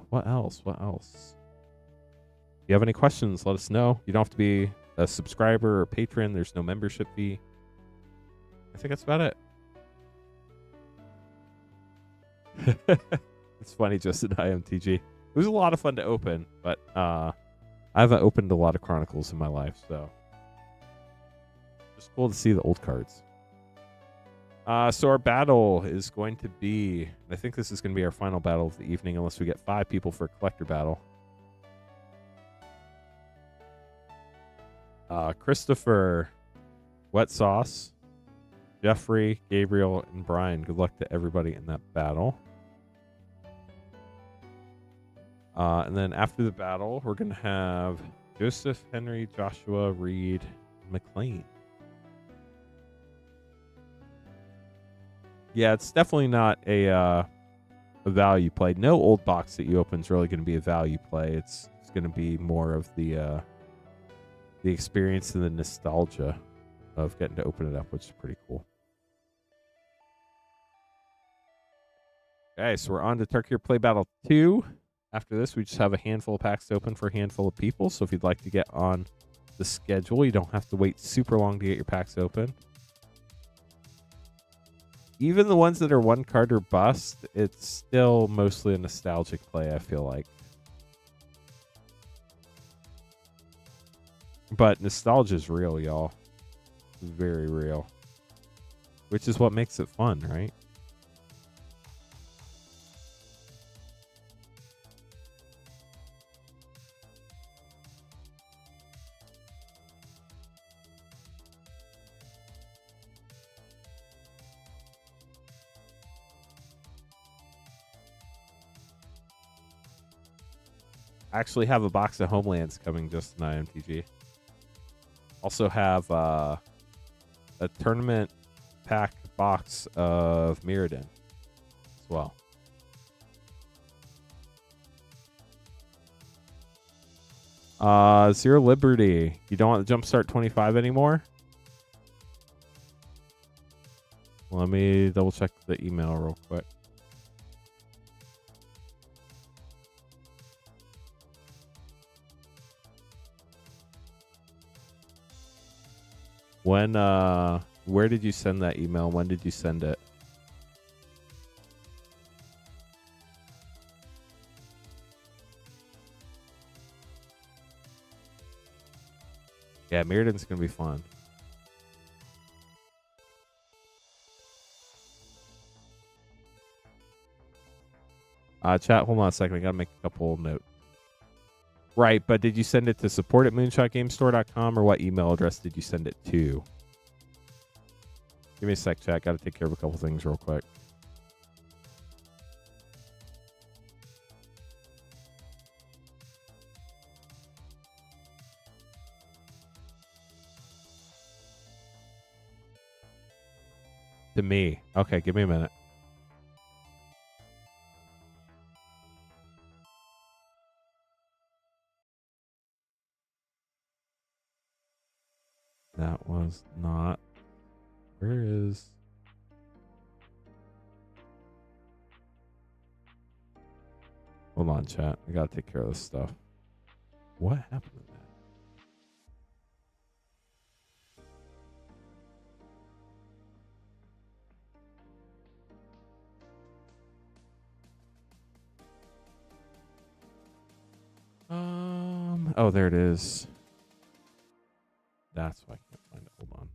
What else? If you have any questions, let us know. You don't have to be a subscriber or patron. There's no membership fee. I think that's about it. It's funny, Justin IMTG. It was a lot of fun to open, but I haven't opened a lot of Chronicles in my life, so just cool to see the old cards. So our battle is going to be, I think this is going to be our final battle of the evening, unless we get 5 people for a collector battle. Christopher, Wet Sauce, Jeffrey, Gabriel, and Brian. Good luck to everybody in that battle. And then after the battle, we're going to have Joseph, Henry, Joshua, Reed, and McLean. Yeah, it's definitely not a a value play. No old box that you open is really going to be a value play. It's going to be more of the experience and the nostalgia of getting to open it up, which is pretty cool. Okay, so we're on to Turkey or Play Battle 2. After this, we just have a handful of packs to open for a handful of people. So if you'd like to get on the schedule, you don't have to wait super long to get your packs open. Even the ones that are one card or bust, it's still mostly a nostalgic play, I feel like. But nostalgia is real, y'all. Very real. Which is what makes it fun, right? I actually have a box of Homelands coming just tonight, MTG. Also have a tournament pack box of Mirrodin as well. Zero Liberty. You don't want the Jumpstart 25 anymore? Let me double check the email real quick. When, where did you send that email? When did you send it? Yeah, Mirrodin's going to be fun. Chat, hold on a second. I got to make a couple notes. Right, but did you send it to support@moonshotgamestore.com or what email address did you send it to? Give me a sec, chat. Got to take care of a couple things real quick. To me. Okay, give me a minute. That was not. Where is? Hold on, chat. I gotta take care of this stuff. What happened to that? Oh, there it is. That's why I can't find it. Hold on.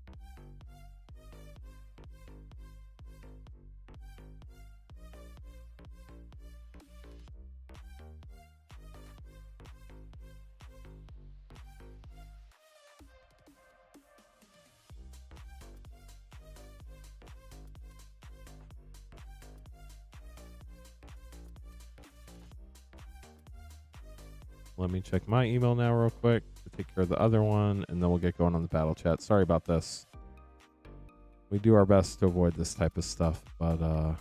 Let me check my email now real quick to take care of the other one, and then we'll get going on the battle chat. Sorry about this. We do our best to avoid this type of stuff, but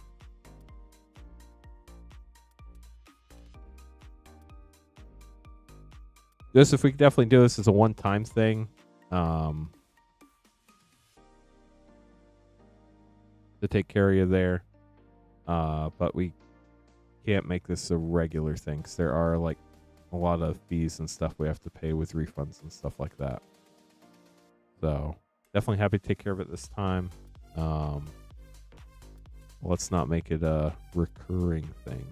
Joseph, we could definitely do this as a one-time thing. To take care of you there. But we can't make this a regular thing, because there are like a lot of fees and stuff we have to pay with refunds and stuff like that. So definitely happy to take care of it this time. Let's not make it a recurring thing.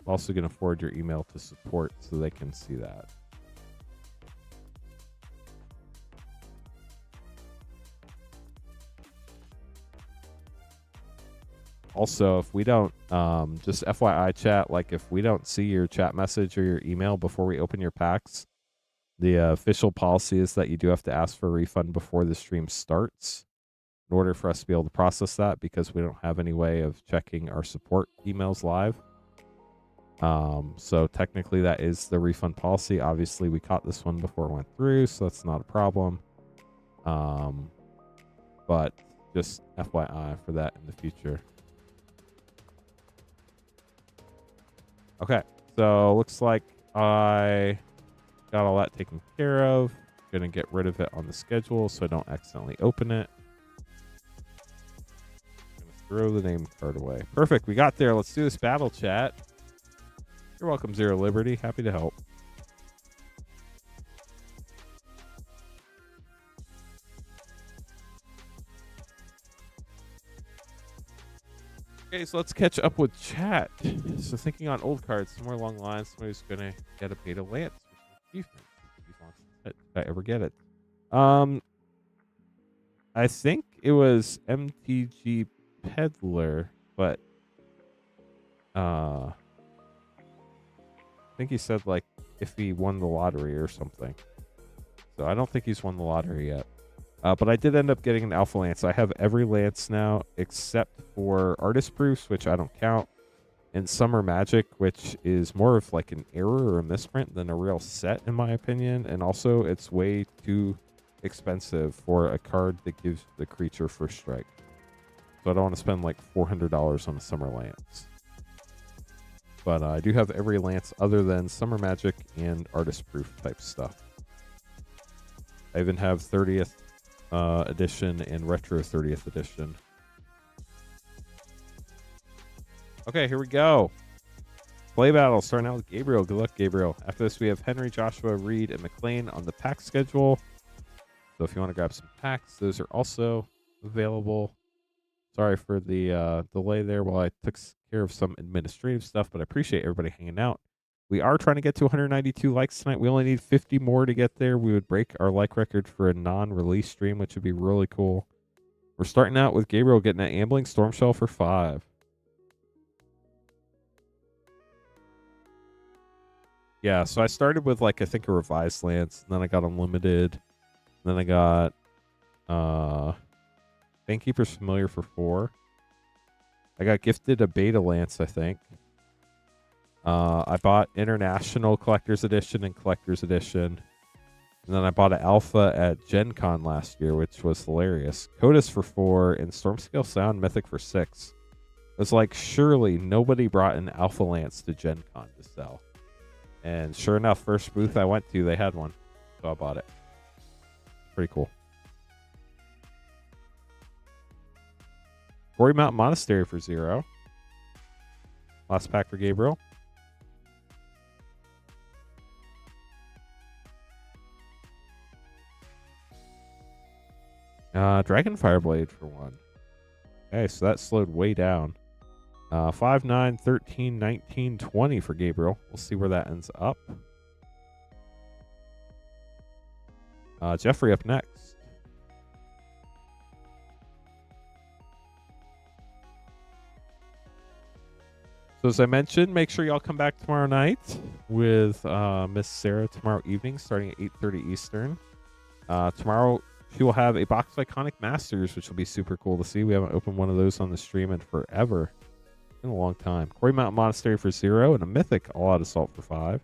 I'm also going to forward your email to support so they can see that. Also, if we don't, just FYI chat, like if we don't see your chat message or your email before we open your packs, the official policy is that you do have to ask for a refund before the stream starts in order for us to be able to process that, because we don't have any way of checking our support emails live. So technically that is the refund policy. Obviously we caught this one before it went through, so that's not a problem. But just FYI for that in the future. Okay, so looks like I got all that taken care of. Gonna get rid of it on the schedule so I don't accidentally open it. Gonna throw the name card away. Perfect, we got there. Let's do this battle chat. You're welcome, Zero Liberty. Happy to help. Okay, so let's catch up with chat. So thinking on old cards, somewhere along the line, somebody's gonna get a beta lance for some achievements. If I ever get it. I think it was MTG Peddler, but I think he said like if he won the lottery or something. So I don't think he's won the lottery yet. But I did end up getting an alpha lance. I have every lance now except for artist proofs, which I don't count, and summer magic, which is more of like an error or a misprint than a real set in my opinion. And also it's way too expensive for a card that gives the creature first strike. So I don't want to spend like $400 on a summer lance. But I do have every lance other than summer magic and artist proof type stuff. I even have 30th edition and retro 30th edition. Okay, here we go. Play battle starting out with Gabriel. Good luck, Gabriel. After this, we have Henry, Joshua, Reed, and McLean on the pack schedule. So if you want to grab some packs, those are also available. Sorry for the delay there while I took care of some administrative stuff, but I appreciate everybody hanging out. We are trying to get to 192 likes tonight. We only need 50 more to get there. We would break our like record for a non-release stream, which would be really cool. We're starting out with Gabriel getting an Ambling Stormshell for 5. Yeah, so I started with like I think a revised lance, and then I got unlimited, and then I got Banekeeper's Familiar for 4. I got gifted a beta lance, I think. I bought International Collector's Edition and Collector's Edition. And then I bought an Alpha at Gen Con last year, which was hilarious. Codas for 4 and Stormscale Sound Mythic for 6. It was like, surely nobody brought an Alpha Lance to Gen Con to sell. And sure enough, first booth I went to, they had one. So I bought it. Pretty cool. Quarry Mountain Monastery for 0. Last pack for Gabriel. Dragon Fireblade for 1. Okay, so that slowed way down. 5, 9, 13, 19, 20 for Gabriel. We'll see where that ends up. Jeffrey up next. So as I mentioned, make sure y'all come back tomorrow night with Miss Sarah tomorrow evening starting at 8:30 Eastern. Tomorrow she will have a box of Iconic Masters, which will be super cool to see. We haven't opened one of those on the stream in forever. It's been a long time. Quarry Mountain Monastery for 0 and a Mythic All-Out Assault for 5.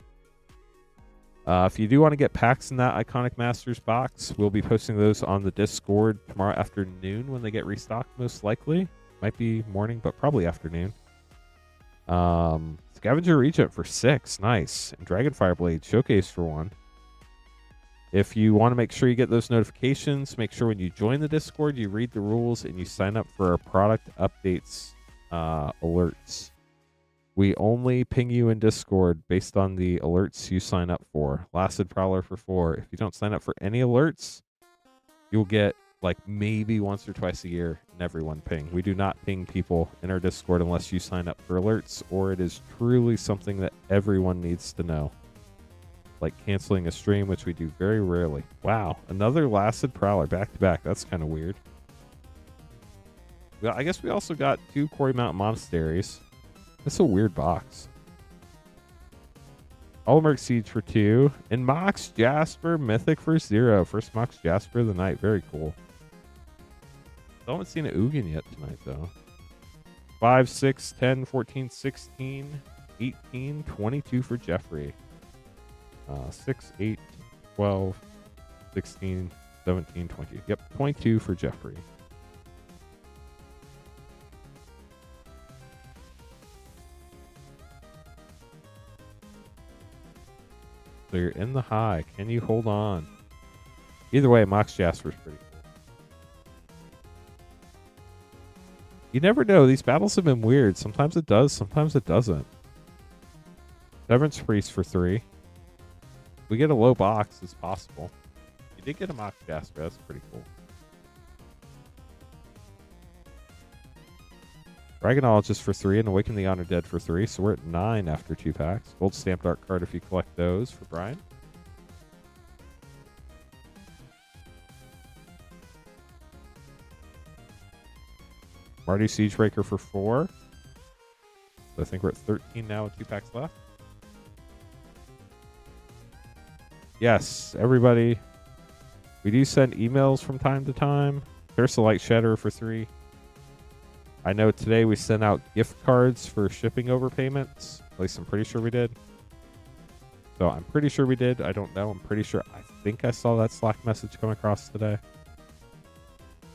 If you do want to get packs in that Iconic Masters box, we'll be posting those on the Discord tomorrow afternoon when they get restocked, most likely. Might be morning, but probably afternoon. Scavenger Regent for 6. Nice. And Dragon Fireblade Showcase for 1. If you want to make sure you get those notifications, make sure when you join the Discord, you read the rules and you sign up for our product updates alerts. We only ping you in Discord based on the alerts you sign up for. Lasted Prowler for 4. If you don't sign up for any alerts, you'll get like maybe once or twice a year an everyone ping. We do not ping people in our Discord unless you sign up for alerts or it is truly something that everyone needs to know. Like canceling a stream, which we do very rarely. Wow, another Lasted Prowler back to back. That's kind of weird. Well, I guess we also got 2 Quarry Mountain Monasteries. That's a weird box. Allmerk Siege for 2. And Mox Jasper Mythic for 0. First Mox Jasper of the night. Very cool. I haven't seen an Ugin yet tonight, though. 5, 6, 10, 14, 16, 18, 22 for Jeffrey. 6, 8, 12, 16, 17, 20. Yep, 22 for Jeffrey. So you're in the high. Can you hold on? Either way, Mox Jasper's pretty cool. You never know. These battles have been weird. Sometimes it does, sometimes it doesn't. Severance Priest for 3. We get a low box, it's possible. You did get a Mox Jasper. That's pretty cool. Dragonologist for 3 and Awaken the Honor Dead for 3. So we're at 9 after 2 packs. Gold Stamped Art card if you collect those for Brian. Marty Siegebreaker for 4. So I think we're at 13 now with 2 packs left. Yes, everybody. We do send emails from time to time. There's the Light Shatterer for 3. I know today we sent out gift cards for shipping overpayments. At least I'm pretty sure we did. So I'm pretty sure we did. I don't know. I'm pretty sure. I think I saw that Slack message come across today.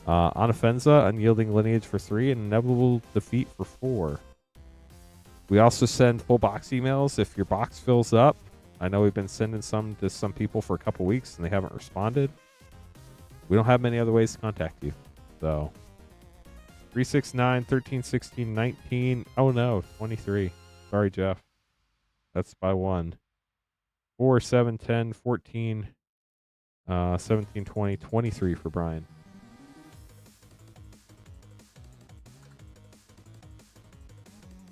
Anafenza, Unyielding Lineage for 3 and Inevitable Defeat for 4. We also send full box emails if your box fills up. I know we've been sending some to some people for a couple weeks and they haven't responded. We don't have many other ways to contact you. So 3, 6, 9, 13, 16, 19. Oh no, 23. Sorry, Jeff. That's by 1. 4, 7, 10, 14, 17, 20, 23 for Brian.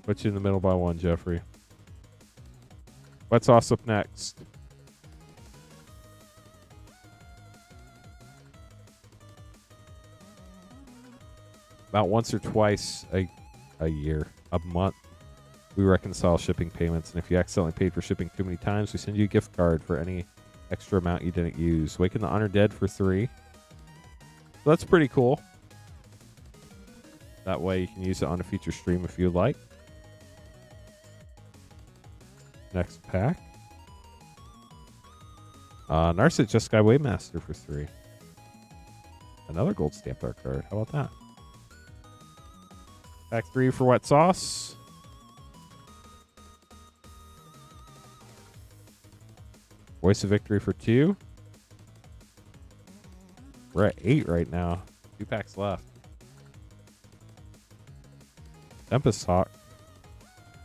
Put you in the middle by 1, Jeffrey. Wet Sauce up next. About once or twice a year, a month, we reconcile shipping payments. And if you accidentally paid for shipping too many times, we send you a gift card for any extra amount you didn't use. Awaken the Honor Dead for 3. So that's pretty cool. That way you can use it on a future stream if you'd like. Next pack. Narset Jeskai Waymaster for 3. Another gold stamped art card. How about that? Pack 3 for Wet Sauce. Voice of Victory for 2. We're at 8 right now. 2 packs left. Tempest Hawk.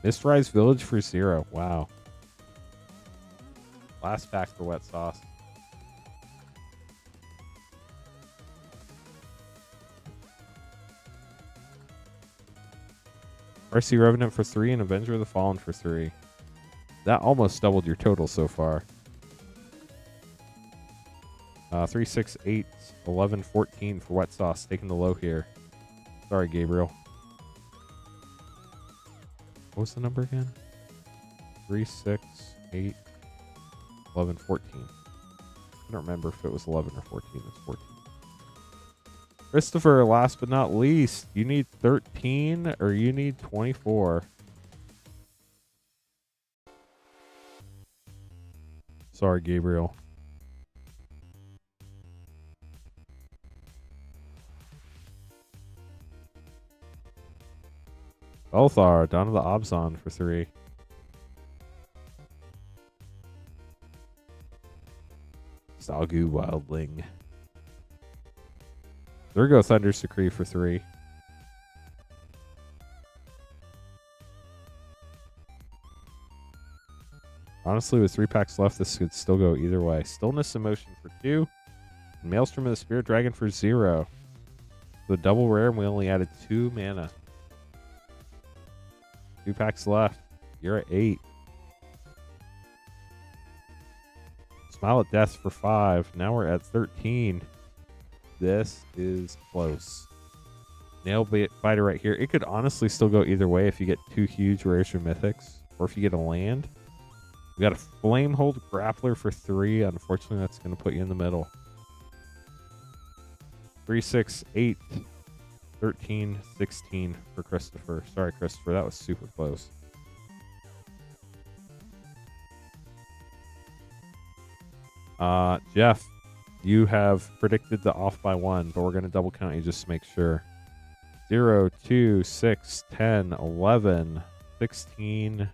Mistrise Village for 0. Wow. Last pack for Wet Sauce. RC Revenant for 3 and Avenger of the Fallen for 3. That almost doubled your total so far. 3, 6, 8, 11, 14 for Wet Sauce. Taking the low here. Sorry, Gabriel. What was the number again? 3, 6, 8, 11, 14. I don't remember if it was 11 or 14. It's 14. Christopher, last but not least, you need 13 or you need 24. Sorry, Gabriel. Belthar, down to the Obzon for 3. Salgu Wildling. Zergo Thunder's Decree for 3. Honestly, with 3 packs left, this could still go either way. Stillness and Motion for 2. And Maelstrom of the Spirit Dragon for 0. The double rare, and we only added 2 mana. 2 packs left. You're at 8. Smile at Death for 5. Now we're at 13. This is close. Nail Biter right here. It could honestly still go either way if you get 2 huge rares or mythics, or if you get a land. We got a Flamehold Grappler for 3. Unfortunately, that's going to put you in the middle. 3, 6, 8, 13, 16 for Christopher. Sorry, Christopher. That was super close. Jeff, You have predicted the off by 1, but we're going to double count you just to make sure. 0, 2, 6, 10, 11, 16,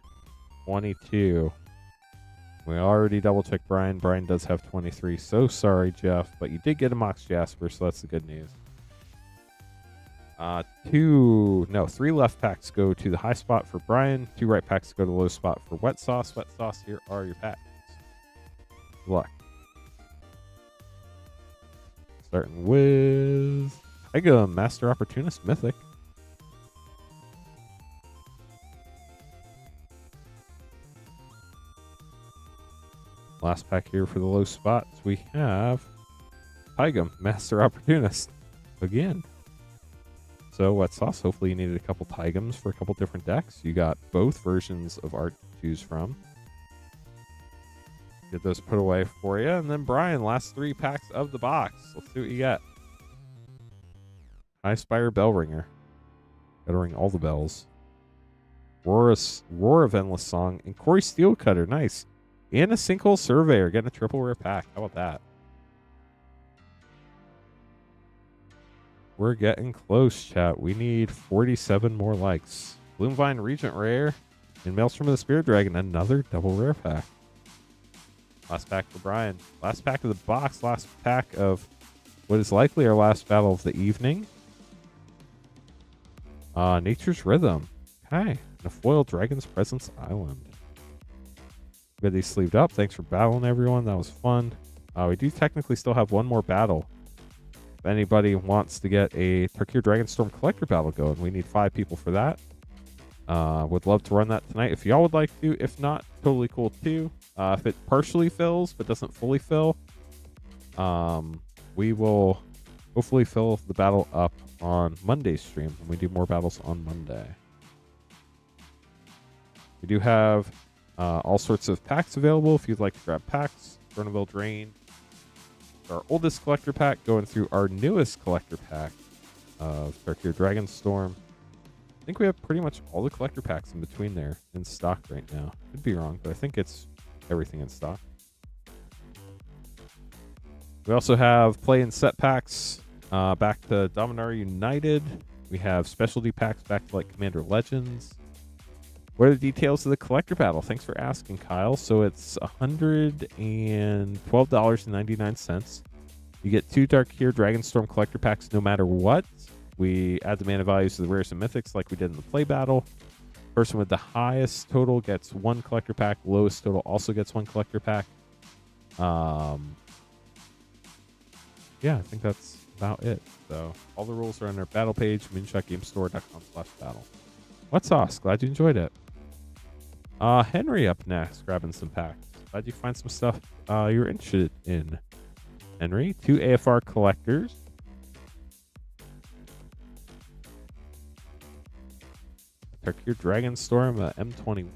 22. We already double checked Brian. Brian does have 23. So sorry, Jeff, but you did get a Mox Jasper, so that's the good news. 3 left packs go to the high spot for Brian. 2 right packs go to the low spot for Wet Sauce. Wet Sauce, here are your packs. Good luck. Starting with Tyga, Master Opportunist, Mythic. Last pack here for the low spots. We have Tyga, Master Opportunist again. So Wet Sauce, hopefully you needed a couple Tygums for a couple different decks. You got both versions of art to choose from. Get those put away for you. And then Brian, last 3 packs of the box. Let's see what you got. High Spire Bellringer. Gotta ring all the bells. Roar of Endless Song. And Corey Steelcutter. Nice. And a Sinkhole Surveyor. Getting a triple rare pack. How about that? We're getting close, chat. We need 47 more likes. Gloomvine Regent Rare. And Maelstrom of the Spirit Dragon. Another double rare pack. Last pack for Brian. Last pack of the box. Last pack of what is likely our last battle of the evening. Nature's Rhythm. Okay. And a foil Dragon's Presence Island. Got these sleeved up. Thanks for battling, everyone. That was fun. We do technically still have one more battle. If anybody wants to get a Tarkir Dragonstorm Collector battle going, we need 5 people for that. Would love to run that tonight if y'all would like to. If not, totally cool too. If it partially fills but doesn't fully fill, we will hopefully fill the battle up on Monday's stream, and we do more battles on Monday. We do have all sorts of packs available if you'd like to grab packs. Vernonville Drain, our oldest collector pack, going through our newest collector pack of Tarkir Dragonstorm. I think we have pretty much all the collector packs in between there in stock right now. Could be wrong, but I think it's everything in stock. We also have play and set packs back to Dominaria United. We have specialty packs back to like Commander Legends. What are the details of the collector battle? Thanks for asking, Kyle. So it's $112.99. You get 2 Tarkir Dragonstorm collector packs no matter what. We add the mana values to the rares and mythics like we did in the play battle. Person with the highest total gets 1 collector pack. Lowest total also gets 1 collector pack. Yeah, I think that's about it. So all the rules are on our battle page, moonshotgamestore.com/battle. What's sauce? Glad you enjoyed it. Henry up next, grabbing some packs. Glad you find some stuff you're interested in. Henry, 2 AFR collectors. Tarkir Dragonstorm M20.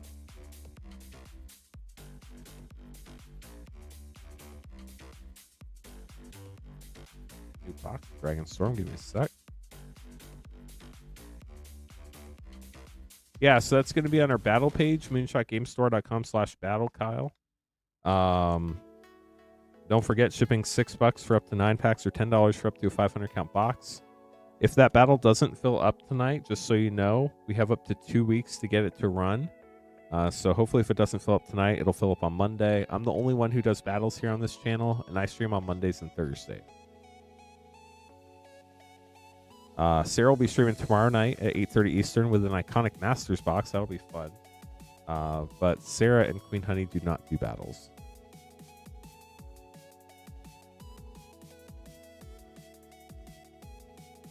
New box, Dragonstorm, give me a sec. Yeah, so that's going to be on our battle page, moonshotgamestore.com/battle, Kyle. Don't forget shipping $6 for up to 9 packs or $10 for up to a 500 count box. If that battle doesn't fill up tonight, just so you know, we have up to 2 weeks to get it to run. So hopefully if it doesn't fill up tonight, it'll fill up on Monday. I'm the only one who does battles here on this channel, and I stream on Mondays and Thursdays. Sarah will be streaming tomorrow night at 8:30 Eastern with an Iconic Masters box. That'll be fun. But Sarah and Queen Honey do not do battles.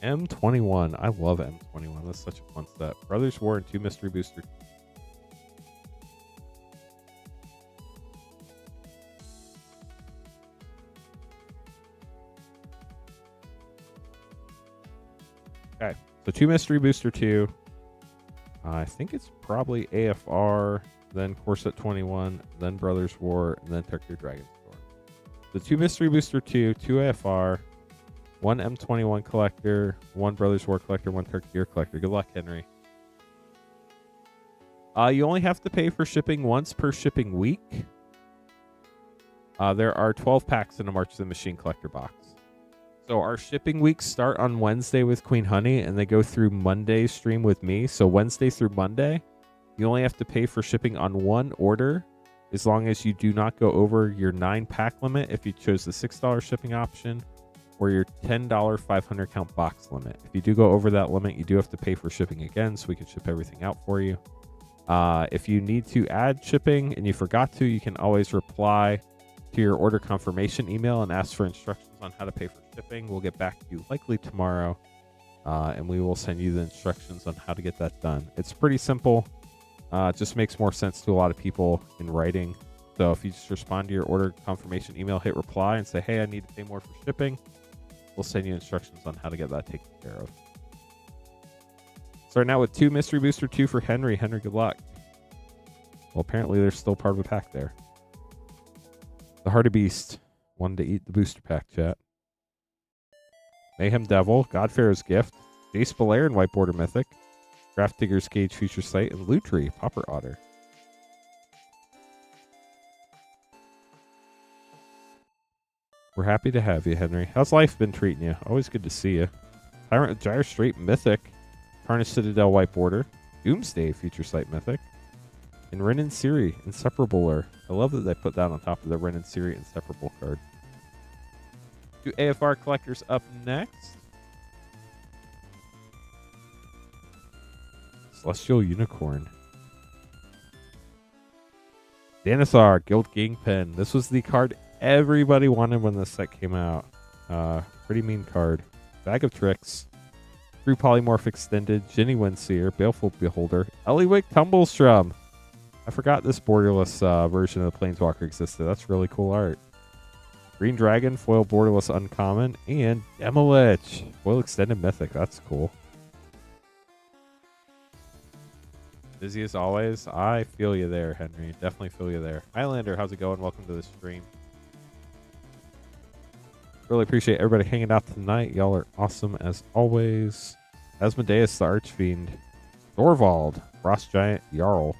M21. I love M21. That's such a fun set. Brothers War and 2 Mystery Booster. Okay. So 2 Mystery Booster 2. I think it's probably AFR, then Corset 21, then Brothers War, and then Tarkir Dragonstorm. The 2 Mystery Booster 2, 2 AFR, 1 M21 collector, 1 Brothers War collector, 1 Tarkir collector. Good luck, Henry. You only have to pay for shipping once per shipping week. There are 12 packs in the March of the Machine collector box. So our shipping weeks start on Wednesday with Queen Honey, and they go through Monday's stream with me. So Wednesday through Monday, you only have to pay for shipping on one order, as long as you do not go over your 9-pack limit if you chose the $6 shipping option, or your $10 500 count box limit. If you do go over that limit, you do have to pay for shipping again, so we can ship everything out for you. If you need to add shipping and you forgot to, you can always reply to your order confirmation email and ask for instructions on how to pay for shipping. We'll get back to you likely tomorrow, and we will send you the instructions on how to get that done. It's pretty simple. It just makes more sense to a lot of people in writing. So if you just respond to your order confirmation email, hit reply and say, hey, I need to pay more for shipping, we'll send you instructions on how to get that taken care of. Starting out with 2 Mystery Booster, 2 for Henry. Henry, good luck. Well, apparently there's still part of a pack there. The Heart of Beast wanted to eat the booster pack, chat. Mayhem Devil, Godfarrow's Gift, Jace Belair White Border Mythic, Graph Digger's Cage Future Sight, and Lutri, Popper Otter. We're happy to have you, Henry. How's life been treating you? Always good to see you. Tyrant of Gyre Strait Mythic, Tarnished Citadel White Border, Doomsday Future Sight Mythic, and Ren and Siri Inseparabler. I love that they put that on top of the Ren and Siri Inseparable card. 2 AFR collectors up next. Celestial Unicorn. Danithar, Guild Kingpin. This was the card everybody wanted when this set came out. Pretty mean card. Bag of Tricks. True Polymorph Extended. Ginny Windseer. Baleful Beholder. Eliwick Tumblestrum. I forgot this borderless version of the Planeswalker existed. That's really cool art. Green Dragon, Foil Borderless Uncommon, and Demolich. Foil Extended Mythic. That's cool. Busy as always. I feel you there, Henry. Definitely feel you there. Highlander, how's it going? Welcome to the stream. Really appreciate everybody hanging out tonight. Y'all are awesome as always. Asmodeus the Archfiend. Thorvald, Frost Giant, Jarl.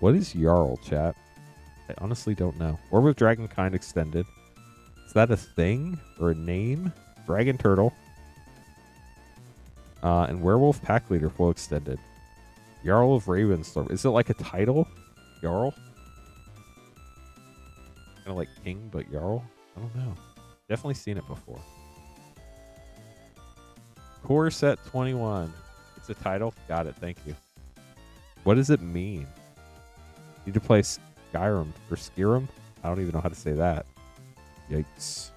What is Jarl, chat? I honestly don't know. Orb of Dragonkind Extended. Is that a thing or a name? Dragon Turtle. And Werewolf Pack Leader Full Extended. Jarl of Ravenstorm. Is it like a title? Jarl? Kind of like King, but Jarl? I don't know. Definitely seen it before. Core Set 21. It's a title? Got it. Thank you. What does it mean? Need to play Skyrim or Skyrim? I don't even know how to say that. Yikes.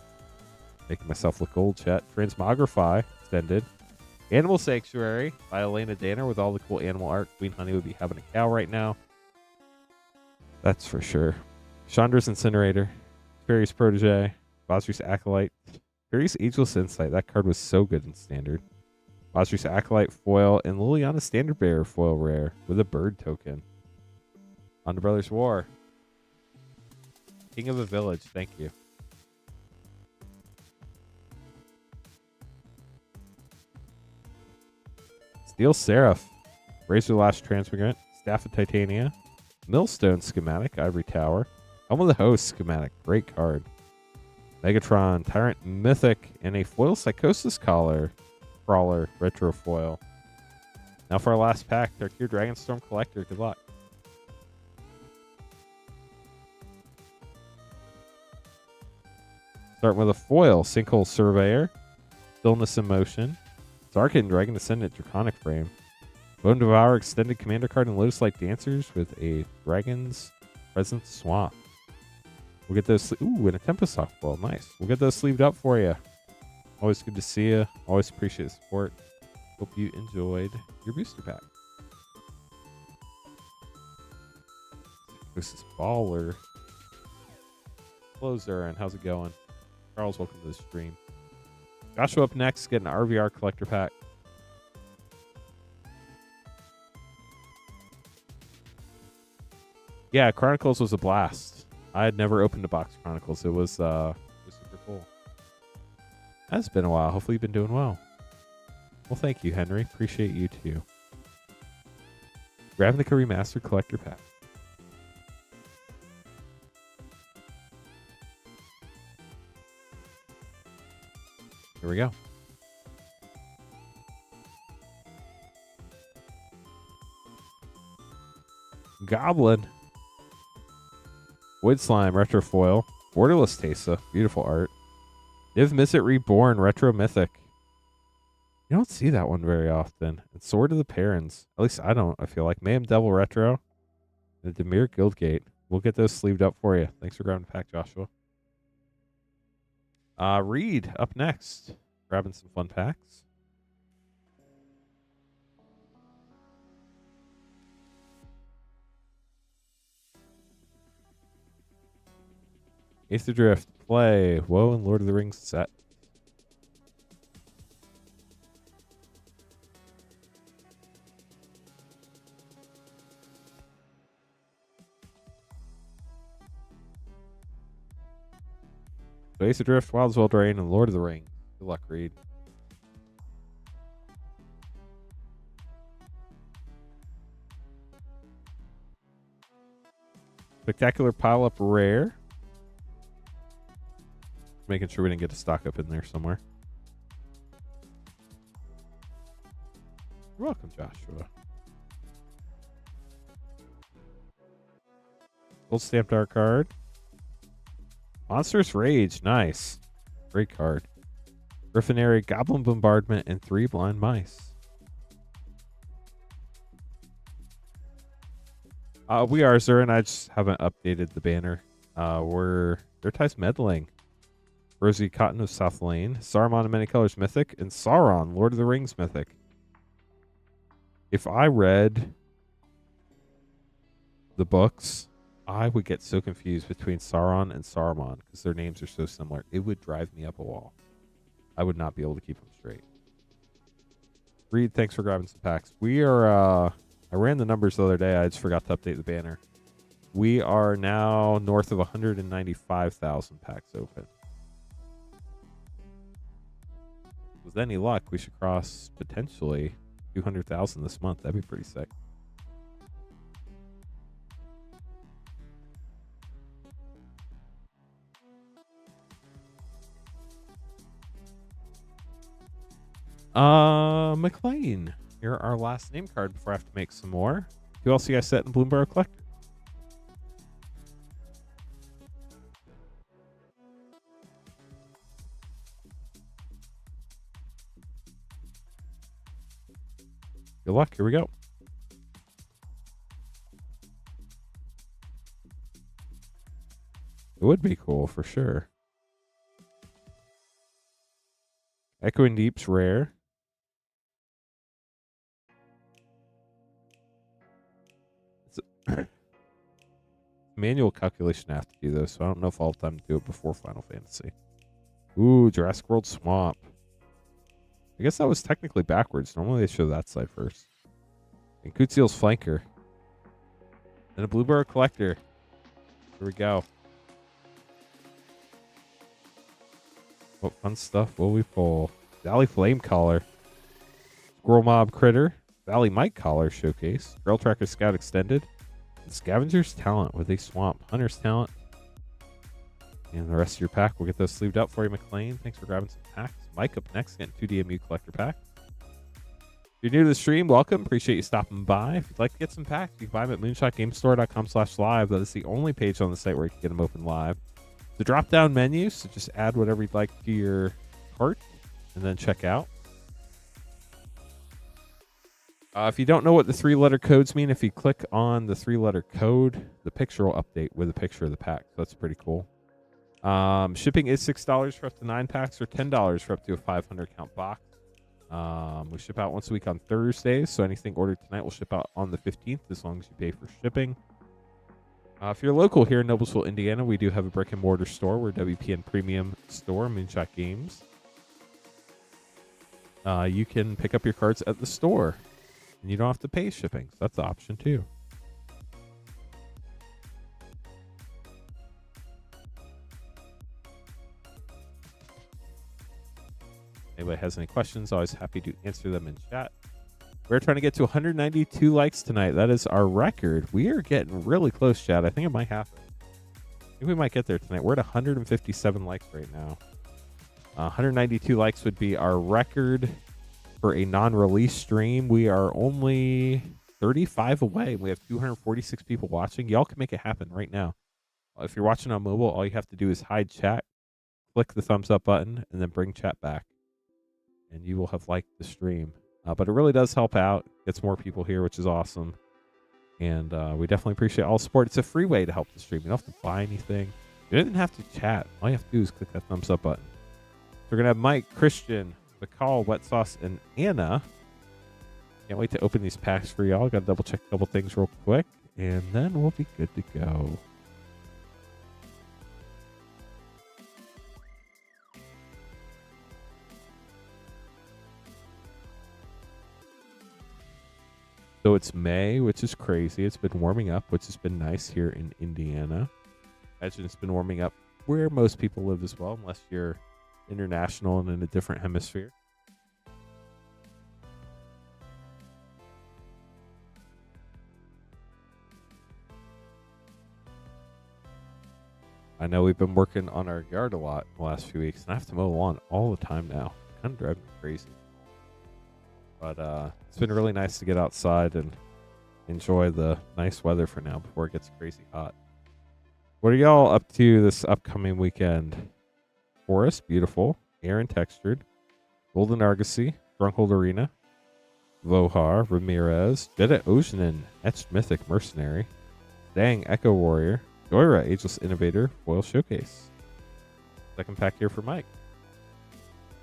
Making myself look old, chat. Transmogrify Extended. Animal Sanctuary by Elena Danner with all the cool animal art. Queen Honey would be having a cow right now. That's for sure. Chandra's Incinerator. Fairy's Protege. Bosri's Acolyte. Fairy's Ageless Insight. That card was so good in Standard. Bosri's Acolyte foil. And Liliana Standard Bearer foil rare with a bird token. On to Brothers War. King of a Village. Thank you. Steel Seraph, Razor Lash Transmigrant, Staff of Titania, Millstone Schematic, Ivory Tower, Helm of the Host Schematic, great card. Megatron, Tyrant Mythic, and a Foil Psychosis Crawler, Retro Foil. Now for our last pack, Darkir Dragonstorm Collector, good luck. Starting with a foil, Sinkhole Surveyor, Stillness in Motion, Arcane Dragon Descendant Draconic Frame, Bone Devourer Extended Commander card, and Lotus Light Dancers with a Dragon's Presence Swamp. We'll get those. Ooh, and a Tempest Softball. Nice. We'll get those sleeved up for you. Always good to see you. Always appreciate the support. Hope you enjoyed your booster pack. This is Baller. Hello, Zurin. How's it going? Charles, welcome to the stream. Joshua up next, get an RVR collector pack. Yeah, Chronicles was a blast. I had never opened a box Chronicles. It was super cool. It's been a while. Hopefully you've been doing well. Well, thank you, Henry. Appreciate you too. Ravnica Remastered collector pack. Here we go. Goblin. Wood Slime, Retro Foil. Borderless Tesa, beautiful art. Niv Mizzet Reborn, Retro Mythic. You don't see that one very often. And Sword of the Parents. At least I don't, I feel like. Mayhem Devil Retro. And the Demir Guildgate. We'll get those sleeved up for you. Thanks for grabbing the pack, Joshua. Reed up next. Grabbing some fun packs. Aether Drift, play. Woe and Lord of the Rings set. So Aether Drift, Wild's Weldrain, and Lord of the Rings. Good luck, Reed. Spectacular Pile Up Rare. Making sure we didn't get a stock up in there somewhere. You're welcome, Joshua. Gold stamped art card. Monstrous Rage, nice. Great card. Griffinary, Goblin Bombardment, and 3 Blind Mice. We are, sir, and I just haven't updated the banner. We're Dirtie's Meddling. Rosie Cotton of South Lane, Saruman of Many Colors Mythic, and Sauron, Lord of the Rings Mythic. If I read the books, I would get so confused between Sauron and Saruman because their names are so similar. It would drive me up a wall. I would not be able to keep them straight. Reed, thanks for grabbing some packs. We are, I ran the numbers the other day. I just forgot to update the banner. We are now north of 195,000 packs open. With any luck, we should cross potentially 200,000 this month. That'd be pretty sick. McLean. Here our last name card before I have to make some more. Who else you guys set in Bloomberg Collector? Good luck. Here we go. It would be cool for sure. Echoing Deep's rare. It's manual calculation I have to do though, so I don't know if I'll have time to do it before Final Fantasy. Ooh, Jurassic World Swamp. I guess that was technically backwards. Normally they show that side first. And Kuziel's Flanker. And a Blueberry Collector. Here we go. What fun stuff will we pull? Valley Flame Collar. Squirrel Mob Critter. Valley Mike Collar Showcase. Trail Tracker Scout Extended. And Scavenger's Talent with a Swamp. Hunter's Talent. And the rest of your pack, we'll get those sleeved up for you, McLean. Thanks for grabbing some packs. Mike up next, getting 2 DMU collector pack. If you're new to the stream, welcome. Appreciate you stopping by. If you'd like to get some packs, you can buy them at moonshotgamestore.com/live. That is the only page on the site where you can get them open live. The drop-down menu, so just add whatever you'd like to your cart and then check out. If you don't know what the 3-letter codes mean, if you click on the 3-letter code, the picture will update with a picture of the pack. So that's pretty cool. Shipping is $6 for up to 9 packs or $10 for up to a 500 count box. We ship out once a week on Thursdays, so anything ordered tonight will ship out on the 15th as long as you pay for shipping. If you're local here in Noblesville, Indiana, we do have a brick and mortar store. We're WPN Premium Store, Moonshot Games. You can pick up your cards at the store, and you don't have to pay shipping. So that's an option too. Anybody has any questions, always happy to answer them in chat. We're trying to get to 192 likes tonight. That is our record. We are getting really close, chat. I think it might happen. I think we might get there tonight. We're at 157 likes right now. 192 likes would be our record for a non-release stream. We are only 35 away. We have 246 people watching. Y'all can make it happen right now. If you're watching on mobile, all you have to do is hide chat, click the thumbs up button, and then bring chat back. And you will have liked the stream. But it really does help out. Gets more people here, which is awesome. And we definitely appreciate all the support. It's a free way to help the stream. You don't have to buy anything. You don't even have to chat. All you have to do is click that thumbs up button. So we're going to have Mike, Christian, Bacall, Wet Sauce, and Anna. Can't wait to open these packs for y'all. Got to double check a couple things real quick. And then we'll be good to go. So it's May, which is crazy. It's been warming up, which has been nice here in Indiana. Imagine it's been warming up where most people live as well, unless you're international and in a different hemisphere. I know we've been working on our yard a lot in the last few weeks, and I have to mow the lawn all the time now. Kind of driving me crazy. But it's been really nice to get outside and enjoy the nice weather for now before it gets crazy hot. What are y'all up to this upcoming weekend? Forest, beautiful. Aaron, textured. Golden Argosy, Stronghold Arena. Vohar, Ramirez. Jetta Oceanin, Etched Mythic Mercenary. Dang, Echo Warrior. Joyra, Ageless Innovator, Foil Showcase. Second pack here for Mike.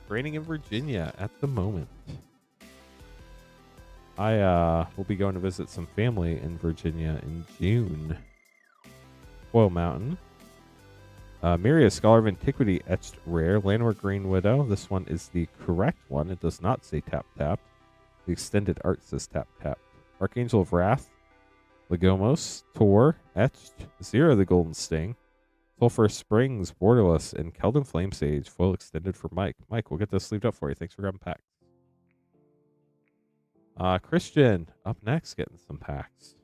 Training in Virginia at the moment. I will be going to visit some family in Virginia in June. Foil Mountain. Myria, Scholar of Antiquity, Etched Rare. Landmark Green Widow. This one is the correct one. It does not say tap tap. The extended art says tap tap. Archangel of Wrath. Legomos. Tor. Etched. Zero the Golden Sting. Sulphur Springs, Borderless, and Keldon Flame Sage. Foil extended for Mike. Mike, we'll get this sleeved up for you. Thanks for grabbing packs. Christian, up next, getting some packs.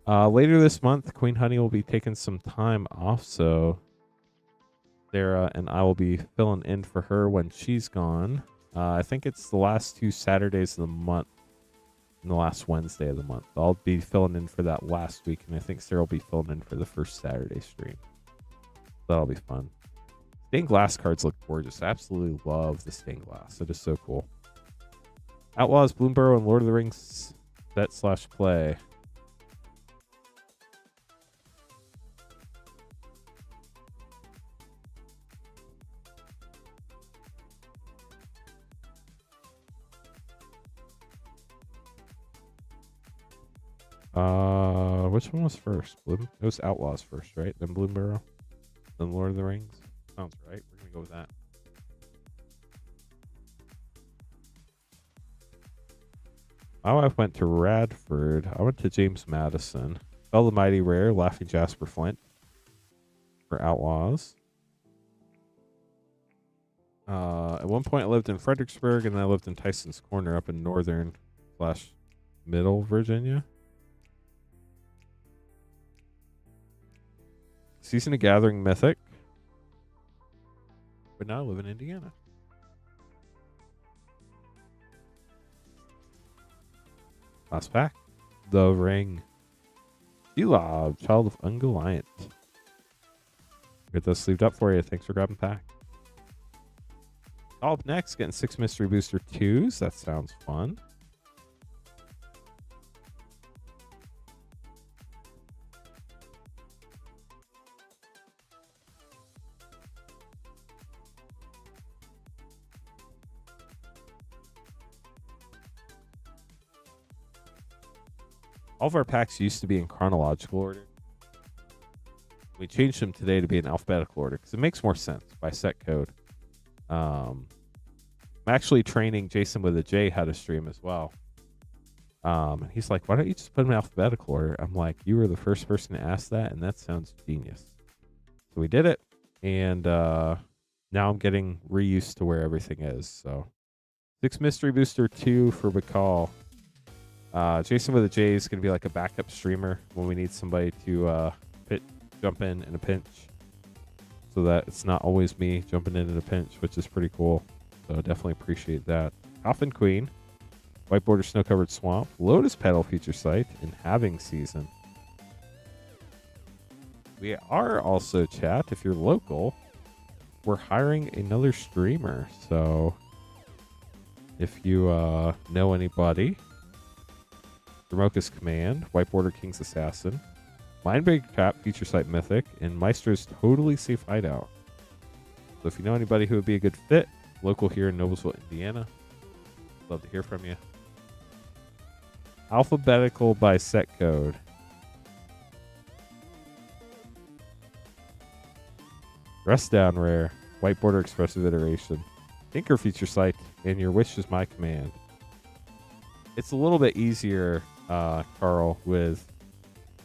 Later this month, Queen Honey will be taking some time off, so Sarah and I will be filling in for her when she's gone. I think it's the last 2 Saturdays of the month and the last Wednesday of the month. I'll be filling in for that last week, and I think Sarah will be filling in for the first Saturday stream. That'll be fun. Stained glass cards look gorgeous. I absolutely love the stained glass. It is so cool. Outlaws, Bloomborough, and Lord of the Rings set/play. Which one was first? It was Outlaws first, right? Then Bloomborough, then Lord of the Rings. Sounds right. We're gonna go with that. My wife went to Radford. I went to James Madison. Fell the Mighty Rare, Laughing Jasper Flint for Outlaws. At one point I lived in Fredericksburg, and then I lived in Tyson's Corner up in northern/middle Virginia. Season of Gathering Mythic. But now I live in Indiana. Last pack. The Ring. Elob, Child of Ungoliant. Get those sleeved up for you. Thanks for grabbing pack. All up next, getting 6 Mystery Booster 2s. That sounds fun. All of our packs used to be in chronological order. We changed them today to be in alphabetical order because it makes more sense by set code. I'm actually training Jason with a J how to stream as well. He's like, why don't you just put them in alphabetical order? I'm like, you were the first person to ask that, and that sounds genius. So we did it, and now I'm getting reused to where everything is. So 6 Mystery Booster 2 for Bacall. Jason with a J is going to be like a backup streamer when we need somebody to jump in a pinch, so that it's not always me jumping in a pinch, which is pretty cool. So definitely appreciate that. Coffin Queen, White Border Snow Covered Swamp, Lotus Petal feature site, and Halving Season. We are also, chat, if you're local, we're hiring another streamer. So if you know anybody, Dramoka's Command, White Border King's Assassin, Mindbreak Trap feature site Mythic, and Maestro's Totally Safe Hideout. So if you know anybody who would be a good fit, local here in Noblesville, Indiana, love to hear from you. Alphabetical by set code. Rest Down Rare, White Border Expressive Iteration, Tinker feature site, and Your Wish is My Command. It's a little bit easier, Carl, with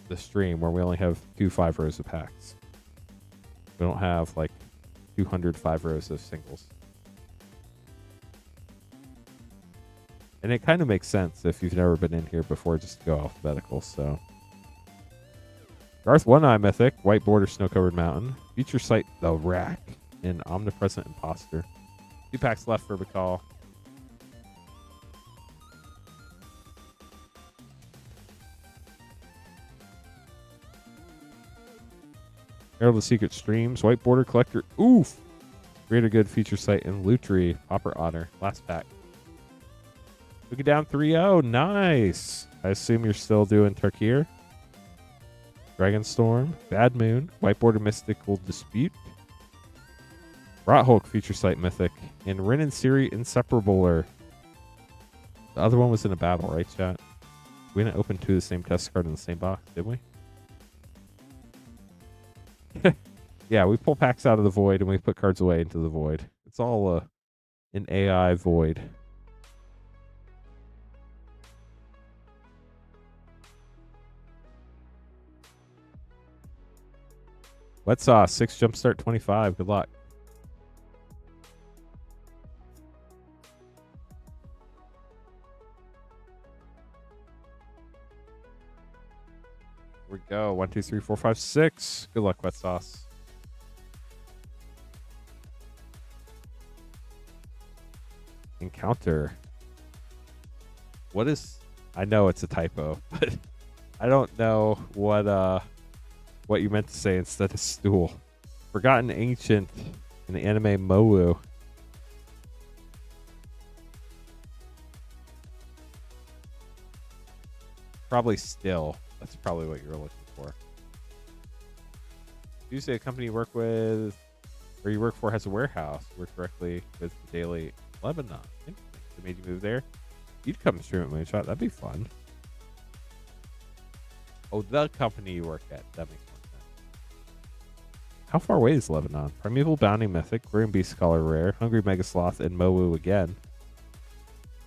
the stream where we only have 2 5 rows of packs. We don't have like 200 5 rows of singles. And it kind of makes sense if you've never been in here before, just to go alphabetical. So Garth One Eye Mythic, White Border Snow Covered Mountain, feature site The Rack, and Omnipresent Imposter. 2 packs left for Bakal. Herald of the Secret Streams, White Border Collector, oof! Greater Good feature site, and Lutri, Popper Otter. Last pack. Look it down 3-0. Nice. I assume you're still doing Tarkir. Dragonstorm, Bad Moon, White Border Mystical Dispute, Rothulk feature site Mythic, and Rin and Siri Inseparabler. The other one was in a battle, right, chat? We didn't open 2 of the same test card in the same box, did we? Yeah, we pull packs out of the void and we put cards away into the void. It's all an AI void. Wet Sauce, 6 Jumpstart 25. Good luck. Here we go. 1, 2, 3, 4, 5, 6. Good luck, Wet Sauce. Encounter. What is... I know it's a typo, but I don't know what you meant to say instead of stool. Forgotten Ancient in the anime Mowu. Probably still. That's probably what you're looking for. You say a company you work with or you work for has a warehouse. Work directly with the Daily Lebanon. They made you move there. You'd come stream at Moonshot. That'd be fun. Oh, the company you work at. That makes more sense. How far away is Lebanon? Primeval Bounty Mythic, Grim Beast Scholar Rare, Hungry Mega Sloth, and Mowu again.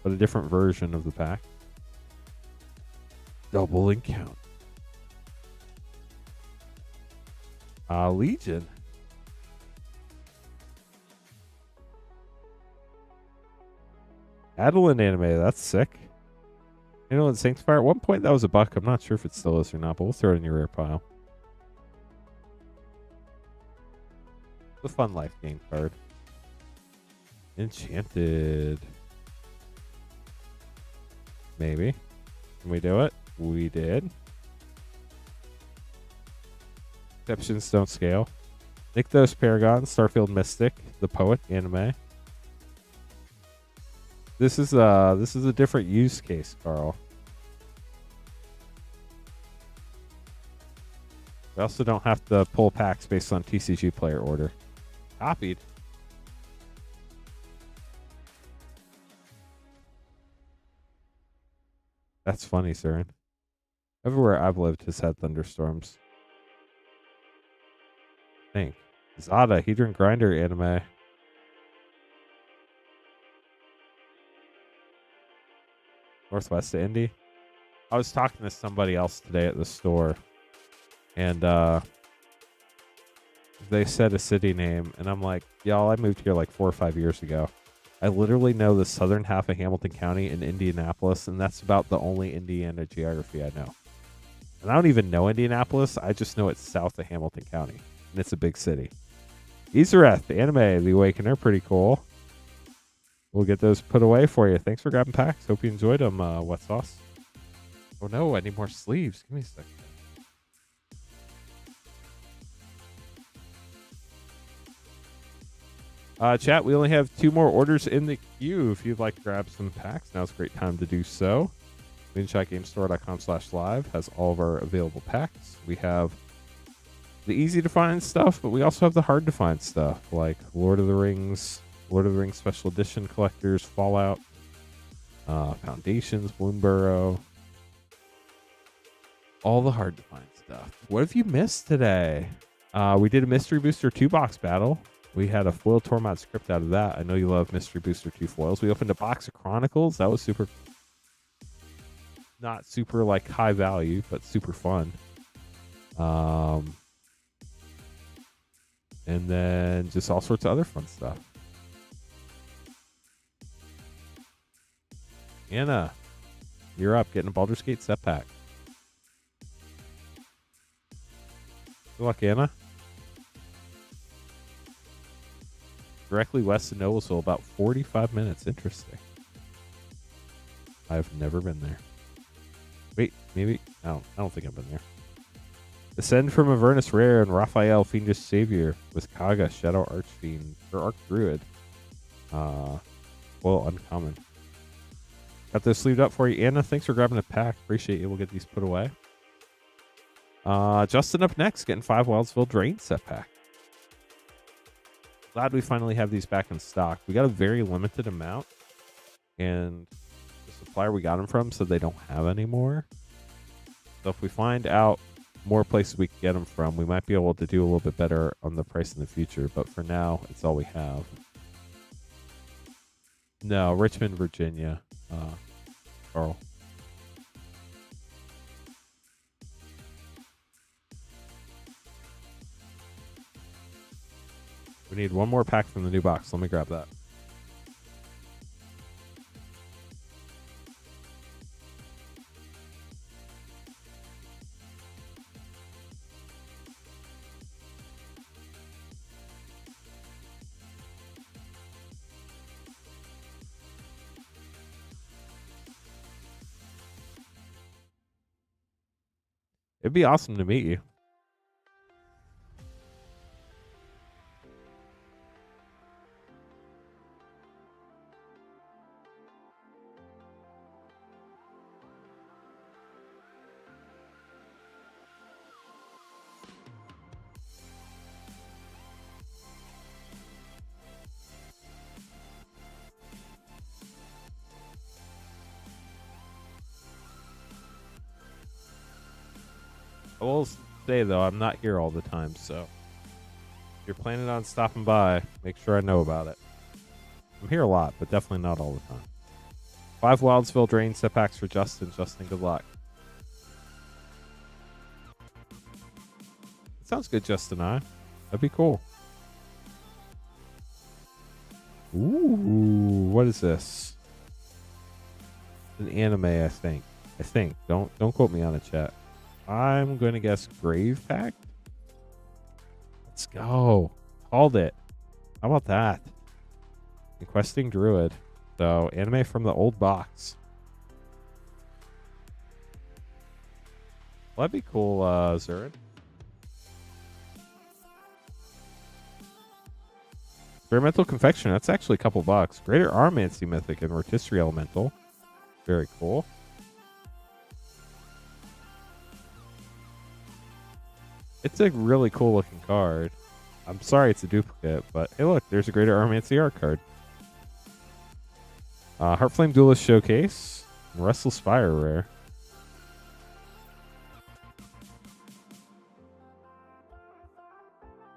But a different version of the pack. Double Encounter. Legion. Adeline anime, that's sick. You know, in Sanctifier, at one point that was a buck. I'm not sure if it still is or not, but we'll throw it in your rare pile. The Fun Life game card. Enchanted. Maybe. Can we do it? We did. Exceptions don't scale. Nykthos Paragon, Starfield Mystic, the Poet anime. This is a different use case, Carl. We also don't have to pull packs based on TCG player order. Copied. That's funny, Saren. Everywhere I've lived has had thunderstorms. I think. Zada, Hedron Grinder anime. Northwest of Indy. I was talking to somebody else today at the store, and they said a city name, and I'm like, y'all, I moved here like 4 or 5 years ago. I literally know the southern half of Hamilton County and Indianapolis, and that's about the only Indiana geography I know. And I don't even know Indianapolis. I just know it's south of Hamilton County, and it's a big city. Izareth, the anime, the Awakener, pretty cool. We'll get those put away for you. Thanks for grabbing packs. Hope you enjoyed them, Wet Sauce. Oh no, I need more sleeves. Give me a second. Chat, we only have 2 more orders in the queue. If you'd like to grab some packs, now's a great time to do so. MoonshotGameStore.com/live has all of our available packs. We have the easy to find stuff, but we also have the hard to find stuff like Lord of the Rings Special Edition collectors, Fallout, Foundations, Bloomburrow, all the hard to find stuff. What have you missed today? We did a Mystery Booster 2-box battle. We had a foil Tormod script out of that. I know you love Mystery Booster 2 foils. We opened a box of Chronicles. That was super, not super like high value, but super fun. And then just all sorts of other fun stuff. Anna, you're up. Getting a Baldur's Gate set pack. Good luck, Anna. Directly west of Noblesville, about 45 minutes. Interesting. I've never been there. Wait, maybe? No, I don't think I've been there. Ascend from Avernus Rare and Raphael Fiendish Savior with Kaga Shadow Archfiend or Archdruid. Well, uncommon. Got those sleeved up for you, Anna. Thanks for grabbing a pack. Appreciate you. We'll get these put away. Justin up next, getting 5 Wildsville Drain set pack. Glad we finally have these back in stock. We got a very limited amount, and the supplier we got them from said they don't have any more. So if we find out more places we can get them from, we might be able to do a little bit better on the price in the future. But for now, it's all we have. No, Richmond, Virginia. Carl. We need 1 more pack from the new box. Let me grab that. It'd be awesome to meet you. I will say, though, I'm not here all the time, so if you're planning on stopping by, make sure I know about it. I'm here a lot, but definitely not all the time. 5 Wildsville Drain set packs for Justin. Justin, good luck. It sounds good, Justin. That'd be cool. Ooh, what is this? An anime, I think. Don't quote me on it, chat. I'm going to guess Grave Pact. Let's go. Called it. How about that? Questing Druid. So, anime from the old box. Well, that'd be cool, Zurin. Experimental Confection. That's actually a couple bucks. Greater Armancy Mythic and Rotisserie Elemental. Very cool. It's a really cool looking card. I'm sorry it's a duplicate, but hey, look, there's a Greater Armancy art card. Heartflame Duelist Showcase. Restless Fire rare.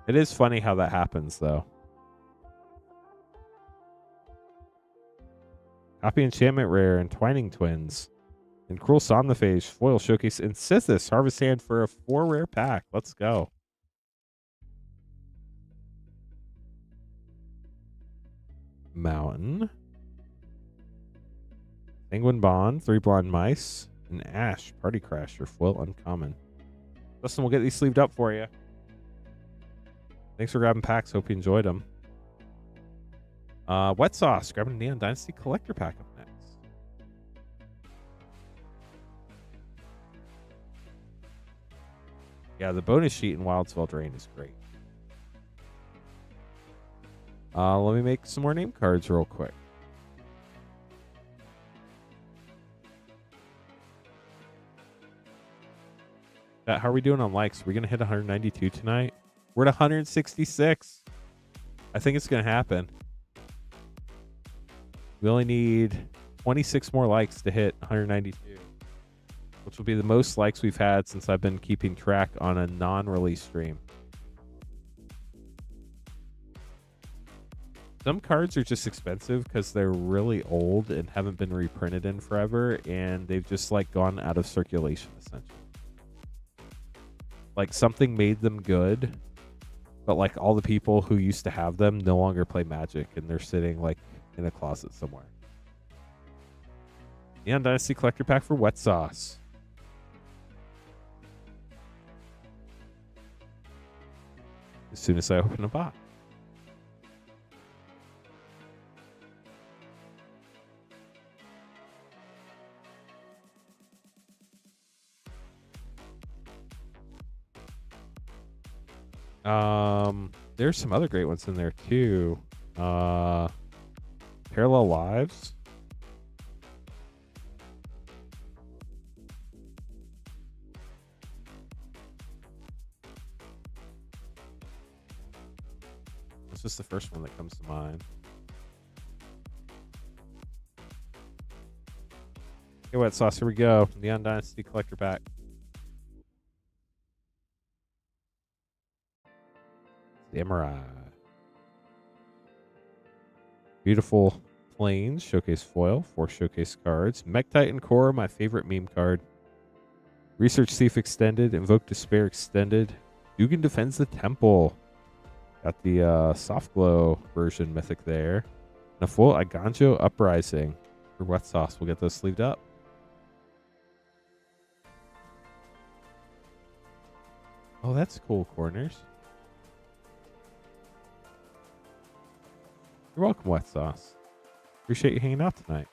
It is funny how that happens, though. Copy Enchantment rare and Twining Twins. And Cruel Somnophage foil showcase and Sithis Harvest Hand for a 4 rare pack. Let's go. Mountain. Penguin Bond, 3 Blind Mice, and Ash, Party Crasher, foil uncommon. Listen, we'll get these sleeved up for you. Thanks for grabbing packs. Hope you enjoyed them. Wet Sauce, grabbing a Neon Dynasty collector pack up next. Yeah, the bonus sheet in Wildsville Drain is great. Let me make some more name cards real quick. How are we doing on likes? Are we going to hit 192 tonight? We're at 166. I think it's going to happen. We only need 26 more likes to hit 192, which will be the most likes we've had since I've been keeping track on a non-release stream. Some cards are just expensive because they're really old and haven't been reprinted in forever, and they've just like gone out of circulation essentially. Like something made them good, but like all the people who used to have them no longer play Magic, and they're sitting like in a closet somewhere. Neon Dynasty collector pack for Wet Sauce. As soon as I open a box. There's some other great ones in there too. Parallel Lives. That's just the first one that comes to mind. Okay, Wet Sauce, here we go. Neon Dynasty collector pack. Samurai. Beautiful Plains, showcase foil, 4 showcase cards. Mech Titan Core, my favorite meme card. Research Thief extended, Invoke Despair extended. Dugan Defends the Temple. Got the Soft Glow version mythic there. And a full Iganjo Uprising for Wet Sauce. We'll get those sleeved up. Oh, that's cool, Corners. You're welcome, Wet Sauce. Appreciate you hanging out tonight.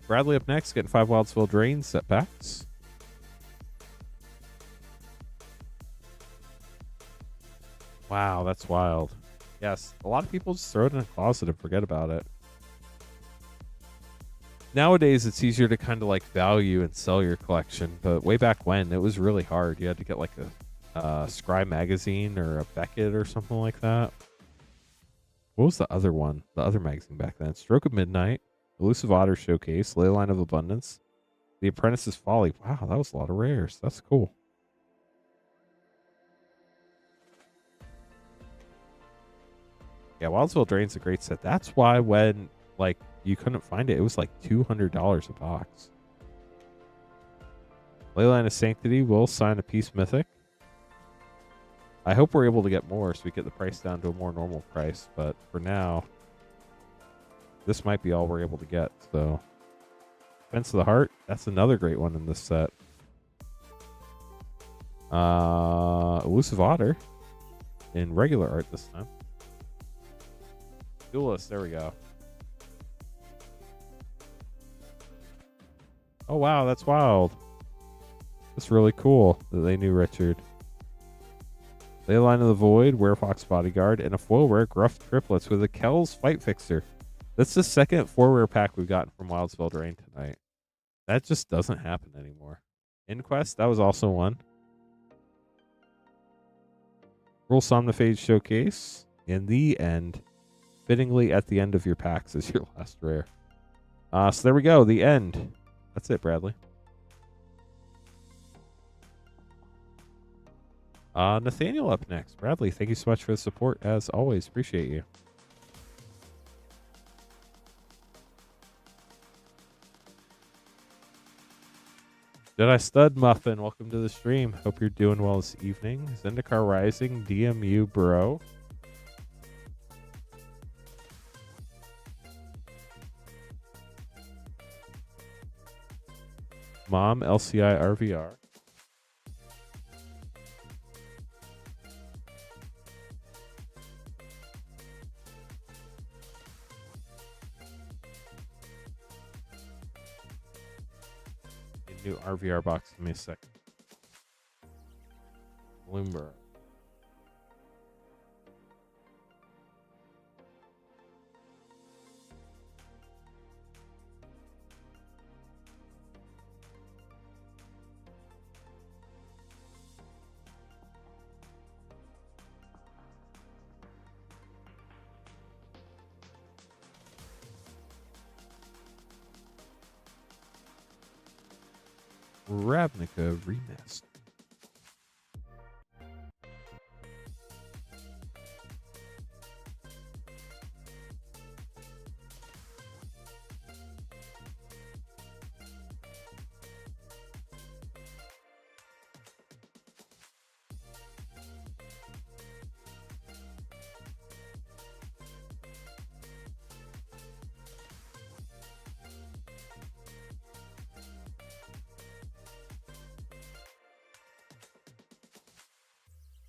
Bradley up next, getting 5 Wildsville Drain setbacks. Wow, that's wild. Yes, a lot of people just throw it in a closet and forget about it. Nowadays, it's easier to kind of like value and sell your collection, but way back when, it was really hard. You had to get like a Scry magazine or a Beckett or something like that. What was the other one? The other magazine back then? Stroke of Midnight, Elusive Otter Showcase, Leyline of Abundance, The Apprentice's Folly. Wow, that was a lot of rares. That's cool. Yeah, Wildsville Drain's a great set. That's why when like you couldn't find it, it was like $200 a box. Leyline of Sanctity will sign a Peace Mythic. I hope we're able to get more so we get the price down to a more normal price, but for now, this might be all we're able to get. So, Defense of the Heart, that's another great one in this set. Elusive Otter in regular art this time. Duelist, there we go. Oh wow, that's wild. That's really cool that they knew Richard. Leyline of the Void, Werefox Bodyguard, and a foil rare Gruff Triplets with a Kells Fight Fixer. That's the second 4 rare pack we've gotten from Wildsville Drain tonight. That just doesn't happen anymore. Inquest, that was also one. Roll Somniphage Showcase. In the end, fittingly at the end of your packs is your last rare. So there we go, the end. That's it, Bradley. Nathaniel up next. Bradley, thank you so much for the support. As always, appreciate you. Jedi Stud Muffin, welcome to the stream. Hope you're doing well this evening. Zendikar Rising, DMU bro. Mom, LCI, RVR. A new RVR box. Give me a second. Bloomberg. Ravnica Remastered.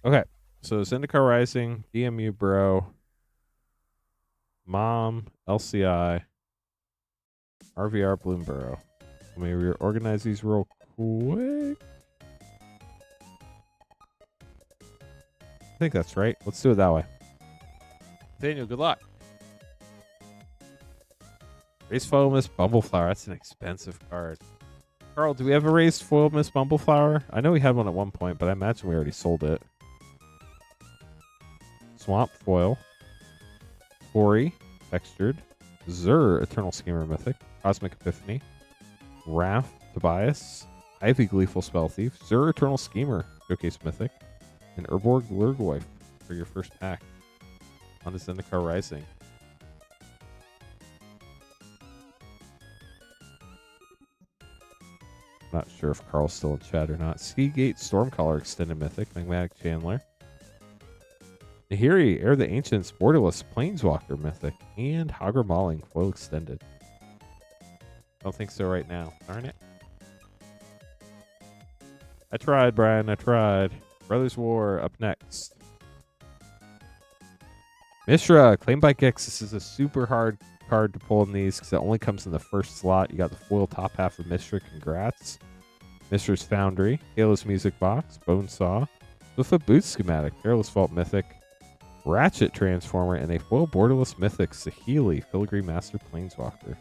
Okay, so Zendikar Rising, DMU Bro, Mom, LCI, RVR Bloomborough. Let me reorganize these real quick. I think that's right. Let's do it that way. Daniel, good luck. Raised Foil Miss Bumbleflower. That's an expensive card. Carl, do we have a Raised Foil Miss Bumbleflower? I know we had one at one point, but I imagine we already sold it. Swamp Foil. Tori, Textured. Zur, Eternal Schemer Mythic. Cosmic Epiphany. Wrath, Tobias. Ivy, Gleeful Spell Thief. Zur, Eternal Schemer, Showcase Mythic. And Urborg Lurgoyf for your first pack on the Zendikar Rising. Not sure if Carl's still in chat or not. Seagate Stormcaller Extended Mythic. Magmatic Chandler. Nahiri, Air the Ancients, Borderless, Planeswalker Mythic, and Hagra Mauling, Foil Extended. Don't think so right now. Darn it. I tried, Brian. I tried. Brothers War up next. Mishra, Claim by Gix. This is a super hard card to pull in these because it only comes in the first slot. You got the foil top half of Mishra. Congrats. Mishra's Foundry, Halo's Music Box, Bonesaw, Swiftfoot Boot Schematic, Perilous Vault Mythic, Ratchet Transformer, and a foil borderless Mythic, Saheeli, Filigree Master Planeswalker.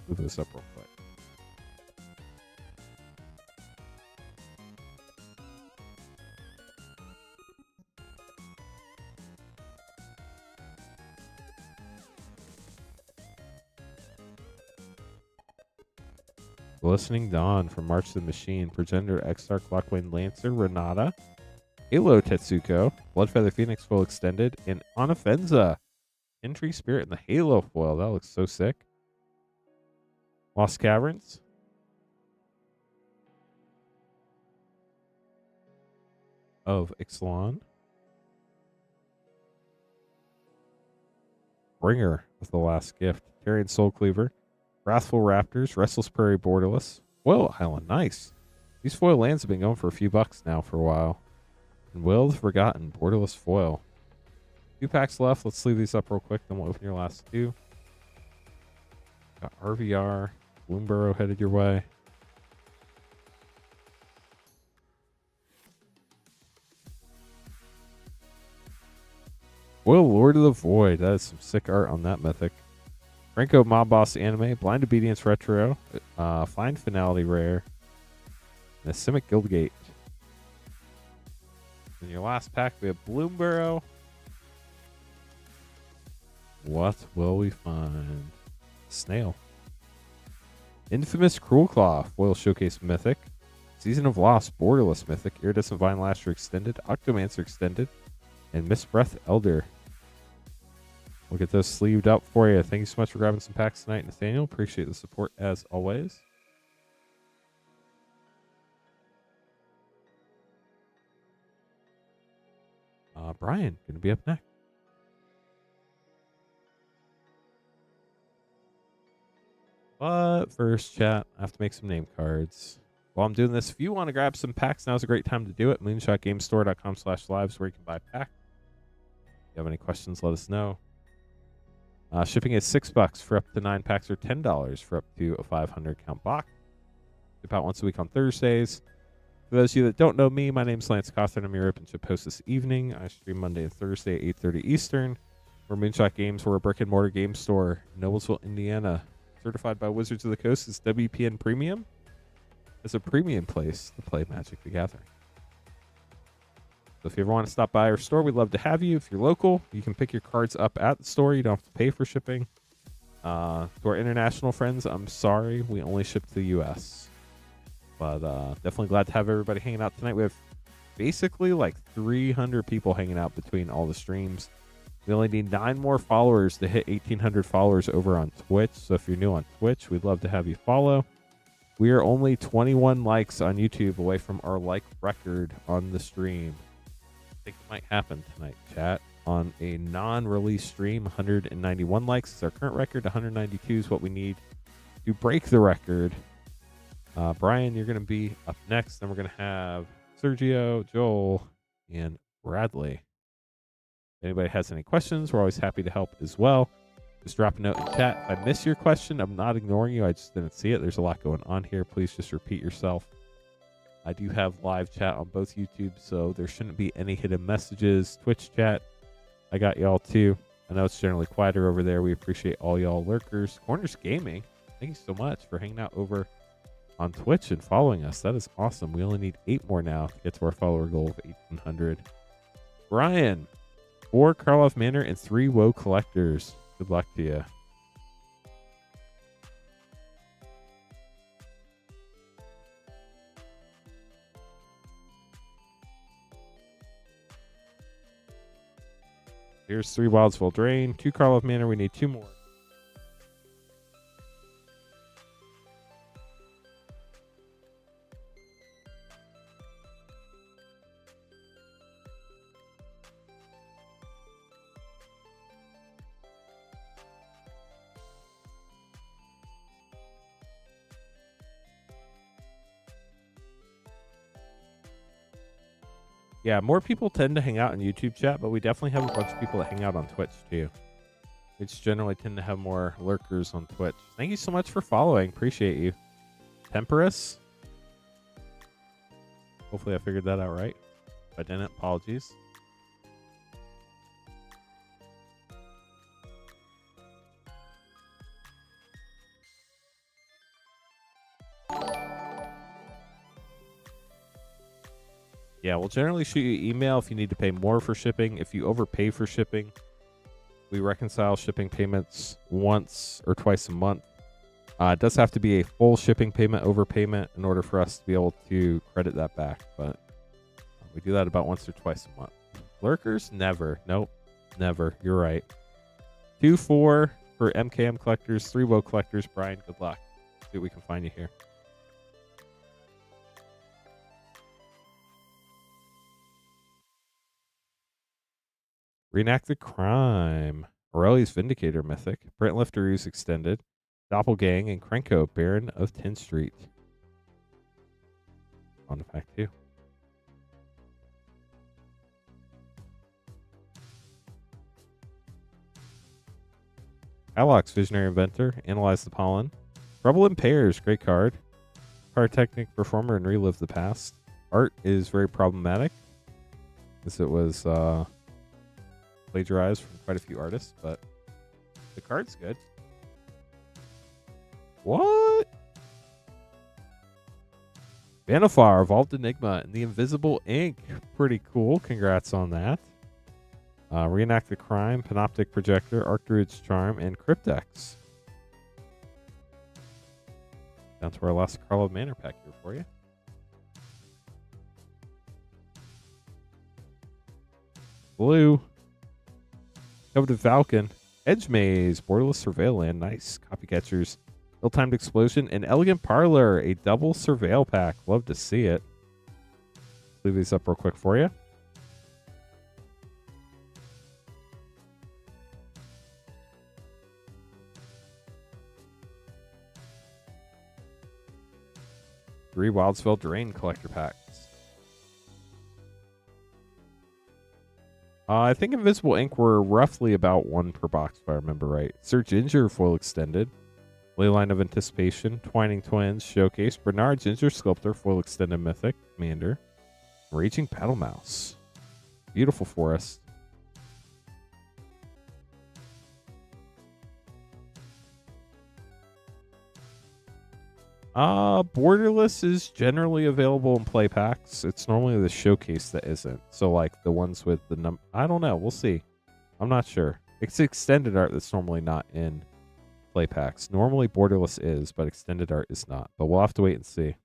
Move this up real quick. Glistening Dawn from March to the Machine, Progenitor, Exarch, Clockwind Lancer, Renata, Halo Tetsuko, Bloodfeather Phoenix Foil Extended, and Onofenza, Intrigue Spirit, and the Halo foil. That looks so sick. Lost Caverns. Of Ixalan. Bringer with the last gift. Tarian Soul Cleaver. Wrathful Raptors. Restless Prairie Borderless. Foil Island. Nice. These foil lands have been going for a few bucks now for a while. And Will the Forgotten. Borderless foil. 2 packs left. Let's leave these up real quick. Then we'll open your last 2. Got RVR. Bloomborough headed your way. Will Lord of the Void. That is some sick art on that mythic. Franco Mob Boss Anime. Blind Obedience Retro. Find Finality Rare. And a Simic Guildgate. In your last pack, we have Bloomborough. What will we find? Snail. Infamous Cruel Claw. Foil Showcase Mythic. Season of Lost. Borderless Mythic. Iridescent Vine Lasher Extended. Octomancer Extended. And Mistbreath Elder. We'll get those sleeved up for you. Thank you so much for grabbing some packs tonight, Nathaniel. Appreciate the support as always. Brian, going to be up next. . But first, chat, I have to make some name cards. While I'm doing this, if you want to grab some packs, now's a great time to do it. moonshotgamestore.com/live is where you can buy packs. If you have any questions, let us know. Shipping is $6 for up to 9 packs or $10 for up to a 500 count box. Ship out once a week on Thursdays. For those of you that don't know me, my name's Lance Cawthon. I'm your open ship host this evening. I stream Monday and Thursday at 8:30 Eastern. We're Moonshot Games. We're a brick and mortar game store in Noblesville, Indiana. Certified by Wizards of the Coast. It's WPN Premium. It's a premium place to play Magic the Gathering. So if you ever want to stop by our store, we'd love to have you. If you're local, you can pick your cards up at the store. You don't have to pay for shipping. To our international friends, I'm sorry. We only ship to the U.S. But definitely glad to have everybody hanging out tonight. We have basically like 300 people hanging out between all the streams. We only need 9 more followers to hit 1,800 followers over on Twitch. So if you're new on Twitch, we'd love to have you follow. We are only 21 likes on YouTube away from our like record on the stream. I think it might happen tonight, chat. On a non-release stream, 191 likes is our current record. 192 is what we need to break the record. Brian, you're going to be up next. Then we're going to have Sergio, Joel, and Bradley. If anybody has any questions, we're always happy to help as well. Just drop a note in chat. If I miss your question, I'm not ignoring you. I just didn't see it. There's a lot going on here. Please just repeat yourself. I do have live chat on both YouTube, so there shouldn't be any hidden messages. Twitch chat, I got y'all too. I know it's generally quieter over there. We appreciate all y'all lurkers. Corners Gaming, thank you so much for hanging out over on Twitch and following us. That is awesome. We only need 8 more now to get to our follower goal of 1,800. Brian, 4 Karloff Manor and 3 Woe Collectors. Good luck to you. Here's 3 Wildsville Drain, 2 Karloff Manor. We need 2 more. Yeah, more people tend to hang out in YouTube chat, but we definitely have a bunch of people that hang out on Twitch too. We just generally tend to have more lurkers on Twitch. Thank you so much for following. Appreciate you. Temperus. Hopefully I figured that out right. If I didn't, apologies. Yeah, we'll generally shoot you email if you need to pay more for shipping. If you overpay for shipping, we reconcile shipping payments once or twice a month. It does have to be a full shipping payment overpayment in order for us to be able to credit that back, but we do that about once or twice a month. Lurkers? Never. Nope. Never. You're right. 2-4 for MKM collectors, 3 Woe collectors. Brian, good luck. See what we can find you here. Reenact the Crime. Aurelius Vindicator Mythic. Brent Lifterus Extended. Doppelgang and Krenko, Baron of 10th Street. On to pack 2. Alox, Visionary Inventor. Analyze the Pollen. Trouble in Pairs, great card. Pyrotechnic Performer and Relive the Past. Art is very problematic, as it was plagiarized from quite a few artists, but the card's good. What? Vanifar, Evolved Enigma, and the Invisible Ink. Pretty cool. Congrats on that. Reenact the Crime, Panoptic Projector, Archdruid's Charm, and Cryptex. Down to our last Karloff Manor pack here for you. Blue. Coveted Falcon. Edge Maze, Borderless Surveil, nice. Copycatchers, Ill-Timed Explosion, and Elegant Parlor, a double Surveil pack. Love to see it. Leave these up real quick for you. 3 Wildsville Drain collector packs. I think Invisible Ink were roughly about 1 per box, if I remember right. Sir Ginger Foil Extended. Leyline of Anticipation. Twining Twins Showcase. Bernard Ginger Sculptor Foil Extended Mythic. Commander. Raging Battle Mouse. Beautiful Forest. Borderless is generally available in play packs. It's normally the showcase that isn't. So like the ones with the I don't know. We'll see. I'm not sure. It's extended art that's normally not in play packs. Normally Borderless is, but extended art is not. But we'll have to wait and see.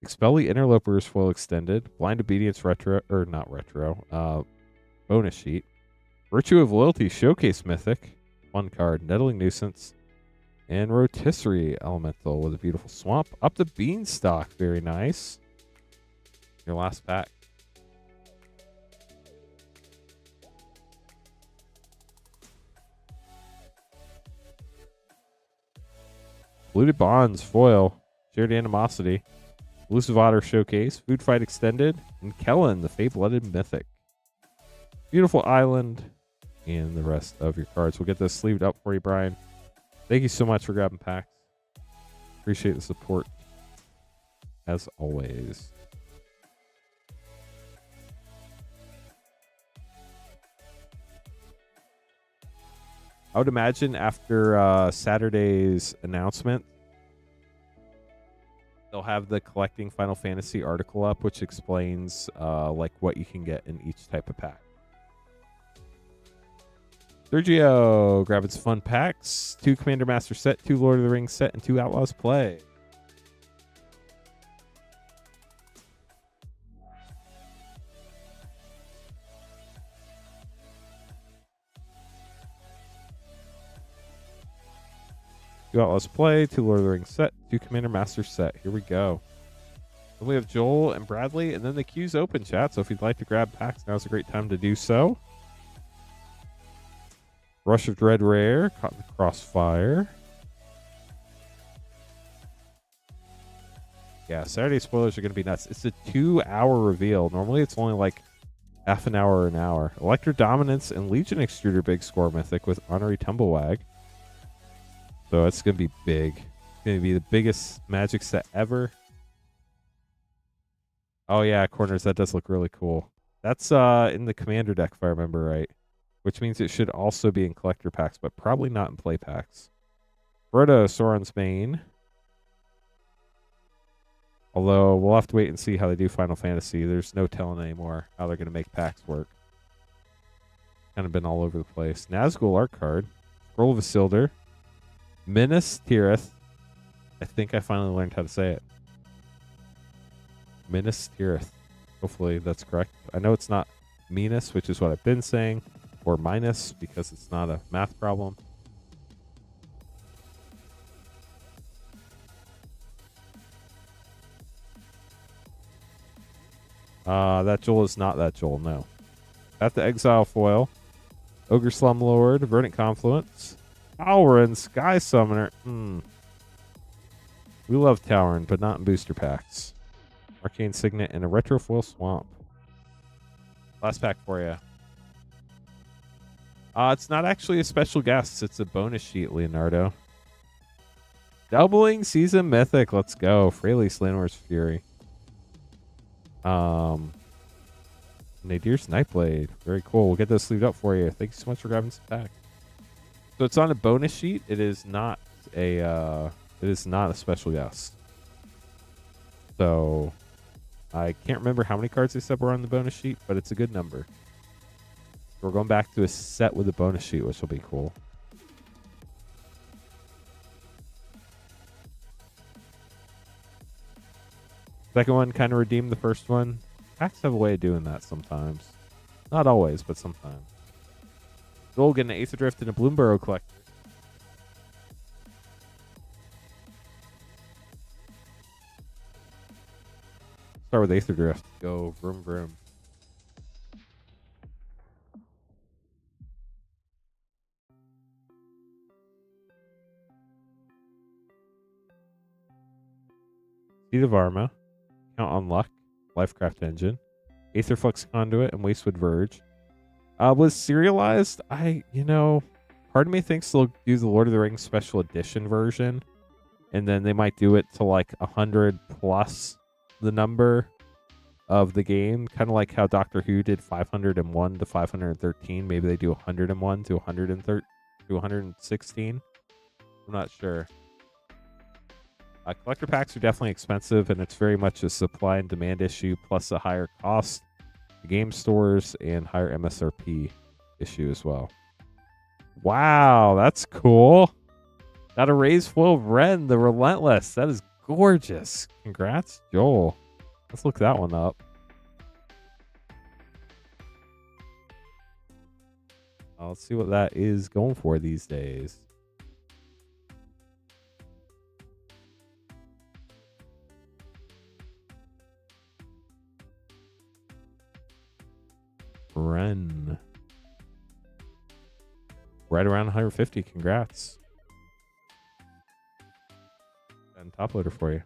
Expel the Interlopers Foil Extended. Blind Obedience Retro, or not retro. Bonus sheet. Virtue of Loyalty Showcase Mythic. 1 card. Nettling Nuisance. And Rotisserie Elemental with a beautiful swamp. Up the Beanstalk. Very nice. Your last pack. Polluted Bonds Foil. Shared Animosity. Elusive Otter Showcase. Food Fight Extended. And Kellen, the Fey-Blooded Mythic. Beautiful Island. And the rest of your cards. We'll get this sleeved up for you, Brian. Thank you so much for grabbing packs. Appreciate the support, as always. I would imagine after Saturday's announcement, they'll have the Collecting Final Fantasy article up, which explains like what you can get in each type of pack. Sergio, grabbing some fun packs. 2 Commander Master set, 2 Lord of the Rings set, and 2 Outlaws play. Two Outlaws play, 2 Lord of the Rings set, 2 Commander Master set. Here we go. Then we have Joel and Bradley, and then the queue's open, chat. So if you'd like to grab packs, now's a great time to do so. Rush of Dread Rare, Caught in the Crossfire. Yeah, Saturday spoilers are going to be nuts. It's a 2-hour reveal. Normally it's only like half an hour or an hour. Electro Dominance and Legion Extruder Big Score Mythic with Honorary Tumblewag. So it's going to be big. It's going to be the biggest Magic set ever. Oh yeah, corners, that does look really cool. That's in the Commander deck if I remember right. Which means it should also be in collector packs, but probably not in play packs. Frodo, Sauron's Bane. Although, we'll have to wait and see how they do Final Fantasy. There's no telling anymore how they're going to make packs work. Kind of been all over the place. Nazgul art card. Scroll of Isildur. Minas Tirith. I think I finally learned how to say it. Minas Tirith. Hopefully that's correct. I know it's not Minas, which is what I've been saying. Or minus, because it's not a math problem. That Joel is not that Joel, no. At the Exile Foil. Ogre Slumlord, Verdant Confluence. Tauren, Sky Summoner. We love Tauren, but not in booster packs. Arcane Signet and a Retro Foil Swamp. Last pack for you. It's not actually a special guest. It's a bonus sheet, Leonardo. Doubling Season Mythic. Let's go. Fraley, Slanor's Fury. Nadir's Nightblade. Very cool. We'll get those sleeved up for you. Thank you so much for grabbing some pack. So it's on a bonus sheet. It is not a special guest. So I can't remember how many cards they said were on the bonus sheet, but it's a good number. We're going back to a set with a bonus sheet, which will be cool. Second one kind of redeemed the first one. Packs have a way of doing that sometimes. Not always, but sometimes. Joel getting an Aether Drift and a Bloomburrow Collector. Start with Aether Drift. Go vroom vroom. Seed of Arma, Count on Luck, Lifecraft Engine, Aetherflux Conduit, and Wastewood Verge. Was serialized, part of me thinks they'll do the Lord of the Rings Special Edition version, and then they might do it to like 100 plus the number of the game, kind of like how Doctor Who did 501 to 513. Maybe they do 101 to 113 to 116. I'm not sure. Collector packs are definitely expensive, and it's very much a supply and demand issue, plus a higher cost to game stores and higher MSRP issue as well. Wow, that's cool. Got a Raise Flow of Ren, the Relentless. That is gorgeous. Congrats, Joel. Let's look that one up. Let's see what that is going for these days. Ren. Right around 150. Congrats. And top loader for you.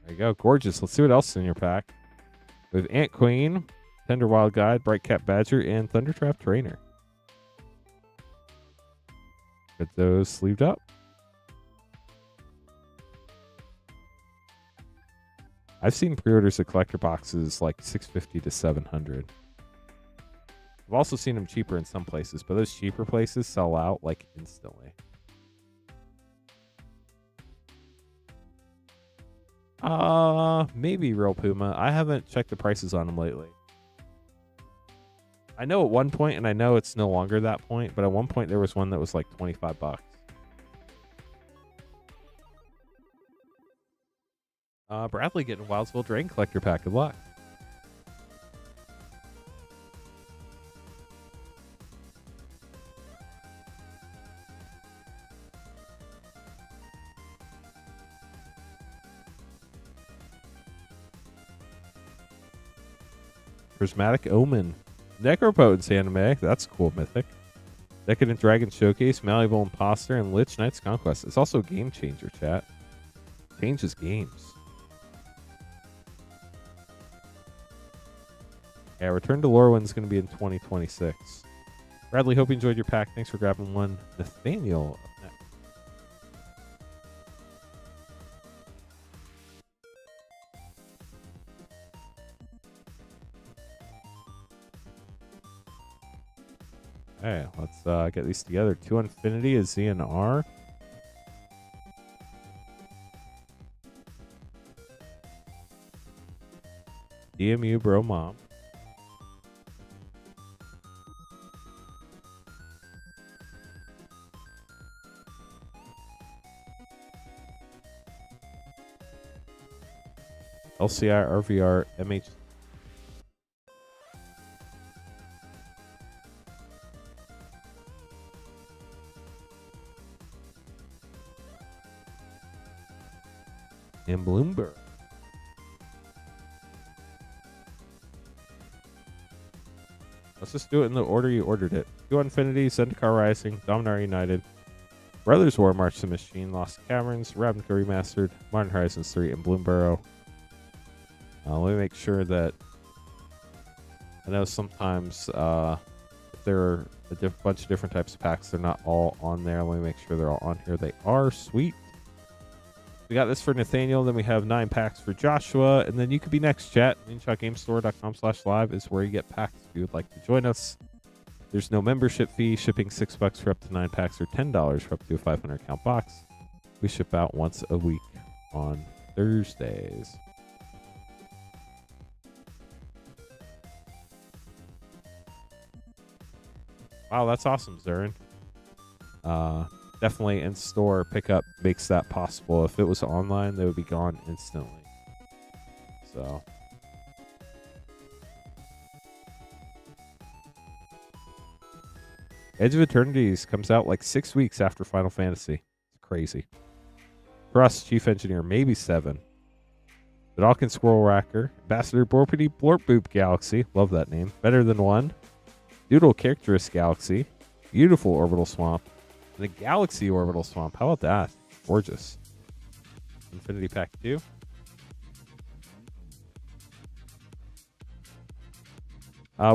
There you go. Gorgeous. Let's see what else is in your pack. We have Ant Queen, Tender Wild Guide, Bright Cat Badger, and Thundertrap Trainer. Get those sleeved up. I've seen pre-orders of collector boxes like $650 to $700. I've also seen them cheaper in some places, but those cheaper places sell out like instantly. Maybe Real Puma. I haven't checked the prices on them lately. I know at one point, and I know it's no longer that point, but at one point there was one that was like 25 bucks. Bradley getting Wildsville Drain Collector pack. Good luck. Prismatic Omen. Necropotence anime. That's cool, Mythic. Decadent Dragon Showcase, Malleable Imposter, and Lich Knight's Conquest. It's also a game changer, chat. Changes games. Yeah, Return to Lorwyn's going to be in 2026. Bradley, hope you enjoyed your pack. Thanks for grabbing one. Nathaniel. Okay, let's get these together. 2 Infinity, a Z and R. DMU Bro Mom. LCI RVR MH. And Bloomberg. Let's just do it in the order you ordered it. 2 Infinity, Zendikar Rising, Dominar United, Brothers War March the Machine, Lost Caverns, Ravnica Remastered, Modern Horizons 3, and Bloomburrow. Let me make sure that I know sometimes if there are a bunch of different types of packs, they're not all on there. Let me make sure they're all on here. They are. Sweet. We got this for Nathaniel. Then we have 9 packs for Joshua. And then you could be next, chat. MoonshotGameStore.com/live is where you get packs if you would like to join us. There's no membership fee. Shipping $6 for up to 9 packs or $10 for up to a 500 count box. We ship out once a week on Thursdays. Wow, that's awesome, Zurin. Definitely in-store pickup makes that possible. If it was online, they would be gone instantly. So. Edge of Eternities comes out like 6 weeks after Final Fantasy. It's crazy. For us, Chief Engineer, maybe 7. Vidalcan Squirrel Racker. Ambassador Borpity Blorp Boop Galaxy. Love that name. Better Than One. Doodle Characterist Galaxy. Beautiful Orbital Swamp. And a Galaxy Orbital Swamp. How about that? Gorgeous. Infinity Pack 2.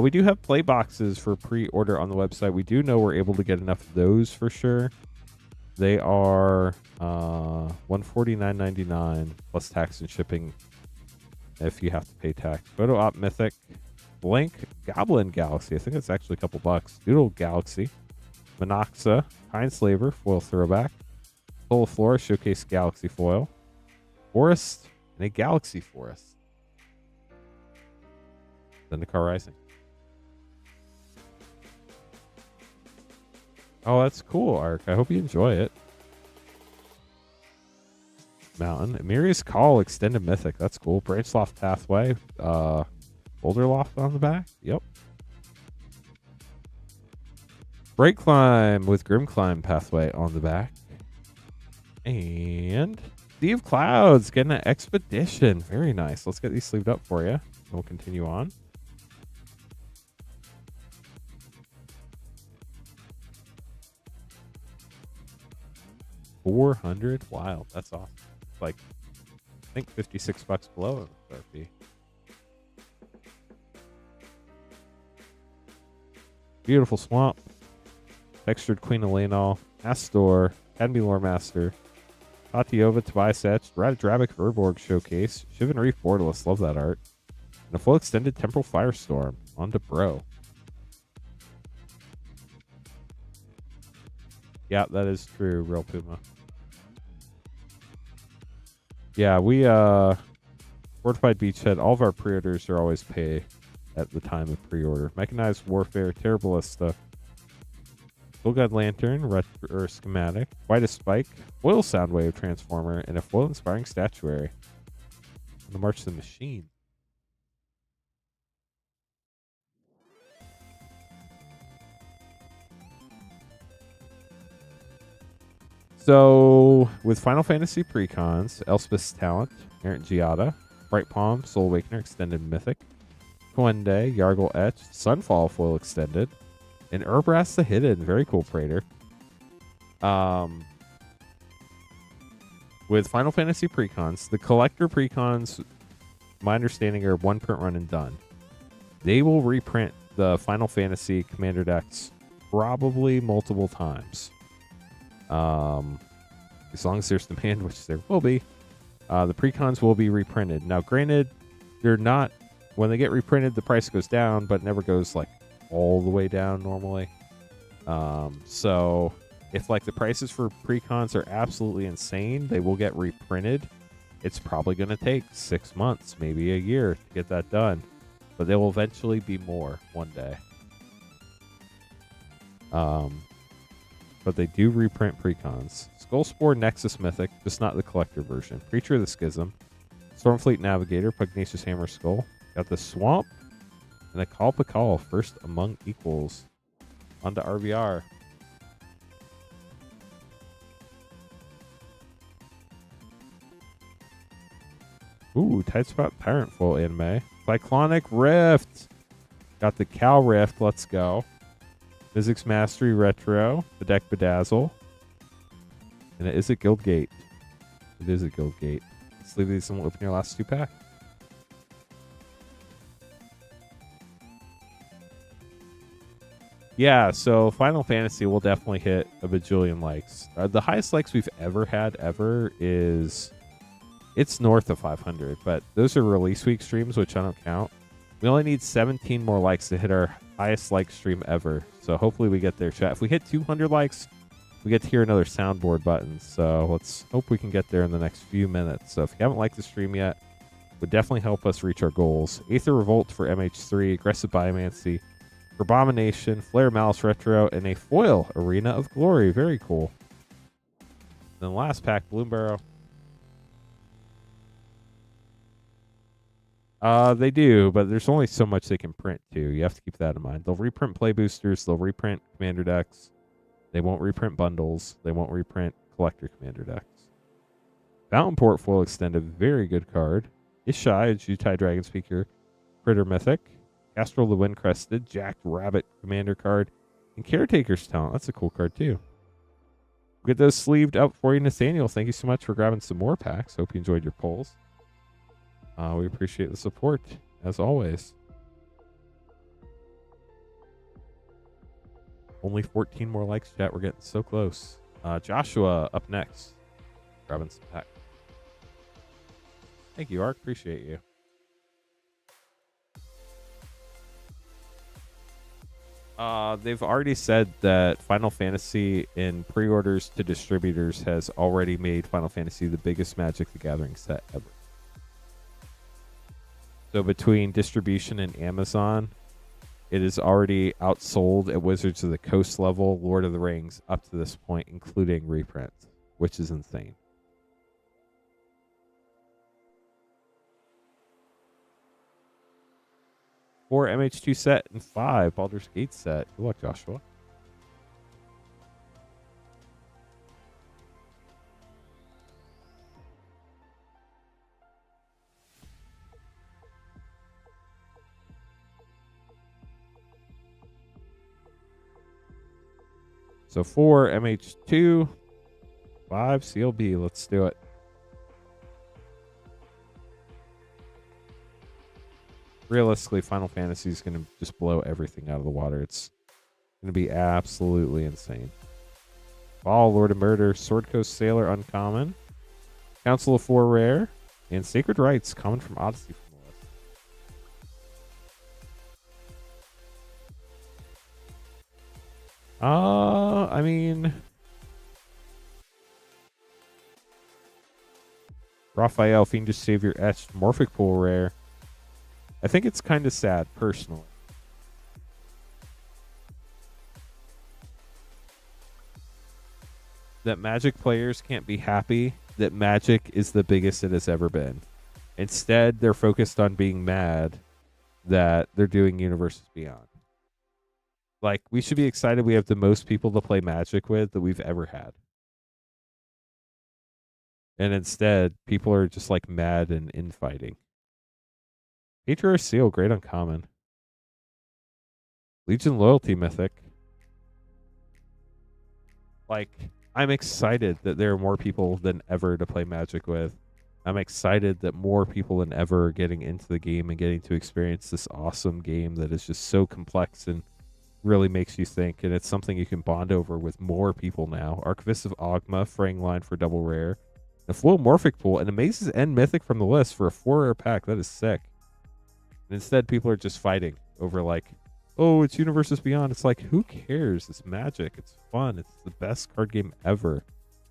We do have play boxes for pre-order on the website. We do know we're able to get enough of those for sure. They are $149.99 plus tax and shipping if you have to pay tax. Photo Op Mythic, Blank Goblin Galaxy. I think it's actually a couple bucks. Doodle Galaxy, Monoxa, Kind Slaver, foil throwback, Soul Flora Showcase Galaxy foil, Forest, and a Galaxy Forest. Zendikar Rising. Oh, that's cool, Ark. I hope you enjoy it. Mountain. Emirius Call Extended Mythic. That's cool. Branchloft Pathway. Boulder Loft on the back. Yep. Break Climb with Grim Climb Pathway on the back. And Sea of Clouds getting an Expedition. Very nice. Let's get these sleeved up for you. We'll continue on. $400. Wild. That's awesome. It's like, I think $56 below MSRP. Beautiful Swamp. Textured Queen Elena. Astor. Academy Lore Master. Tatiova, Tobias Etched. Radadrabic Urborg Showcase. Shivan Reef Borderless. Love that art. And a full extended Temporal Firestorm. On to Bro. Yeah, that is true, Real Puma. Yeah, we Fortified Beachhead, all of our pre-orders are always pay at the time of pre-order. Mechanized Warfare, Terra Ballista, Full God Lantern, Retro Schematic, Whitest Spike, Foil Soundwave Transformer, and a Foil Inspiring Statuary. On the March of the Machine. So, with Final Fantasy Precons, Elspeth's Talent, Errant Giada, Bright Palm, Soul Awakener Extended Mythic, Coende, Yargle Etched, Sunfall Foil Extended, and Urbras the Hidden, very cool Praetor. With Final Fantasy Precons, the Collector Precons, my understanding, are one print run and done. They will reprint the Final Fantasy Commander decks probably multiple times. As long as there's demand, which there will be, the precons will be reprinted. Now, granted, they're not, when they get reprinted, the price goes down, but never goes like all the way down normally. So if like the prices for precons are absolutely insane, they will get reprinted. It's probably going to take 6 months, maybe a year to get that done, but they will eventually be more one day. But they do reprint precons. Skullspore Nexus Mythic, just not the collector version. Creature of the Schism. Stormfleet Navigator, Pugnacious Hammer Skull. Got the Swamp. And a Call Pakal, first among equals. On to RVR. Ooh, Tight Spot Tyrant Foil anime. Cyclonic Rift. Got the Cal Rift, let's go. Physics Mastery Retro, the deck Bedazzle, and it is a Guild Gate. It is a Guild Gate. Let's leave these and we'll open your last 2-pack. Yeah, so Final Fantasy will definitely hit a bajillion likes. The highest likes we've ever had is, it's north of 500, but those are release week streams, which I don't count. We only need 17 more likes to hit our highest like stream ever. So hopefully we get there, chat. If we hit 200 likes, we get to hear another soundboard button. So let's hope we can get there in the next few minutes. So if you haven't liked the stream yet, it would definitely help us reach our goals. Aether Revolt for MH3, Aggressive Biomancy, Abomination, Flare Malice Retro, and a foil Arena of Glory. Very cool. Then the last pack, Bloom Barrow. They do, but there's only so much they can print too. You have to keep that in mind. They'll reprint play boosters. They'll reprint commander decks. They won't reprint bundles. They won't reprint collector commander decks. Fountain Port Foil Extended, very good card. Ishai, Jutai Dragon Speaker, Critter Mythic, Castrol the Wind Crested, Jacked Rabbit Commander card, and Caretaker's Talent. That's a cool card too. We'll get those sleeved up for you, Nathaniel. Thank you so much for grabbing some more packs. Hope you enjoyed your polls. We appreciate the support, as always. Only 14 more likes, chat. We're getting so close. Joshua up next. Grabbing some packs. Thank you, Ark. Appreciate you. They've already said that Final Fantasy in pre-orders to distributors has already made Final Fantasy the biggest Magic the Gathering set ever. So between distribution and Amazon, it is already outsold at Wizards of the Coast level, Lord of the Rings, up to this point, including reprints, which is insane. Four MH2 set and 5 Baldur's Gate set. Good luck, Joshua. So 4 MH2, 5 CLB. Let's do it. Realistically, Final Fantasy is going to just blow everything out of the water. It's going to be absolutely insane. Ball, Lord of Murder, Sword Coast Sailor, uncommon. Council of Four, rare. And Sacred Rites, common from Odyssey from the list. I mean, Raphael, Fiendish Savior, Etched, Morphic Pool, rare. I think it's kind of sad, personally. That Magic players can't be happy that Magic is the biggest it has ever been. Instead, they're focused on being mad that they're doing Universes Beyond. Like, we should be excited we have the most people to play Magic with that we've ever had. And instead, people are just like mad and infighting. Patriarch Seal, great uncommon. Legion Loyalty Mythic. Like, I'm excited that there are more people than ever to play Magic with. I'm excited that more people than ever are getting into the game and getting to experience this awesome game that is just so complex and really makes you think. And it's something you can bond over with more people now. Archivist of Ogma, Fraying Line for double rare. A Flow Morphic Pool, and Amaze's End Mythic from the list for a 4 rare pack. That is sick. And instead, people are just fighting over, like, oh, it's Universes Beyond. It's like, who cares? It's Magic. It's fun. It's the best card game ever.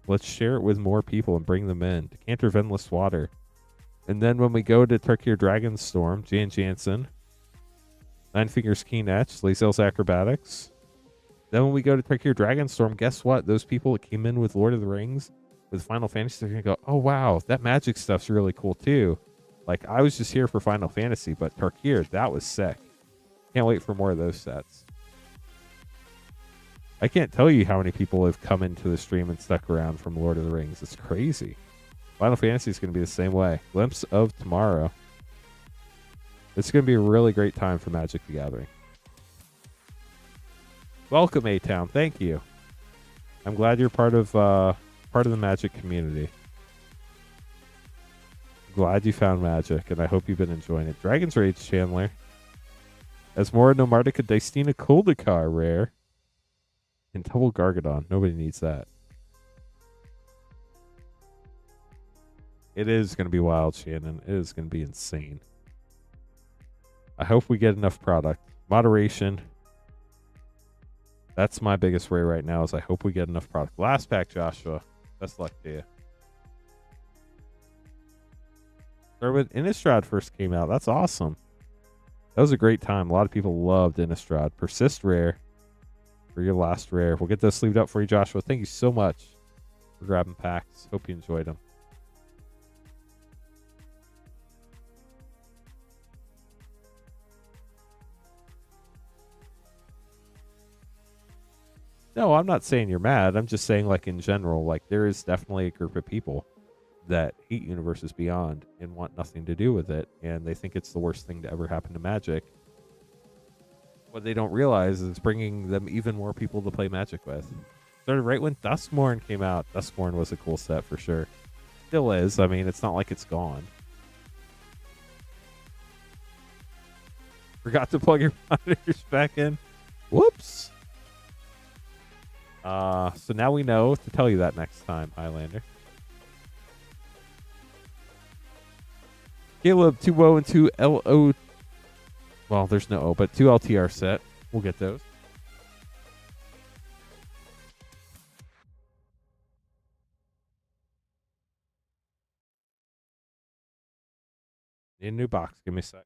Let's share it with more people and bring them in. Decanter of Endless Water. And then when we go to Tarkir Dragonstorm, Jan Jansen, Nine Fingers Keen Etch, Lae'zel's Acrobatics. Then when we go to Tarkir Dragonstorm, guess what? Those people that came in with Lord of the Rings, with Final Fantasy, they're going to go, oh, wow, that Magic stuff's really cool, too. Like, I was just here for Final Fantasy, but Tarkir, that was sick. Can't wait for more of those sets. I can't tell you how many people have come into the stream and stuck around from Lord of the Rings. It's crazy. Final Fantasy is going to be the same way. Glimpse of Tomorrow. It's going to be a really great time for Magic the Gathering. Welcome, A-Town. Thank you. I'm glad you're part of the Magic community. Glad you found Magic, and I hope you've been enjoying it. Dragon's Rage Chandler. Asmora Nomardica Dystina Kuldakar, rare. And Double Gargadon. Nobody needs that. It is going to be wild, Shannon. It is going to be insane. I hope we get enough product. Moderation. That's my biggest worry right now, is I hope we get enough product. Last pack, Joshua. Best luck to you. Start with Innistrad first came out. That's awesome. That was a great time. A lot of people loved Innistrad. Persist rare for your last rare. We'll get those sleeved up for you, Joshua. Thank you so much for grabbing packs. Hope you enjoyed them. No, I'm not saying you're mad. I'm just saying, like, in general, like, there is definitely a group of people that hate Universes Beyond and want nothing to do with it, and they think it's the worst thing to ever happen to Magic. What they don't realize is it's bringing them even more people to play Magic with. Started right when Duskmourn came out. Duskmourn was a cool set for sure. Still is. I mean, it's not like it's gone. Forgot to plug your monitors back in. Whoops. So now we know to tell you that next time, Highlander. Caleb, 2O and 2 LO. Well, there's no O, but 2 LTR set. We'll get those. Need a new box. Give me a sec.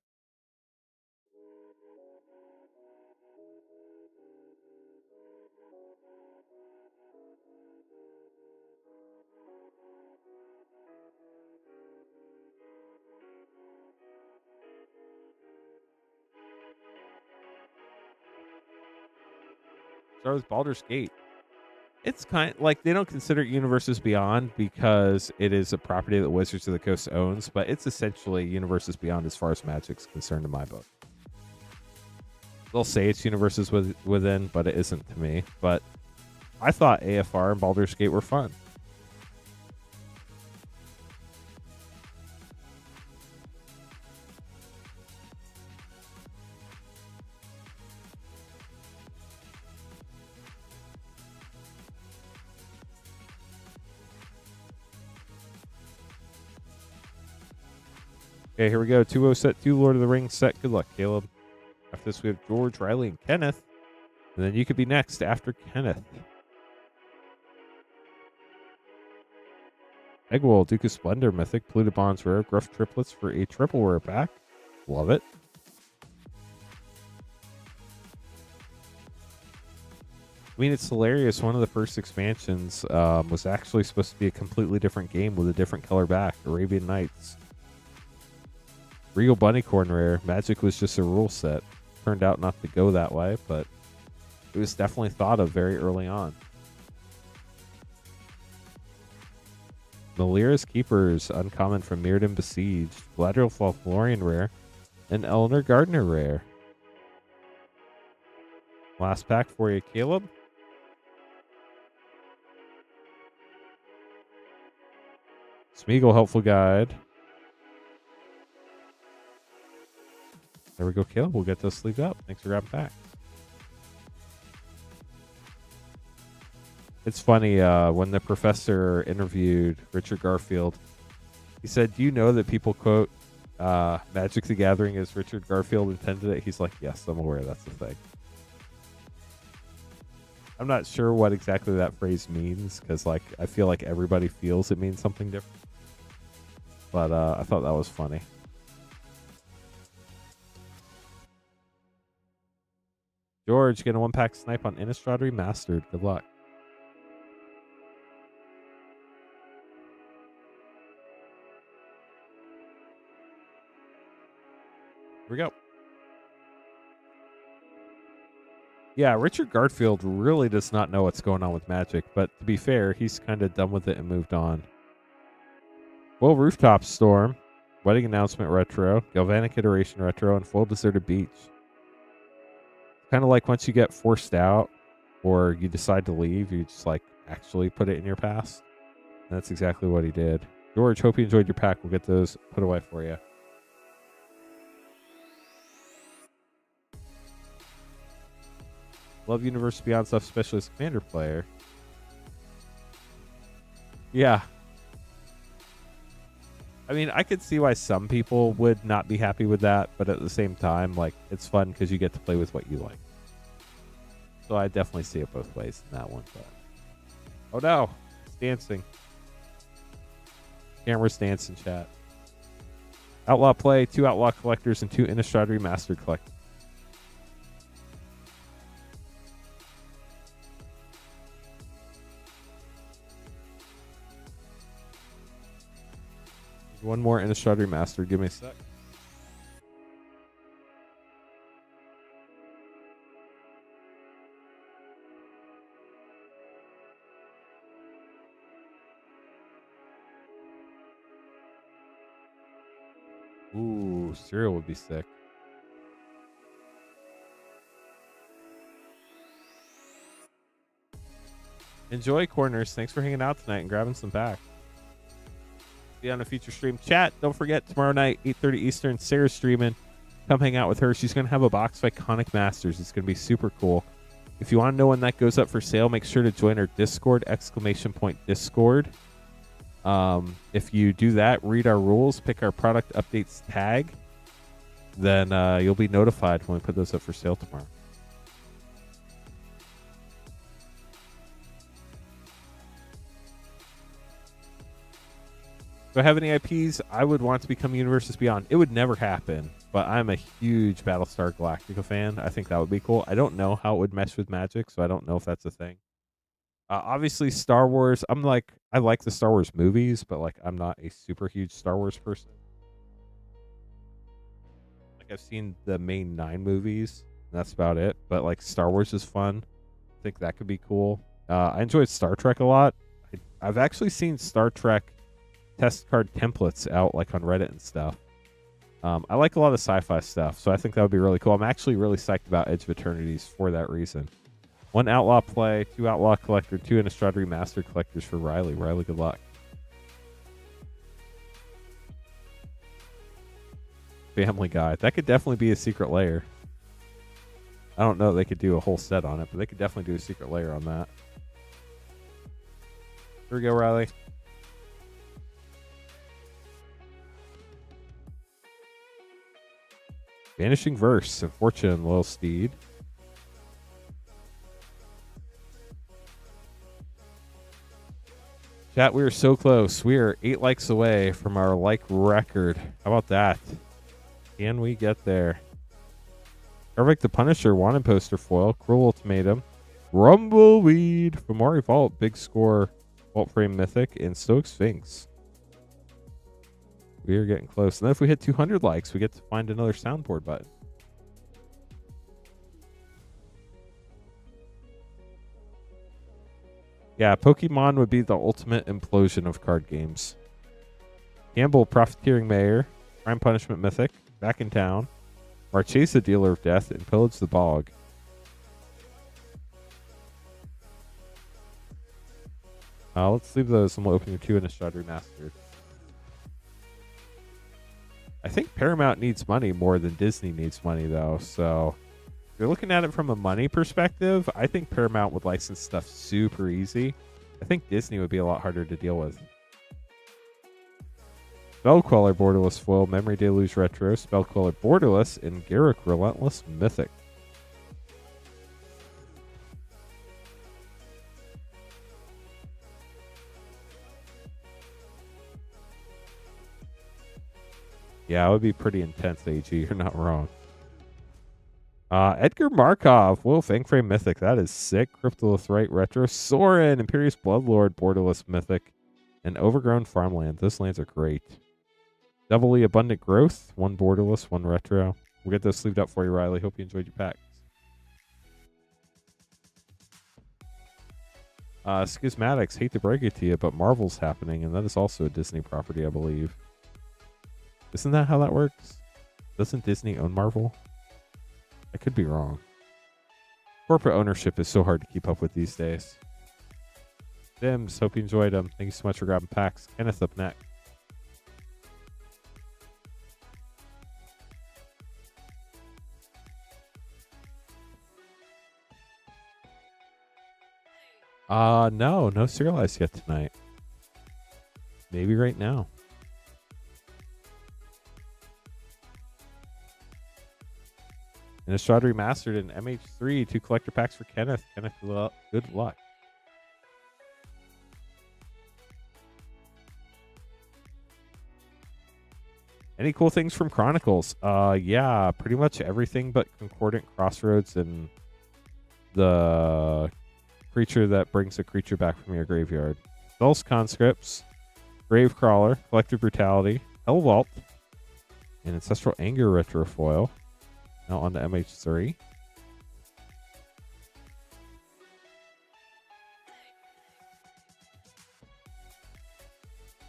Start with Baldur's Gate. It's kind of like they don't consider it Universes Beyond because it is a property that Wizards of the Coast owns, but it's essentially Universes Beyond as far as Magic's concerned in my book. They'll say it's Universes Within, but it isn't to me. But I thought AFR and Baldur's Gate were fun. Okay, here we go. 2-0 set 2, Lord of the Rings set. Good luck, Caleb. After this, we have George, Riley, and Kenneth. And then you could be next after Kenneth. Eggwall, Duke of Splendor, Mythic, Pluto Bonds rare, Gruff Triplets for a triple rare pack. Love it. I mean, it's hilarious. One of the first expansions was actually supposed to be a completely different game with a different color back. Arabian Nights. Regal Bunnycorn rare. Magic was just a rule set. Turned out not to go that way, but it was definitely thought of very early on. Malira's Keepers, uncommon from Mirrodin Besieged. Galadriel Folklorian rare. And Eleanor Gardner rare. Last pack for you, Caleb. Smeagol Helpful Guide. There we go, Caleb. We'll get those sleeved up. Thanks for grabbing back. It's funny, when the professor interviewed Richard Garfield, he said, do you know that people quote Magic the Gathering as Richard Garfield intended it? He's like, yes, I'm aware that's the thing. I'm not sure what exactly that phrase means because, like, I feel like everybody feels it means something different. But I thought that was funny. George, get a 1-pack snipe on Innistrad Remastered. Good luck. Here we go. Yeah, Richard Garfield really does not know what's going on with Magic, but to be fair, he's kind of done with it and moved on. Well, Rooftop Storm, Wedding Announcement Retro, Galvanic Iteration Retro, and Full Deserted Beach. Kind of like once you get forced out or you decide to leave, you just like actually put it in your past. And that's exactly what he did. George, hope you enjoyed your pack. We'll get those put away for you. Love Universe Beyond stuff, especially as Commander player. Yeah. I mean, I could see why some people would not be happy with that, but at the same time, like, it's fun because you get to play with what you like. So I definitely see it both ways in that one. But oh no, it's dancing. Camera's dancing, chat. Outlaw play, 2 Outlaw collectors and 2 Innistrad Remastered collectors. One more Innistrad Remastered. Give me a sec. Ooh, cereal would be sick. Enjoy, Corners. Thanks for hanging out tonight and grabbing some back. See you on a future stream. Chat, don't forget, tomorrow night, 8:30 Eastern, Sarah's streaming. Come hang out with her. She's going to have a box of Iconic Masters. It's going to be super cool. If you want to know when that goes up for sale, make sure to join our Discord, !Discord. If you do that, read our rules, pick our product updates tag, then you'll be notified when we put those up for sale tomorrow. Do I have any IPs I would want to become Universes Beyond? It would never happen, but I'm a huge Battlestar Galactica fan. I think that would be cool. I don't know how it would mesh with Magic, so I don't know if that's a thing. Obviously, Star Wars. I like the Star Wars movies, but like I'm not a super huge Star Wars person. Like I've seen the main 9 movies, and that's about it. But like Star Wars is fun. I think that could be cool. I enjoyed Star Trek a lot. I've actually seen Star Trek test card templates out like on Reddit and stuff. I like a lot of sci-fi stuff, so I think that would be really cool. I'm actually really psyched about Edge of Eternities for that reason. 1 Outlaw play, 2 Outlaw Collector, 2 Innistrad Remaster Collectors for Riley. Riley, good luck. Family Guy. That could definitely be a secret layer. I don't know if they could do a whole set on it, but they could definitely do a secret layer on that. Here we go, Riley. Vanishing Verse, Fortune, Loyal Steed. Chat, we are so close. We are 8 likes away from our like record. How about that? Can we get there? Perfect the Punisher, Wanted Poster Foil, Cruel Ultimatum, Rumbleweed, Fomori Vault, Big Score, Vault Frame Mythic, and Stoic Sphinx. We are getting close. And then if we hit 200 likes, we get to find another soundboard button. Yeah, Pokemon would be the ultimate implosion of card games. Gamble, Profiteering Mayor, Crime Punishment Mythic, Back in Town, Marchesa, Dealer of Death, and Pillage the Bog. Let's leave those and we'll open your 2 Innistrad Remastered. I think Paramount needs money more than Disney needs money, though. So if you're looking at it from a money perspective, I think Paramount would license stuff super easy. I think Disney would be a lot harder to deal with. Spellqueller, Borderless Foil, Memory Deluge Retro, Spellqueller, Borderless, and Garruk, Relentless Mythic. Yeah, it would be pretty intense, AG. You're not wrong. Edgar Markov, Wolf, Fangframe Mythic. That is sick. Cryptolith Right Retro. Sorin, Imperious Bloodlord, Borderless Mythic, and Overgrown Farmland. Those lands are great. Doubly Abundant Growth. 1 Borderless, 1 Retro. We'll get those sleeved up for you, Riley. Hope you enjoyed your packs. Schismatics, hate to break it to you, but Marvel's happening, and that is also a Disney property, I believe. Isn't that how that works? Doesn't Disney own Marvel? I could be wrong. Corporate ownership is so hard to keep up with these days. Dims, hope you enjoyed them. Thank you so much for grabbing packs. Kenneth up next. No serialized yet tonight. Maybe right now. Innistrad Remastered and MH3, 2 collector packs for Kenneth. Kenneth, good luck. Any cool things from Chronicles? Yeah, pretty much everything but Concordant Crossroads and the creature that brings a creature back from your graveyard. Dulce Conscripts, Gravecrawler, Collective Brutality, Hell Vault, and Ancestral Anger Retrofoil. Now on to MH3.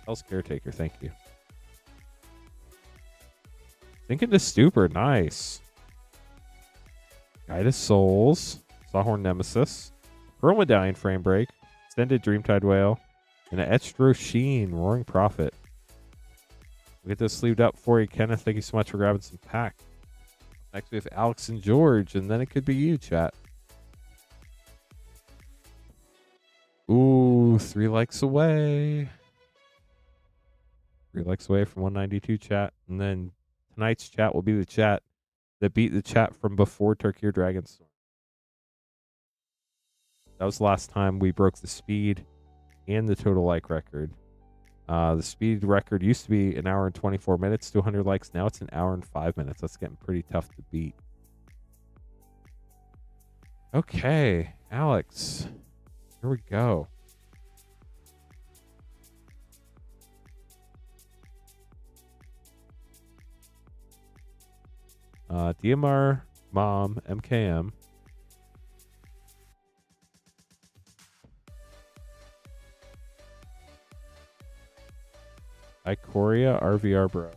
Hell's Caretaker, thank you. Thinking to Stupor. Nice. Guide of Souls. Sawhorn Nemesis. Pearl Medallion Frame Break. Extended Dreamtide Whale. And an Etched Roshin Roaring Prophet. We'll get this sleeved up for you, Kenneth. Thank you so much for grabbing some pack. Next we have Alex and George, and then it could be you, chat. Ooh, 3 likes away. 3 likes away from 192 chat. And then tonight's chat will be the chat that beat the chat from before Turkey or Dragonstorm. That was the last time we broke the speed and the total like record. The speed record used to be 1 hour and 24 minutes, 200 likes. Now it's 1 hour and 5 minutes. That's getting pretty tough to beat. Okay, Alex. Here we go. DMR, Mom, MKM. Ikoria, RVR Bro.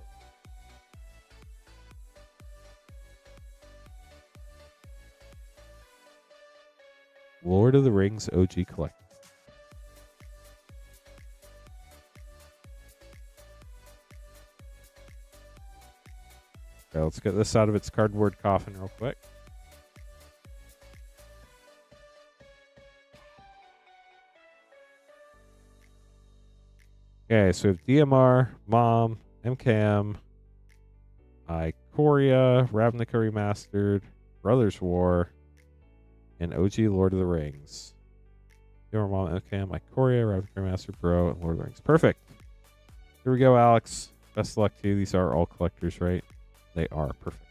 Lord of the Rings OG Collector. Okay, let's get this out of its cardboard coffin real quick. Okay, so we have DMR, Mom, MKM, Ikoria, Ravnica Remastered, Brothers War, and OG Lord of the Rings. DMR, Mom, MKM, Ikoria, Ravnica Remastered, Bro, and Lord of the Rings. Perfect. Here we go, Alex. Best of luck to you. These are all collectors, right? They are. Perfect.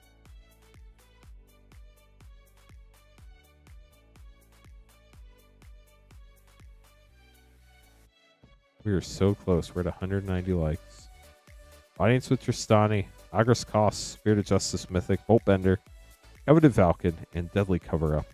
We are so close. We're at 190 likes. Audience with Tristani, Agris Koss, Spirit of Justice Mythic, Boltbender, Coveted Falcon, and Deadly Cover Up.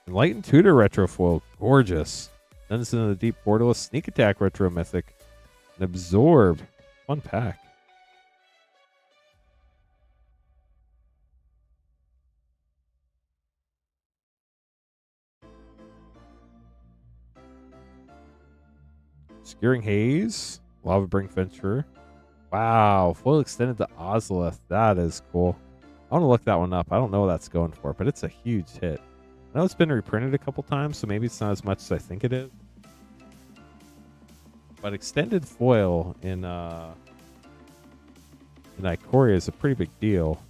Enlightened Tutor Retro Foil, gorgeous. Denizen of the Deep, Borderless, Sneak Attack Retro Mythic, and Absorb. Fun pack. Skewering Haze, Lava Brink Venturer. Wow, foil extended to Ozolith. That is cool. I want to look that one up. I don't know what that's going for, but it's a huge hit. I know it's been reprinted a couple times, so maybe it's not as much as I think it is. But extended foil in Ikoria is a pretty big deal.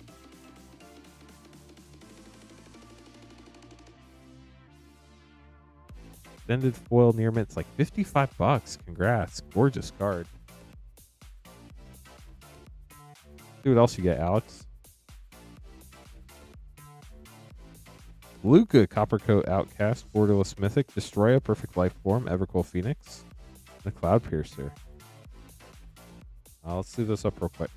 Extended foil near mint's like $55. Congrats. Gorgeous card. See what else you get, Alex. Luca, Coppercoat Outcast, Borderless Mythic, Destroya, Perfect Life Form, Evercool Phoenix, and a Cloud Piercer. Let's do this up real quick.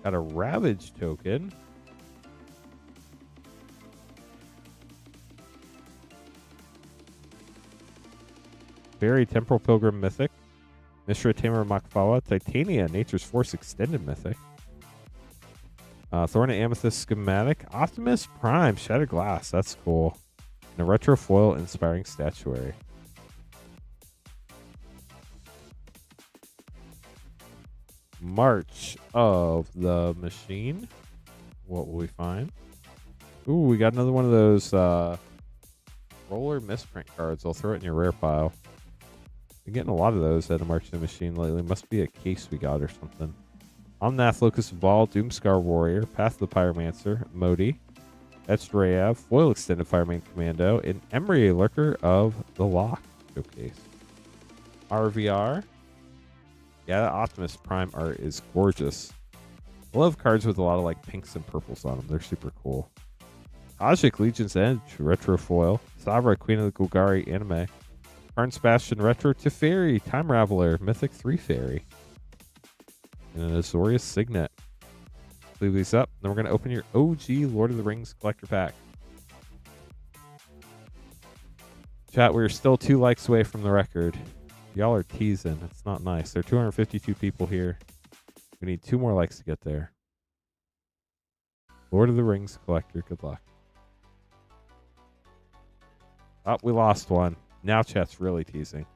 Got a Ravage token. Fairy Temporal Pilgrim Mythic. Mishra Tamer Makfawa. Titania Nature's Force Extended Mythic. Thorn and Amethyst Schematic. Optimus Prime Shattered Glass. That's cool. And a Retro Foil Inspiring Statuary. March of the Machine. What will we find? Ooh, we got another one of those roller misprint cards. I'll throw it in your rare pile. Been getting a lot of those at a March of the Machine lately. Must be a case we got or something. Omnath, Locust of Ball, Doomscar Warrior, Path of the Pyromancer, Modi, Etched Rayav, Foil Extended Fireman Commando, and Emery Lurker of the Lock Showcase. RVR. Yeah, that Optimus Prime art is gorgeous. I love cards with a lot of like pinks and purples on them. They're super cool. Ajik, Legion's Edge, Retro Foil. Savra, Queen of the Golgari Anime. Karn Sebastian, Retro Teferi, Time Raveler, Mythic 3 Fairy. And an Azorius Signet. Leave these up. Then we're going to open your OG Lord of the Rings collector pack. Chat, we're still 2 likes away from the record. Y'all are teasing. It's not nice. There are 252 people here. We need 2 more likes to get there. Lord of the Rings collector. Good luck. Oh, we lost one. Now chat's really teasing.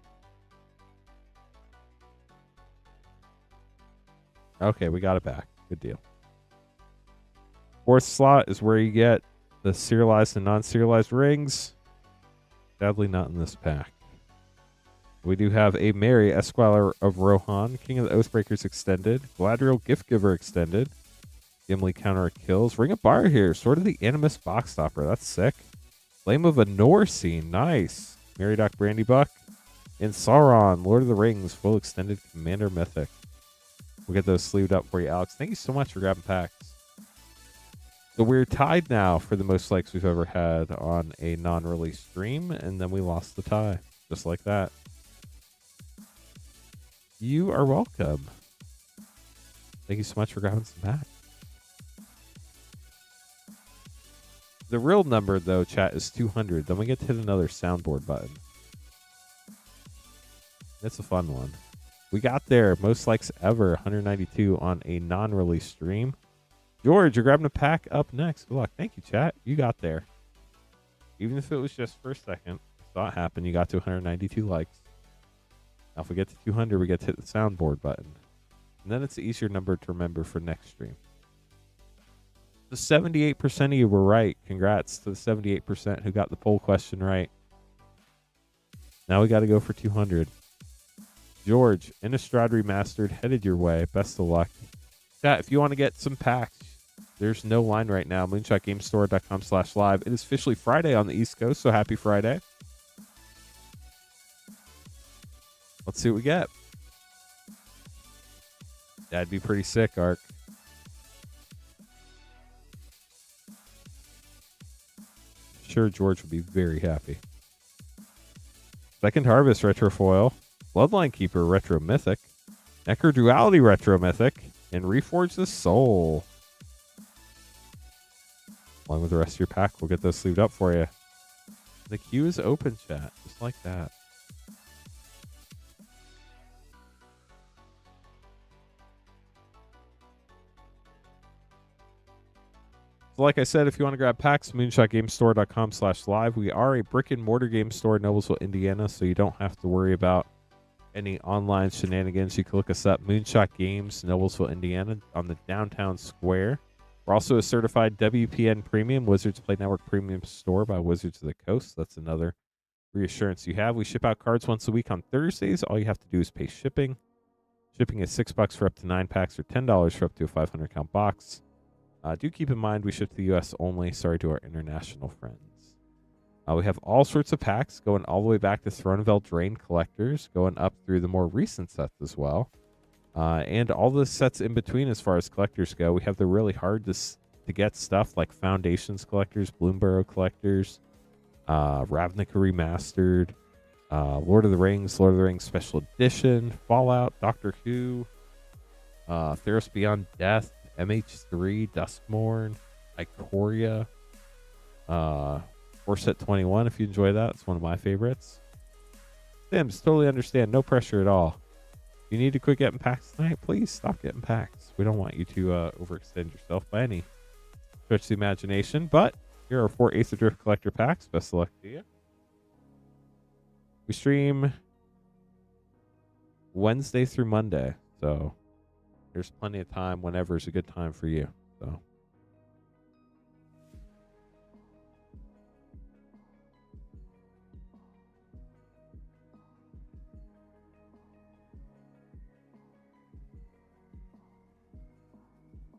Okay, we got it back. Good deal. 4th slot is where you get the serialized and non-serialized rings. Sadly, not in this pack. We do have a Mary, Esquire of Rohan, King of the Oathbreakers Extended, Galadriel Gift Giver Extended, Gimli Counter Kills, Ring of Fire here, Sword of the Animus Box Stopper. That's sick. Flame of Anor Scene. Nice. Meriadoc Brandybuck. And Sauron, Lord of the Rings, full extended Commander Mythic. We'll get those sleeved up for you, Alex. Thank you so much for grabbing packs. So we're tied now for the most likes we've ever had on a non-release stream, and then we lost the tie. Just like that. You are welcome. Thank you so much for grabbing some packs. The real number, though, chat, is 200. Then we get to hit another soundboard button. That's a fun one. We got there. Most likes ever. 192 on a non-release stream. George, you're grabbing a pack up next. Good luck. Thank you, chat. You got there. Even if it was just for a second. Saw it happen. You got to 192 likes. Now, if we get to 200, we get to hit the soundboard button. And then it's an easier number to remember for next stream. The 78% of you were right. Congrats to the 78% who got the poll question right. Now we got to go for 200. George, Innistrad Remastered headed your way. Best of luck. Chat, if you want to get some packs, there's no line right now. MoonshotGameStore.com/live. It is officially Friday on the East Coast, so happy Friday. Let's see what we get. That'd be pretty sick, Ark. Sure, George will be very happy. Second Harvest Retro Foil. Bloodline Keeper Retro Mythic. Necroduality Retro Mythic. And Reforge the Soul. Along with the rest of your pack, we'll get those sleeved up for you. The queue is open, chat. Just like that. So like I said, if you want to grab packs, moonshotgamestore.com/live. We are a brick and mortar game store in Noblesville, Indiana, so you don't have to worry about any online shenanigans. You can look us up, Moonshot Games, Noblesville, Indiana, on the downtown square. We're also a certified WPN Premium, Wizards Play Network Premium store by Wizards of the Coast. That's another reassurance you have. We ship out cards once a week on Thursdays. All you have to do is pay shipping. Shipping is $6 for up to 9 packs or $10 for up to a 500-count box. Do keep in mind we ship to the U.S. only. Sorry to our international friends. We have all sorts of packs going all the way back to Throne of Eldraine collectors, going up through the more recent sets as well. And all the sets in between as far as collectors go. We have the really hard to get stuff like Foundations collectors, Bloomburrow collectors, Ravnica Remastered, Lord of the Rings Special Edition, Fallout, Doctor Who, Theros Beyond Death, MH3, Duskmourn, Ikoria, Set 21, if you enjoy that. It's one of my favorites. Sims, totally understand. No pressure at all. If you need to quit getting packs tonight, please stop getting packs. We don't want you to overextend yourself by any stretch of the imagination. But here are 4 Aether Drift Collector packs. Best of luck to you. We stream Wednesday through Monday. So there's plenty of time whenever is a good time for you. So.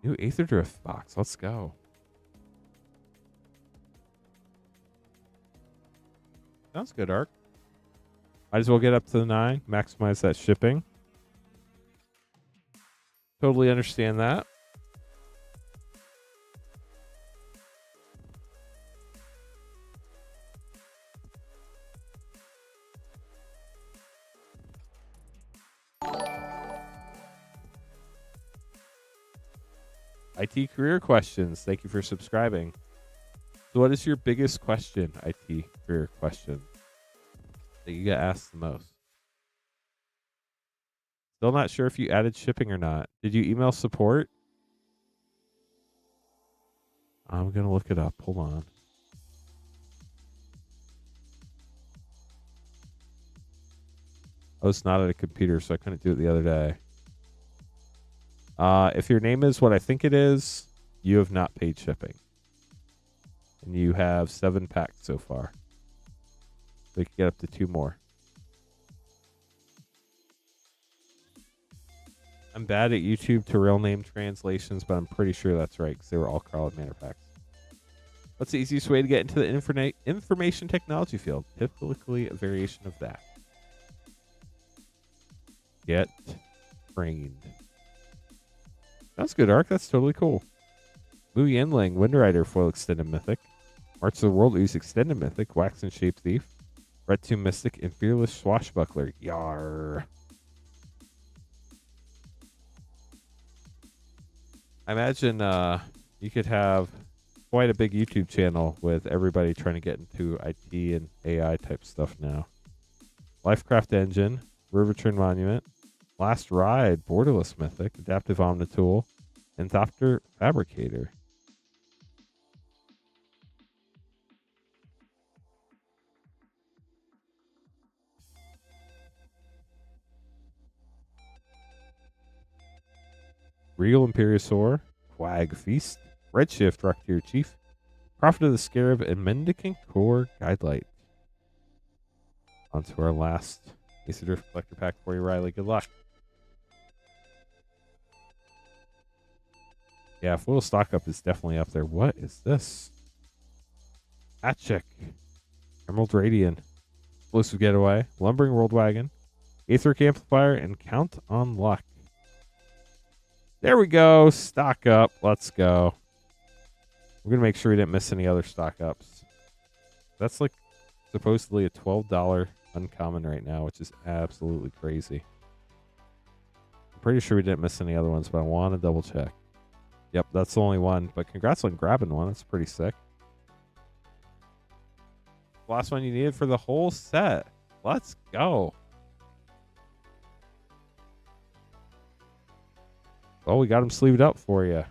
New Aether Drift box. Let's go. Sounds good, Ark. Might as well get up to the 9. Maximize that shipping. Totally understand that. IT career questions. Thank you for subscribing. So what is your biggest question, IT career question, that you get asked the most? Still not sure if you added shipping or not. Did you email support? I'm going to look it up. Hold on. I was not at a computer, so I couldn't do it the other day. If your name is what I think it is, you have not paid shipping. And you have 7 packs so far. So you can get up to 2 more. I'm bad at YouTube to real name translations, but I'm pretty sure that's right because they were all Carlet Manor packs. What's the easiest way to get into the information technology field? Typically a variation of that. Get trained. That's good, Arc. That's totally cool. Movie Endling, Wind Rider, Foil Extended Mythic. March of the World Ooze Extended Mythic, Wax and Shape Thief. Red Tomb Mystic, and Fearless Swashbuckler. Yar. I imagine you could have quite a big YouTube channel with everybody trying to get into IT and AI type stuff now. Lifecraft Engine, Riverturn Monument, Last Ride, Borderless Mythic, Adaptive Omnitool, and Thopter Fabricator. Regal Imperiosaur, Quag Feast, Redshift Rocketeer Chief, Prophet of the Scarab, and Mendicant Core Guidelight. On to our last Ace of Drift Collector pack for you, Riley. Good luck. Yeah, Foil Stock Up is definitely up there. What is this? Hatchick, Emerald Radiant, Explosive Getaway, Lumbering World Wagon, Aetheric Amplifier, and Count on Luck. There we go. Stock up. Let's go. We're going to make sure we didn't miss any other stock ups. That's like supposedly a $12 uncommon right now, which is absolutely crazy. I'm pretty sure we didn't miss any other ones, but I want to double check. Yep, that's the only one. But congrats on grabbing one. That's pretty sick. Last one you needed for the whole set. Let's go. Oh, we got him sleeved up for you.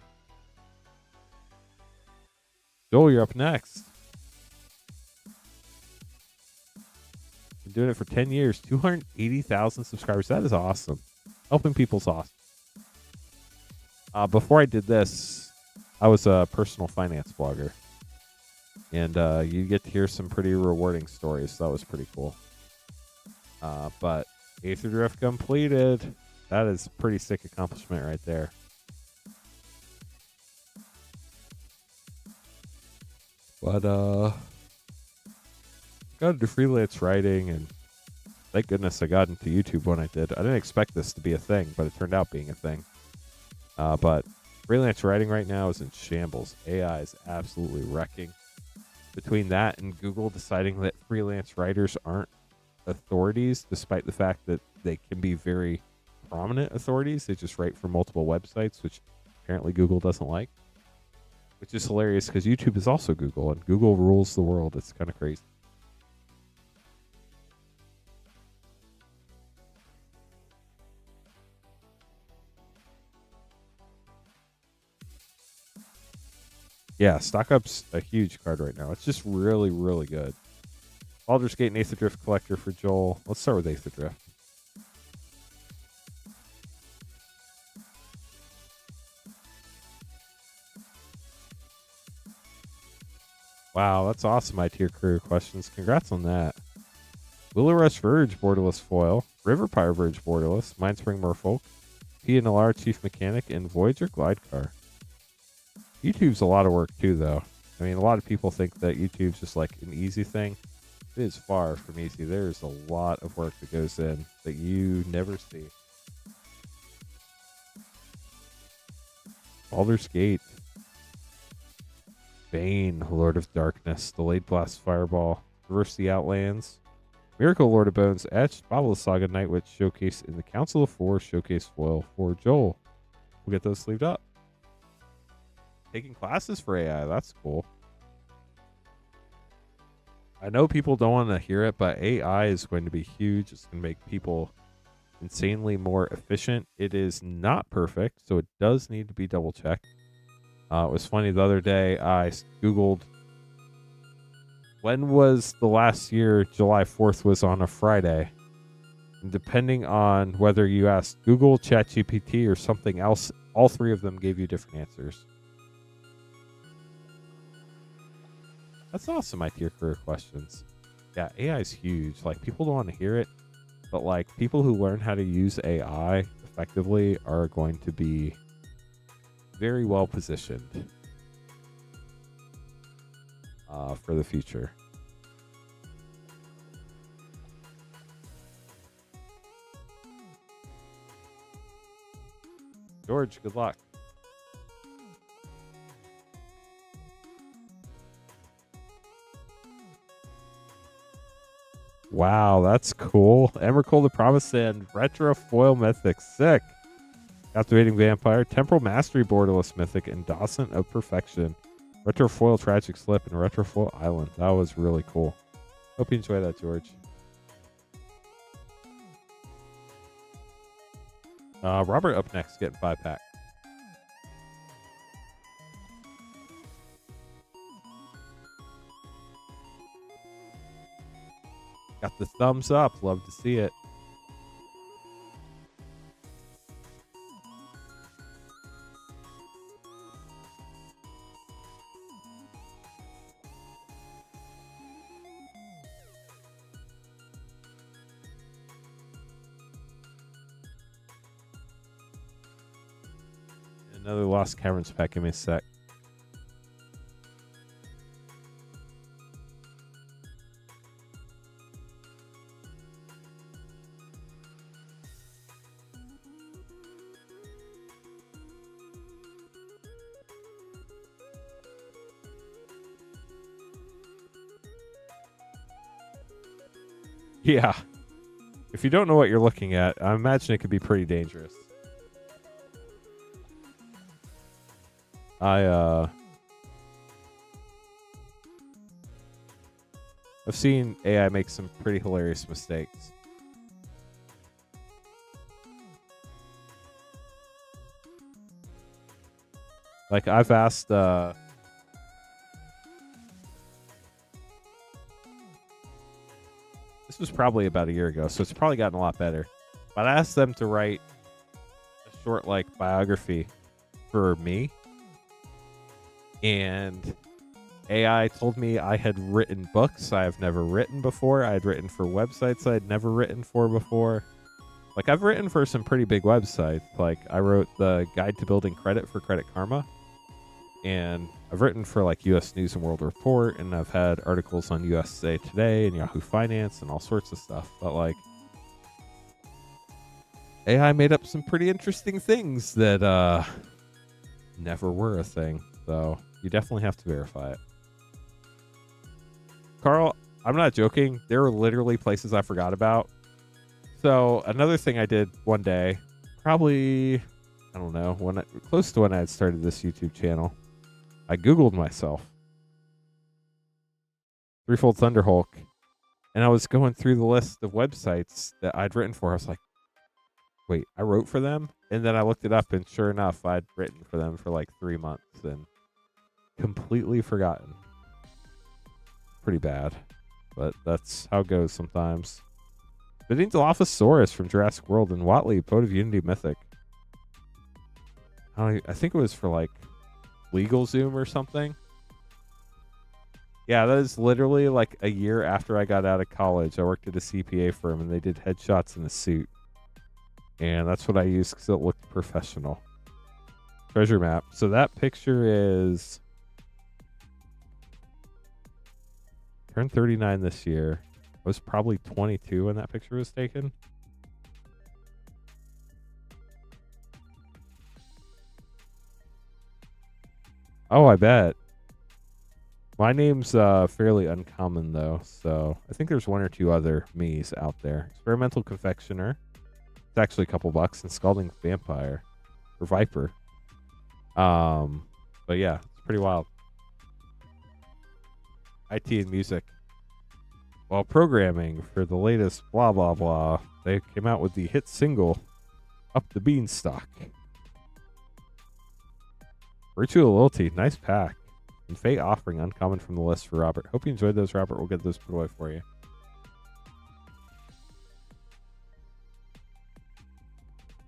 Joel, you're up next. Been doing it for 10 years. 280,000 subscribers. That is awesome. Helping people's awesome. Before I did this, I was a personal finance blogger. And you get to hear some pretty rewarding stories. So that was pretty cool. But Aether Drift completed. That is a pretty sick accomplishment right there. But got into freelance writing, and thank goodness I got into YouTube when I did. I didn't expect this to be a thing, but it turned out being a thing. But freelance writing right now is in shambles. AI is absolutely wrecking. Between that and Google deciding that freelance writers aren't authorities, despite the fact that they can be very prominent authorities. They just write for multiple websites, which apparently Google doesn't like. Which is hilarious because YouTube is also Google, and Google rules the world. It's kind of crazy. Yeah, Stock Up's a huge card right now. It's just really, really good. Baldur's Gate and Aether Drift Collector for Joel. Let's start with Aether Drift. Wow, that's awesome, my tier career questions. Congrats on that. Willow Rush Verge, Borderless Foil. Riverpire Verge, Borderless. Mindspring Merfolk. Pia Nalar, Chief Mechanic. And Voyager Glidecar. YouTube's a lot of work, too, though. I mean, a lot of people think that YouTube's just like an easy thing. It is far from easy. There's a lot of work that goes in that you never see. Baldur's Gate. Bane, Lord of Darkness, Delayed Blast Fireball, Reverse the Outlands, Miracle Lord of Bones, Etched, Bobble Saga Nightwitch Showcase in the Council of Four Showcase Foil for Joel. We'll get those sleeved up. taking classes for AI. That's cool. I know people don't want to hear it, but AI is going to be huge. It's going to make people insanely more efficient. It is not perfect, so it does need to be double checked. It was funny the other day. I Googled when was the last year July 4th was on a Friday. And depending on whether you asked Google, ChatGPT, or something else, all three of them gave you different answers. That's awesome, my tier career questions. Yeah, AI is huge. Like, people don't want to hear it, but like people who learn how to use AI effectively are going to be very well positioned for the future. George, good luck. Wow, that's cool. Emrakul the Promised Land, Retro Foil Mythic, sick. Captivating Vampire, Temporal Mastery Borderless Mythic, and Dawson of Perfection. Retro Foil Tragic Slip, and Retro Foil Island. That was really cool. Hope you enjoy that, George. Robert up next, getting 5-pack. Got the thumbs up. Love to see it. Another Lost Caverns pack. Give me a sec. Yeah. If you don't know what you're looking at, I imagine it could be pretty dangerous. I've seen AI make some pretty hilarious mistakes. Like, I've asked this was probably about a year ago, so it's probably gotten a lot better. But I asked them to write a short, like, biography for me. And AI told me I had written books I have never written before. I had written for websites I had never written for before. Like, I've written for some pretty big websites. Like, I wrote the Guide to Building Credit for Credit Karma. And I've written for, like, U.S. News and World Report. And I've had articles on USA Today and Yahoo Finance and all sorts of stuff. But, like, AI made up some pretty interesting things that never were a thing. So you definitely have to verify it. Carl, I'm not joking. There were literally places I forgot about. So another thing I did one day, probably, I don't know, close to when I had started this YouTube channel, I Googled myself. Threefold Thunderhulk. And I was going through the list of websites that I'd written for. I was like, wait, I wrote for them? And then I looked it up, and sure enough, I'd written for them for like 3 months and completely forgotten. Pretty bad, but that's how it goes sometimes. Bidding Dilophosaurus from Jurassic World and Watley, Poet of Unity Mythic. I think it was for like LegalZoom or something. Yeah, that is literally like a year after I got out of college. I worked at a CPA firm, and they did headshots in a suit. And that's what I used because it looked professional. Treasure map. So that picture is... turned 39 this year. I was probably 22 when that picture was taken. Oh, I bet. My name's fairly uncommon, though, so I think there's one or two other me's out there. Experimental Confectioner. It's actually a couple bucks. And Scalding Vampire. Or Viper. But yeah, it's pretty wild. IT and music. While programming for the latest blah blah blah, they came out with the hit single Up the Beanstalk. Virtual Loyalty, nice pack. And Fate Offering, uncommon from the list for Robert. Hope you enjoyed those, Robert. We'll get those put away for you.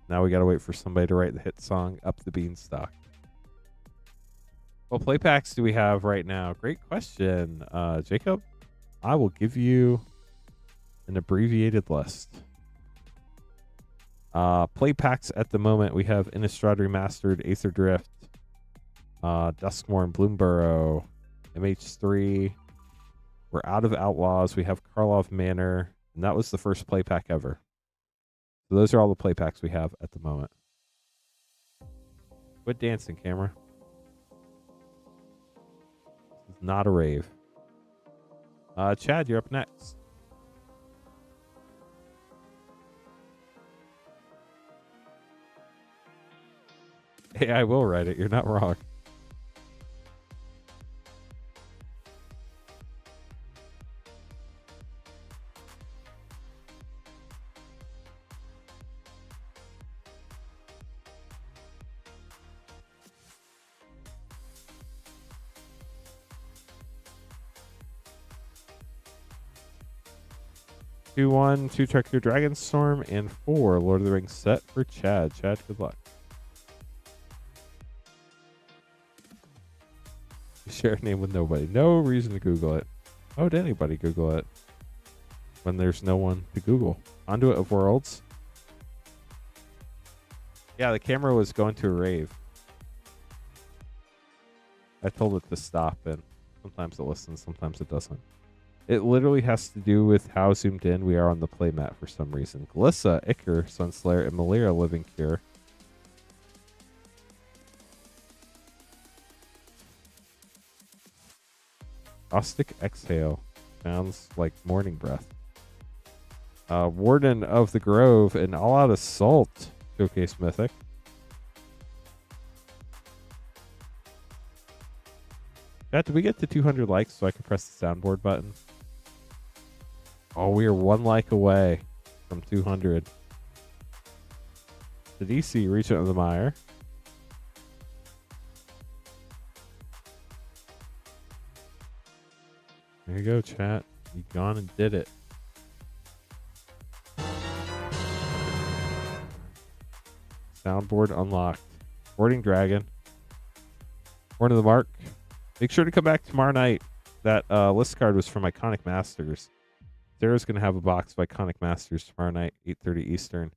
Now we gotta wait for somebody to write the hit song Up the Beanstalk. What play packs do we have right now? Great question, Jacob. I will give you an abbreviated list. Play packs at the moment, we have Innistrad Remastered, Aether Drift, Duskmourn, Bloomburrow, MH3. We're out of Outlaws. We have Karlov Manor, and that was the first play pack ever. So those are all the play packs we have at the moment. Quit dancing, camera. This is not a rave. Chad, you're up next. Hey, I will write it. You're not wrong. Two, 2 Trek Your Dragonstorm, and 4 Lord of the Rings set for Chad. Chad, good luck. Share a name with nobody. No reason to Google it. Why would anybody Google it when there's no one to Google? Conduit of Worlds. Yeah, the camera was going to a rave. I told it to stop, and sometimes it listens, sometimes it doesn't. It literally has to do with how zoomed in we are on the playmat for some reason. Glissa, Icker, Sunslayer, and Malaria Living Cure. Caustic Exhale. Sounds like morning breath. Warden of the Grove and All Out Assault. Showcase Mythic. Chat, did we get to 200 likes so I can press the soundboard button? Oh, we are 1 like away from 200. The DC, Regent of the Mire. There you go, chat. You gone and did it. Soundboard unlocked. Boarding Dragon. Horn of the Mark. Make sure to come back tomorrow night. That list card was from Iconic Masters. Sarah's going to have a box of Iconic Masters tomorrow night, 8:30 Eastern.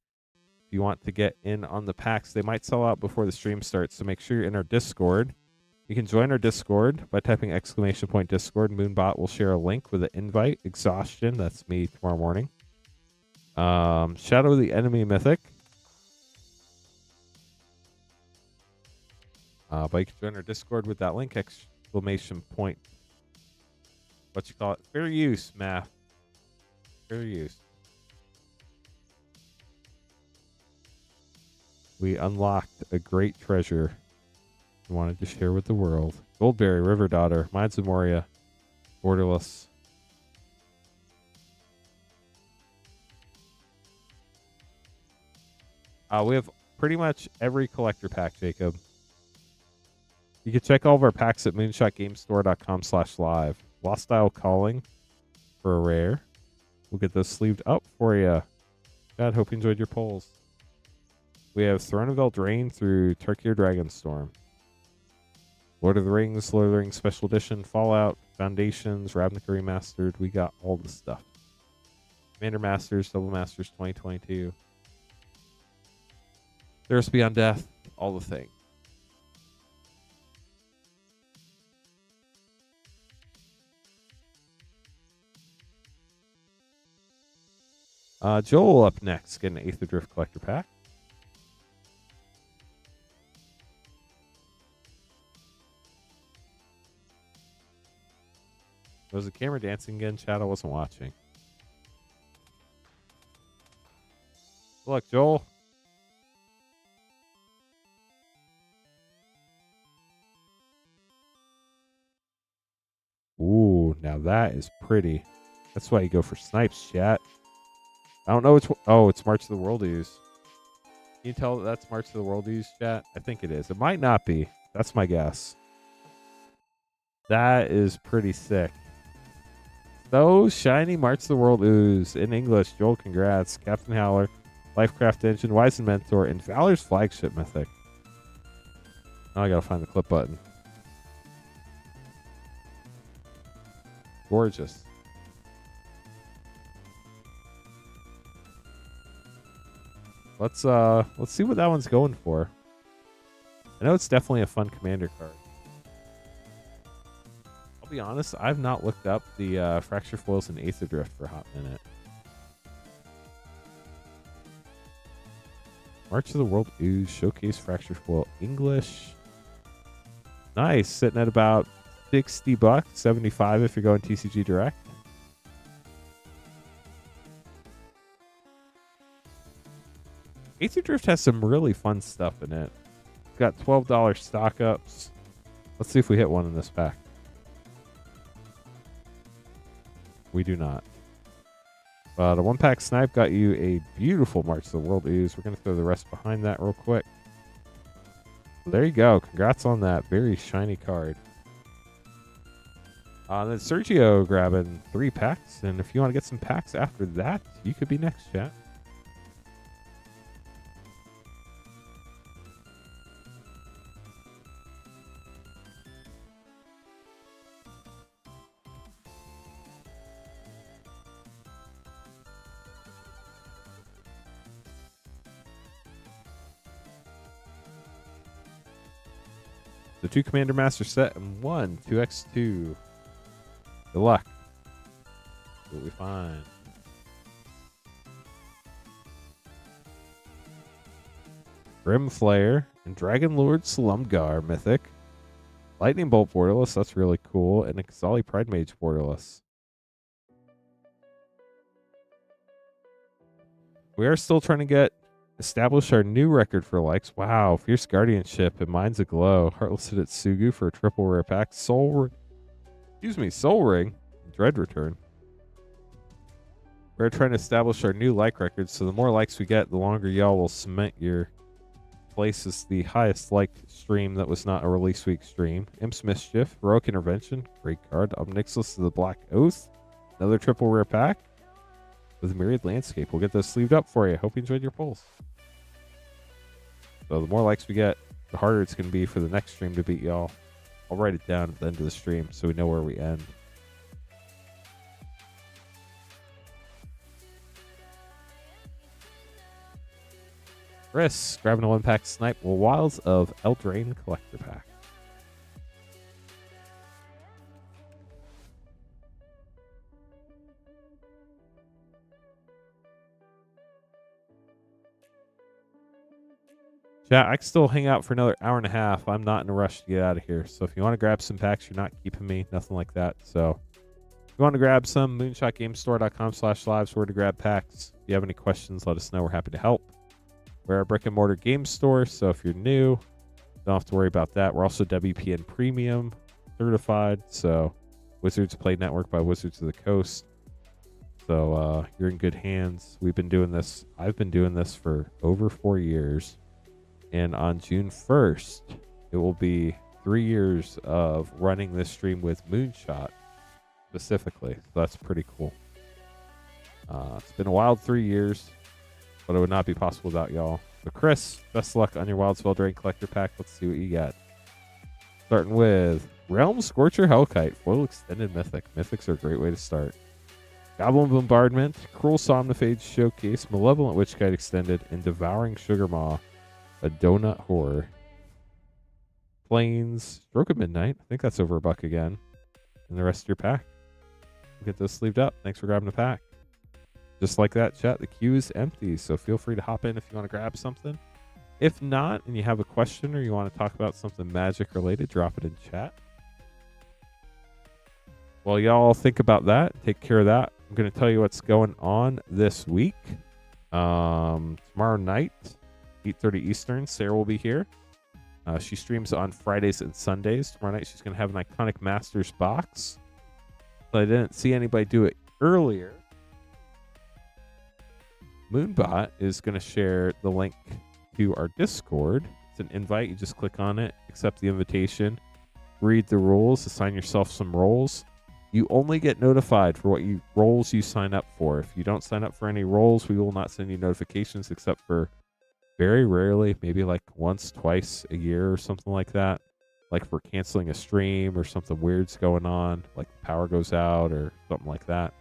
If you want to get in on the packs, they might sell out before the stream starts, so make sure you're in our Discord. You can join our Discord by typing !Discord. Moonbot will share a link with an invite. Exhaustion, that's me tomorrow morning. Shadow of the Enemy Mythic. But you can join our Discord with that link, ! What you call it? Fair use, math. Fair use. We unlocked a great treasure we wanted to share with the world. Goldberry, River Daughter, Mines of Moria, Borderless. We have pretty much every collector pack, Jacob. You can check all of our packs at moonshotgamestore.com/live. Lost Isle Calling for a rare. We'll get those sleeved up for you. God, hope you enjoyed your polls. We have Throne of Eldraine through Turkey or Dragonstorm. Lord of the Rings Special Edition, Fallout, Foundations, Ravnica Remastered. We got all the stuff. Commander Masters, Double Masters 2022. There's Beyond Death, all the things. Joel up next, getting an Aether Drift Collector Pack. Was the camera dancing again, Chad? I wasn't watching. Good luck, Joel. – Ooh, now that is pretty. That's why you go for snipes, chat. I don't know which one. Oh, it's March of the Worldies. Can you tell that that's March of the Worldies, chat? I think it is. It might not be. That's my guess. That is pretty sick. So shiny March of the World Ooze in English. Joel, congrats. Captain Howler, Lifecraft Engine, Wisen Mentor, and Valor's Flagship Mythic. Now I gotta find the clip button. Gorgeous. Let's see what that one's going for. I know it's definitely a fun commander card. I'll be honest, I've not looked up the Fracture Foils and Aether Drift for a hot minute. March of the World Ooze, Showcase Fracture Foil English. Nice, sitting at about $60, 75 if you're going TCG Direct. Aether Drift has some really fun stuff in it. It's got $12 stock ups. Let's see if we hit one in this pack. We do not. But a 1-pack snipe got you a beautiful March of the World Ooze. We're going to throw the rest behind that real quick. There you go. Congrats on that very shiny card. Then Sergio grabbing 3 packs. And if you want to get some packs after that, you could be next, chat. The 2 Commander Master set and 1 2x2. Good luck. See what we find. Grim Flayer and Dragon Lord Slumgar Mythic. Lightning Bolt Borderless, that's really cool. And a Kazali Pride Mage Borderless. We are still trying to establish our new record for likes. Wow, Fierce Guardianship and Minds Aglow. Heartless Hitsugu for a triple rare pack. Soul Ring. Dread Return. We're trying to establish our new like record, so the more likes we get, the longer y'all will cement your place as the highest liked stream that was not a release week stream. Imp's Mischief, Heroic Intervention, great card. Omnixus of the Black Oath, another triple rare pack with Myriad Landscape. We'll get those sleeved up for you. Hope you enjoyed your polls. So the more likes we get, the harder it's going to be for the next stream to beat y'all. I'll write it down at the end of the stream so we know where we end. Chris, grabbing a 1-pack snipe. Well, Wilds of Eldraine Collector Pack. Yeah, I can still hang out for another hour and a half. I'm not in a rush to get out of here. So if you want to grab some packs, you're not keeping me. Nothing like that. So if you want to grab some, moonshotgamestore.com/lives where to grab packs. If you have any questions, let us know. We're happy to help. We're a brick and mortar game store. So if you're new, don't have to worry about that. We're also WPN Premium certified. So Wizards Play Network by Wizards of the Coast. So you're in good hands. We've been doing this. I've been doing this for over 4 years. And on June 1st, it will be 3 years of running this stream with Moonshot specifically. So that's pretty cool. It's been a wild 3 years, but it would not be possible without y'all. So Chris, best of luck on your Wilds of Eldraine Collector Pack. Let's see what you got. Starting with Realm Scorcher Hellkite, foil extended mythic. Mythics are a great way to start. Goblin Bombardment, Cruel Somniphage Showcase, Malevolent Witchkite extended, and Devouring Sugar Maw. A donut horror. Plains, Stroke of Midnight. I think that's over $1 again. And the rest of your pack. We'll get those sleeved up. Thanks for grabbing a pack. Just like that, chat, the queue is empty. So feel free to hop in if you want to grab something. If not, and you have a question or you want to talk about something magic related, drop it in chat. While y'all think about that, take care of that. I'm going to tell you what's going on this week. Tomorrow night, 8:30 Eastern, Sarah will be here. She streams on Fridays and Sundays. Tomorrow night, she's going to have an Iconic Masters box. but I didn't see anybody do it earlier. Moonbot is going to share the link to our Discord. It's an invite. You just click on it, accept the invitation, read the rules, assign yourself some roles. You only get notified for what roles you sign up for. If you don't sign up for any roles, we will not send you notifications except for very rarely, maybe like once, twice a year or something like that. Like if we're canceling a stream or something weird's going on, like power goes out or something like that.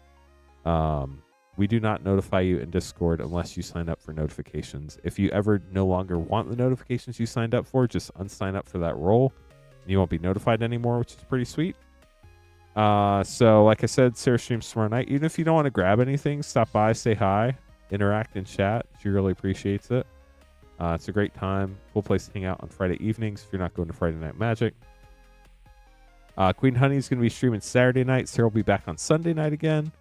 We do not notify you in Discord unless you sign up for notifications. If you ever no longer want the notifications you signed up for, just unsign up for that role. And you won't be notified anymore, which is pretty sweet. So like I said, Sarah streams tomorrow night. Even if you don't want to grab anything, stop by, say hi, interact in chat. She really appreciates it. It's a great time. Cool place to hang out on Friday evenings if you're not going to Friday Night Magic. Queen Honey's going to be streaming Saturday night. Sarah will be back on Sunday night again.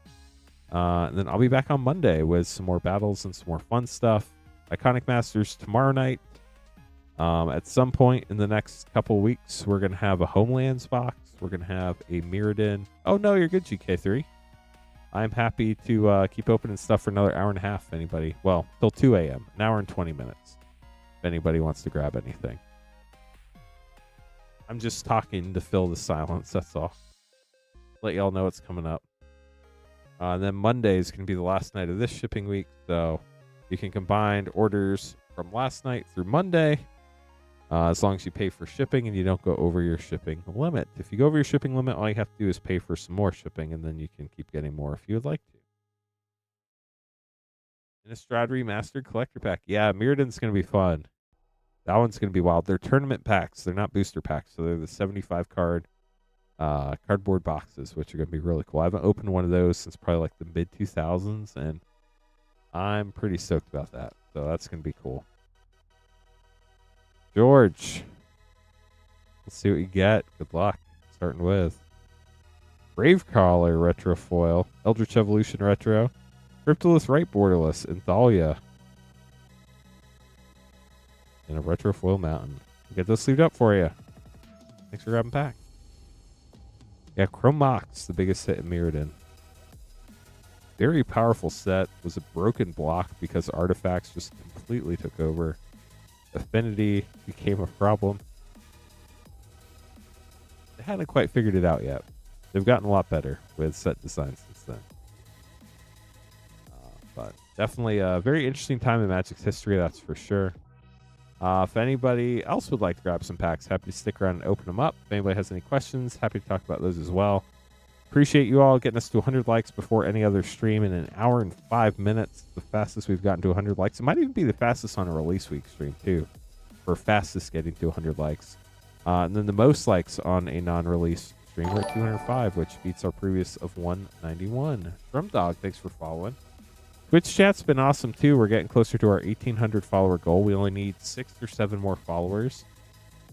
And then I'll be back on Monday with some more battles and some more fun stuff. Iconic Masters tomorrow night. At some point in the next couple weeks, we're going to have a Homelands box. We're going to have a Mirrodin. Oh, no, you're good, GK3. I'm happy to keep opening stuff for another hour and a half, if anybody. Well, till 2 a.m., an hour and 20 minutes, if anybody wants to grab anything. I'm just talking to fill the silence, that's all. Let y'all know what's coming up. And then Monday is going to be the last night of this shipping week, so you can combine orders from last night through Monday, as long as you pay for shipping and you don't go over your shipping limit. If you go over your shipping limit, all you have to do is pay for some more shipping, and then you can keep getting more if you would like to. Innistrad Remastered Collector Pack. Yeah, Mirrodin's going to be fun. That one's going to be wild. They're tournament packs. They're not booster packs, so they're the 75 card cardboard boxes, which are going to be really cool. I haven't opened one of those since probably like the mid-2000s, and I'm pretty stoked about that. So that's going to be cool. George, let's see what you get. Good luck. Starting with Gravecaller Retro Foil, Eldritch Evolution Retro, Cryptolith Right Borderless, and Thalia. And a Retro Foil Mountain. We'll get those sleeved up for you. Thanks for grabbing pack. Yeah, Chrome Mox, the biggest hit in Mirrodin. Very powerful set. Was a broken block because artifacts just completely took over. Affinity became a problem. They haven't quite figured it out yet. They've gotten a lot better with set design since then. But definitely a very interesting time in Magic's history, that's for sure. If anybody else would like to grab some packs, happy to stick around and open them up. If anybody has any questions, happy to talk about those as well. Appreciate you all getting us to 100 likes before any other stream in an hour and 5 minutes. The fastest we've gotten to 100 likes. It might even be the fastest on a release week stream, too. For fastest getting to 100 likes. And then the most likes on a non-release stream, we're at 205, which beats our previous of 191. Drum Dog, thanks for following. Twitch chat's been awesome, too. We're getting closer to our 1,800 follower goal. We only need 6 or 7 more followers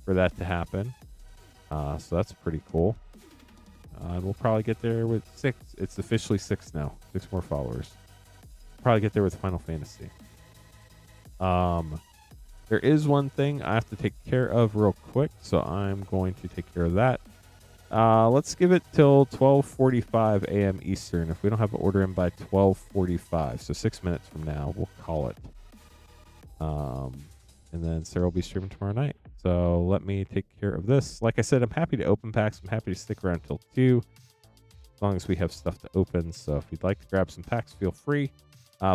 for that to happen. So that's pretty cool. And we'll probably get there with 6. It's officially 6 now. 6 more followers. Probably get there with Final Fantasy. There is one thing I have to take care of real quick, so I'm going to take care of that. Let's give it till 12:45 a.m. Eastern. If we don't have an order in by 12:45, so 6 minutes from now, we'll call it. And then Sarah will be streaming tomorrow night. So let me take care of this. Like I said, I'm happy to open packs. I'm happy to stick around till 2, as long as we have stuff to open. So if you'd like to grab some packs, feel free.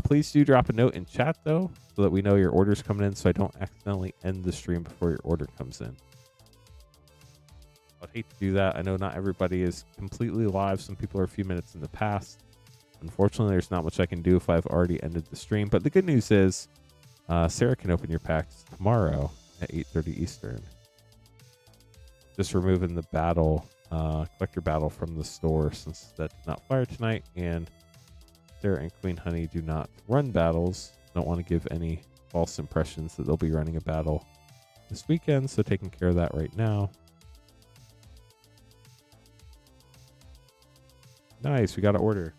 Please do drop a note in chat, though, so that we know your order's coming in, so I don't accidentally end the stream before your order comes in. I'd hate to do that. I know not everybody is completely live. Some people are a few minutes in the past. Unfortunately, there's not much I can do if I've already ended the stream. But the good news is Sarah can open your packs tomorrow at 8:30 Eastern. Just removing the battle, collector battle from the store, since that did not fire tonight. And Sarah and Queen Honey do not run battles. Don't want to give any false impressions that they'll be running a battle this weekend. So taking care of that right now. Nice, we got an order.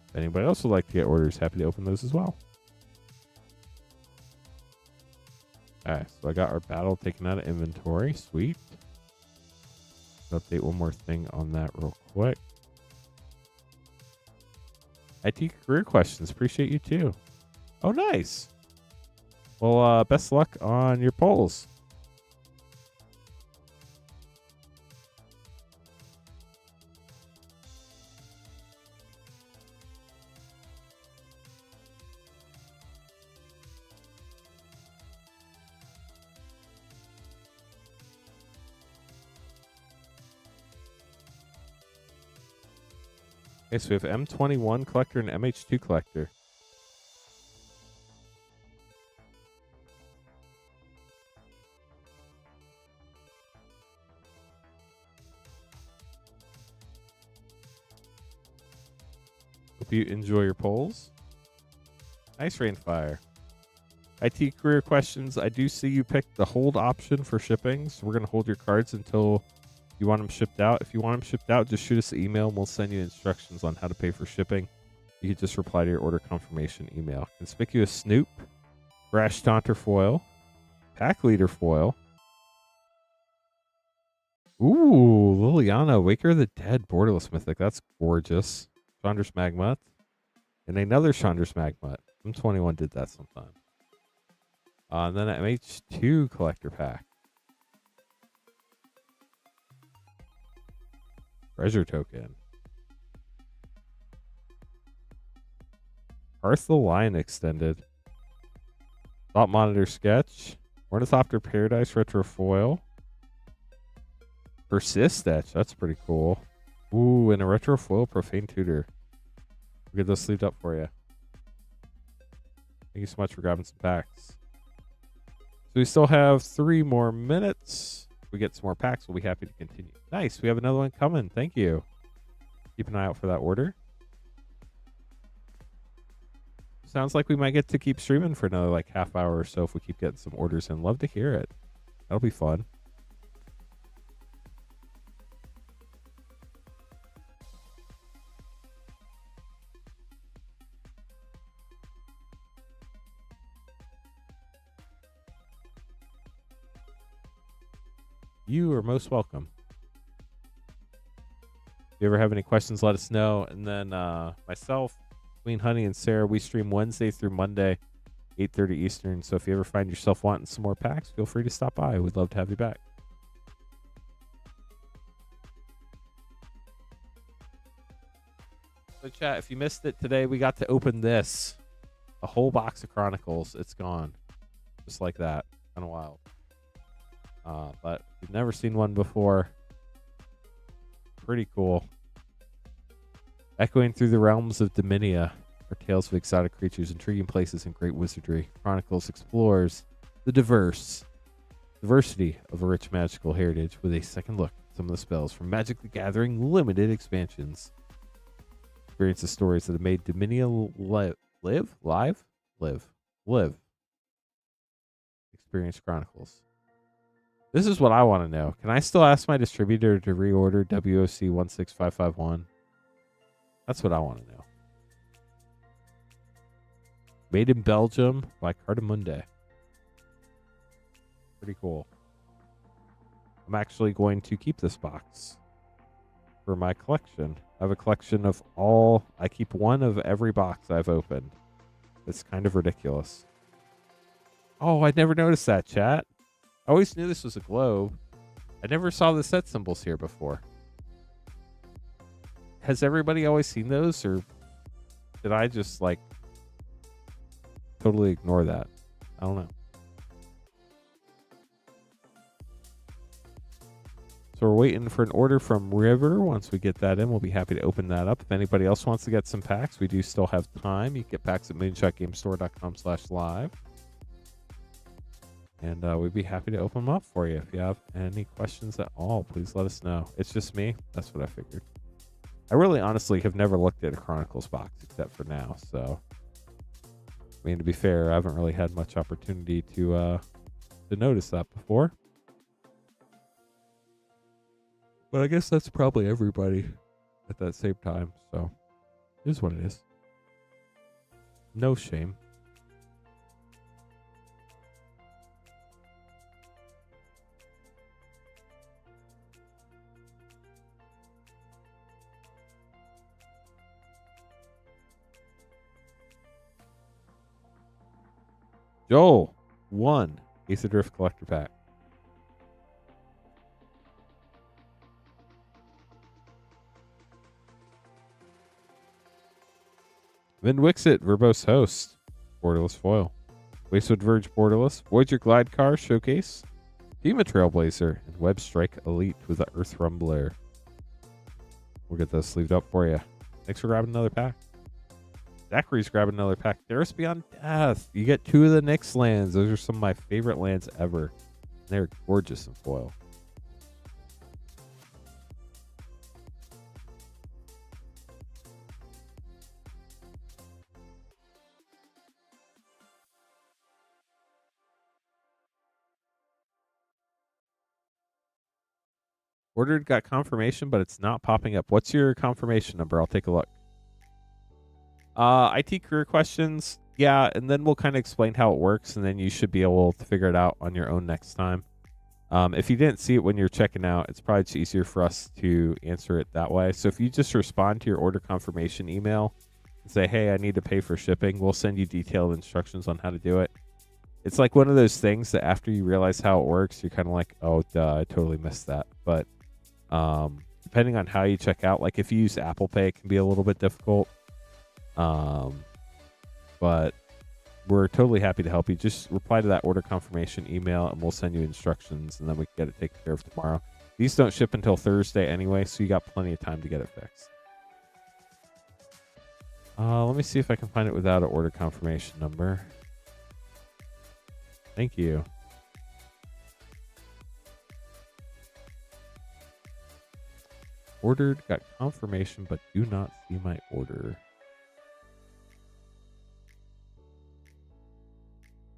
If anybody else would like to get orders, happy to open those as well. Alright, so I got our battle taken out of inventory. Sweet. Update one more thing on that real quick. IT career questions. Appreciate you too. Oh, nice. Well, best luck on your polls. Okay, so we have M21 collector and MH2 collector. Hope you enjoy your polls. Nice, Rainfire. IT career questions. I do see you picked the hold option for shipping, so we're going to hold your cards until you want them shipped out. If you want them shipped out, just shoot us an email and we'll send you instructions on how to pay for shipping. You can just reply to your order confirmation email. Conspicuous Snoop, Brash Taunter foil, Pack Leader foil. Ooh, Liliana, Waker of the Dead, Borderless Mythic. That's gorgeous. Chandra's Magmut. And another Chandra's Magmut. M21 did that sometime. And then an MH2 collector pack. Treasure token. Hearth the Lion extended. Thought Monitor sketch. Ornithopter Paradise retro foil. Persist etch. That's pretty cool. Ooh, and a retro foil Profane Tutor. We'll get those sleeved up for you. Thank you so much for grabbing some packs. So we still have 3 more minutes. If we get some more packs, we'll be happy to continue. Nice. We have another one coming. Thank you. Keep an eye out for that order. Sounds like we might get to keep streaming for another like half hour or so if we keep getting some orders in. Love to hear it. That'll be fun. You are most welcome. If you ever have any questions, let us know. And then myself, Queen Honey, and Sarah, we stream Wednesday through Monday, 8:30 Eastern. So if you ever find yourself wanting some more packs, feel free to stop by. We'd love to have you back. So chat, if you missed it today, we got to open this. A whole box of Chronicles. It's gone. Just like that. Kind of wild. But if you've never seen one before, pretty cool. Echoing through the realms of Dominia are tales of exotic creatures, intriguing places, and great wizardry. Chronicles explores the diversity of a rich magical heritage with a second look at some of the spells from Magic the Gathering limited expansions. Experience the stories that have made Dominia live. Experience Chronicles. This is what I want to know. Can I still ask my distributor to reorder WOC 16551? That's what I want to know. Made in Belgium by Cardamundi. Pretty cool. I'm actually going to keep this box for my collection. I have a collection of all. I keep one of every box I've opened. It's kind of ridiculous. Oh, I never noticed that, chat. I always knew this was a globe. I never saw the set symbols here before. Has everybody always seen those, or did I just like totally ignore that? I don't know. So we're waiting for an order from River. Once we get that in, we'll be happy to open that up. If anybody else wants to get some packs, we do still have time. You can get packs at moonshotgamestore.com/live. And we'd be happy to open them up for you. If you have any questions at all, please let us know. It's just me. That's what I figured. I really honestly have never looked at a Chronicles box except for now. So, I mean, to be fair, I haven't really had much opportunity to notice that before. But I guess that's probably everybody at that same time. So, it is what it is. No shame. Joel, 1 Ace of Drift Collector Pack. Vin Wixit, Verbose Host, Borderless Foil. Wastewood Verge Borderless, Voyager Glide Car Showcase, Dima Trailblazer, and Web Strike Elite with the Earth Rumbler. We'll get those sleeved up for you. Thanks for grabbing another pack. Zachary's grabbing another pack. There's Beyond Death. You get 2 of the Nyx lands. Those are some of my favorite lands ever. They're gorgeous in foil. Ordered, got confirmation, but it's not popping up. What's your confirmation number? I'll take a look. IT career questions. Yeah, and then we'll kind of explain how it works, and then you should be able to figure it out on your own next time. If you didn't see it when you're checking out, it's probably just easier for us to answer it that way. So if you just respond to your order confirmation email and say, hey, I need to pay for shipping, we'll send you detailed instructions on how to do it. It's like one of those things that after you realize how it works, you're kind of like, oh, duh, I totally missed that. But depending on how you check out, like if you use Apple Pay, it can be a little bit difficult. But we're totally happy to help you. Just reply to that order confirmation email and we'll send you instructions and then we can get it taken care of tomorrow. These don't ship until Thursday anyway, so you got plenty of time to get it fixed. Let me see if I can find it without an order confirmation number. Thank you. Ordered, got confirmation, but do not see my order.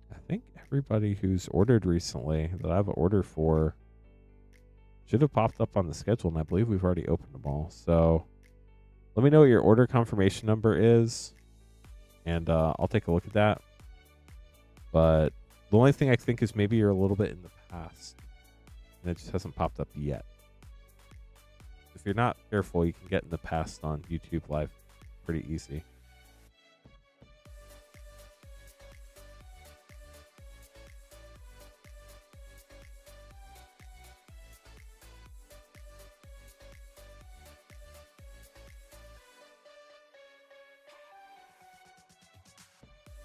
I think everybody who's ordered recently that I have an order for should have popped up on the schedule, and I believe we've already opened them all. So let me know what your order confirmation number is, and I'll take a look at that. But the only thing I think is maybe you're a little bit in the past, and it just hasn't popped up yet. If you're not careful, you can get in the past on YouTube Live pretty easy.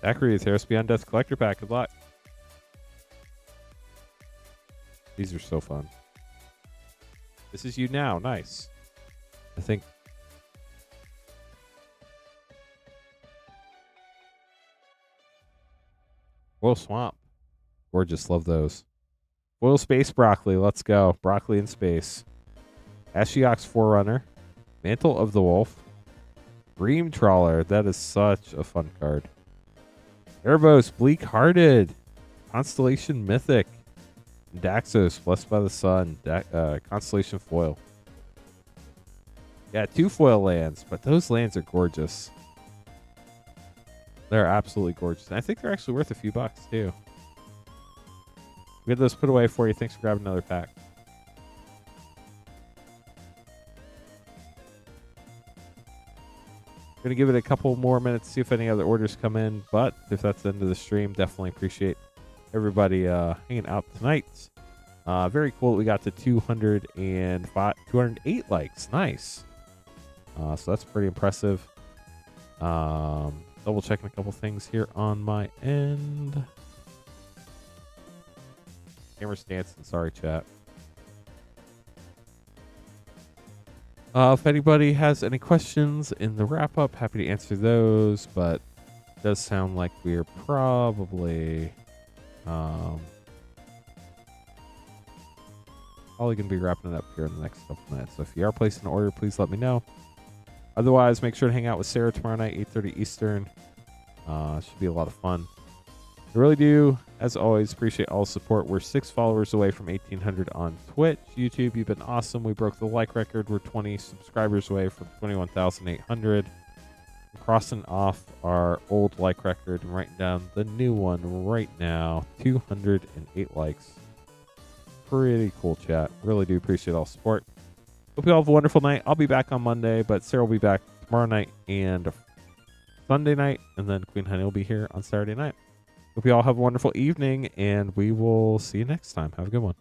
Zachary is Harris Beyond Death Collector Pack. Good luck. These are so fun. This is you now. Nice. I think. Foil Swamp. Gorgeous. Love those. Foil Space Broccoli. Let's go. Broccoli in space. Ashiok's Forerunner. Mantle of the Wolf. Dream Trawler. That is such a fun card. Erebos. Bleak Hearted. Constellation Mythic. Daxos, Blessed by the Sun, Constellation Foil. Yeah, 2 foil lands, but those lands are gorgeous. They're absolutely gorgeous. And I think they're actually worth a few bucks, too. We had those put away for you. Thanks for grabbing another pack. Going to give it a couple more minutes to see if any other orders come in, but if that's the end of the stream, definitely appreciate everybody hanging out tonight. Very cool that we got to 208 likes. Nice. So that's pretty impressive. Double checking a couple things here on my end. Camera's dancing. Sorry, chat. If anybody has any questions in the wrap up, happy to answer those, but it does sound like we're probably going to be wrapping it up here in the next couple minutes. So if you are placing an order, please let me know. Otherwise, make sure to hang out with Sarah tomorrow night, 8:30 Eastern. Should be a lot of fun. I really do, as always, appreciate all the support. We're 6 followers away from 1,800 on Twitch. YouTube, you've been awesome. We broke the like record. We're 20 subscribers away from 21,800. Crossing off our old like record and writing down the new one right now. 208 likes. Pretty cool, chat. Really do appreciate all the support. Hope you all have a wonderful night. I'll be back on Monday, but Sarah will be back tomorrow night and Sunday night, and then Queen Honey will be here on Saturday night. Hope you all have a wonderful evening, and we will see you next time. Have a good one.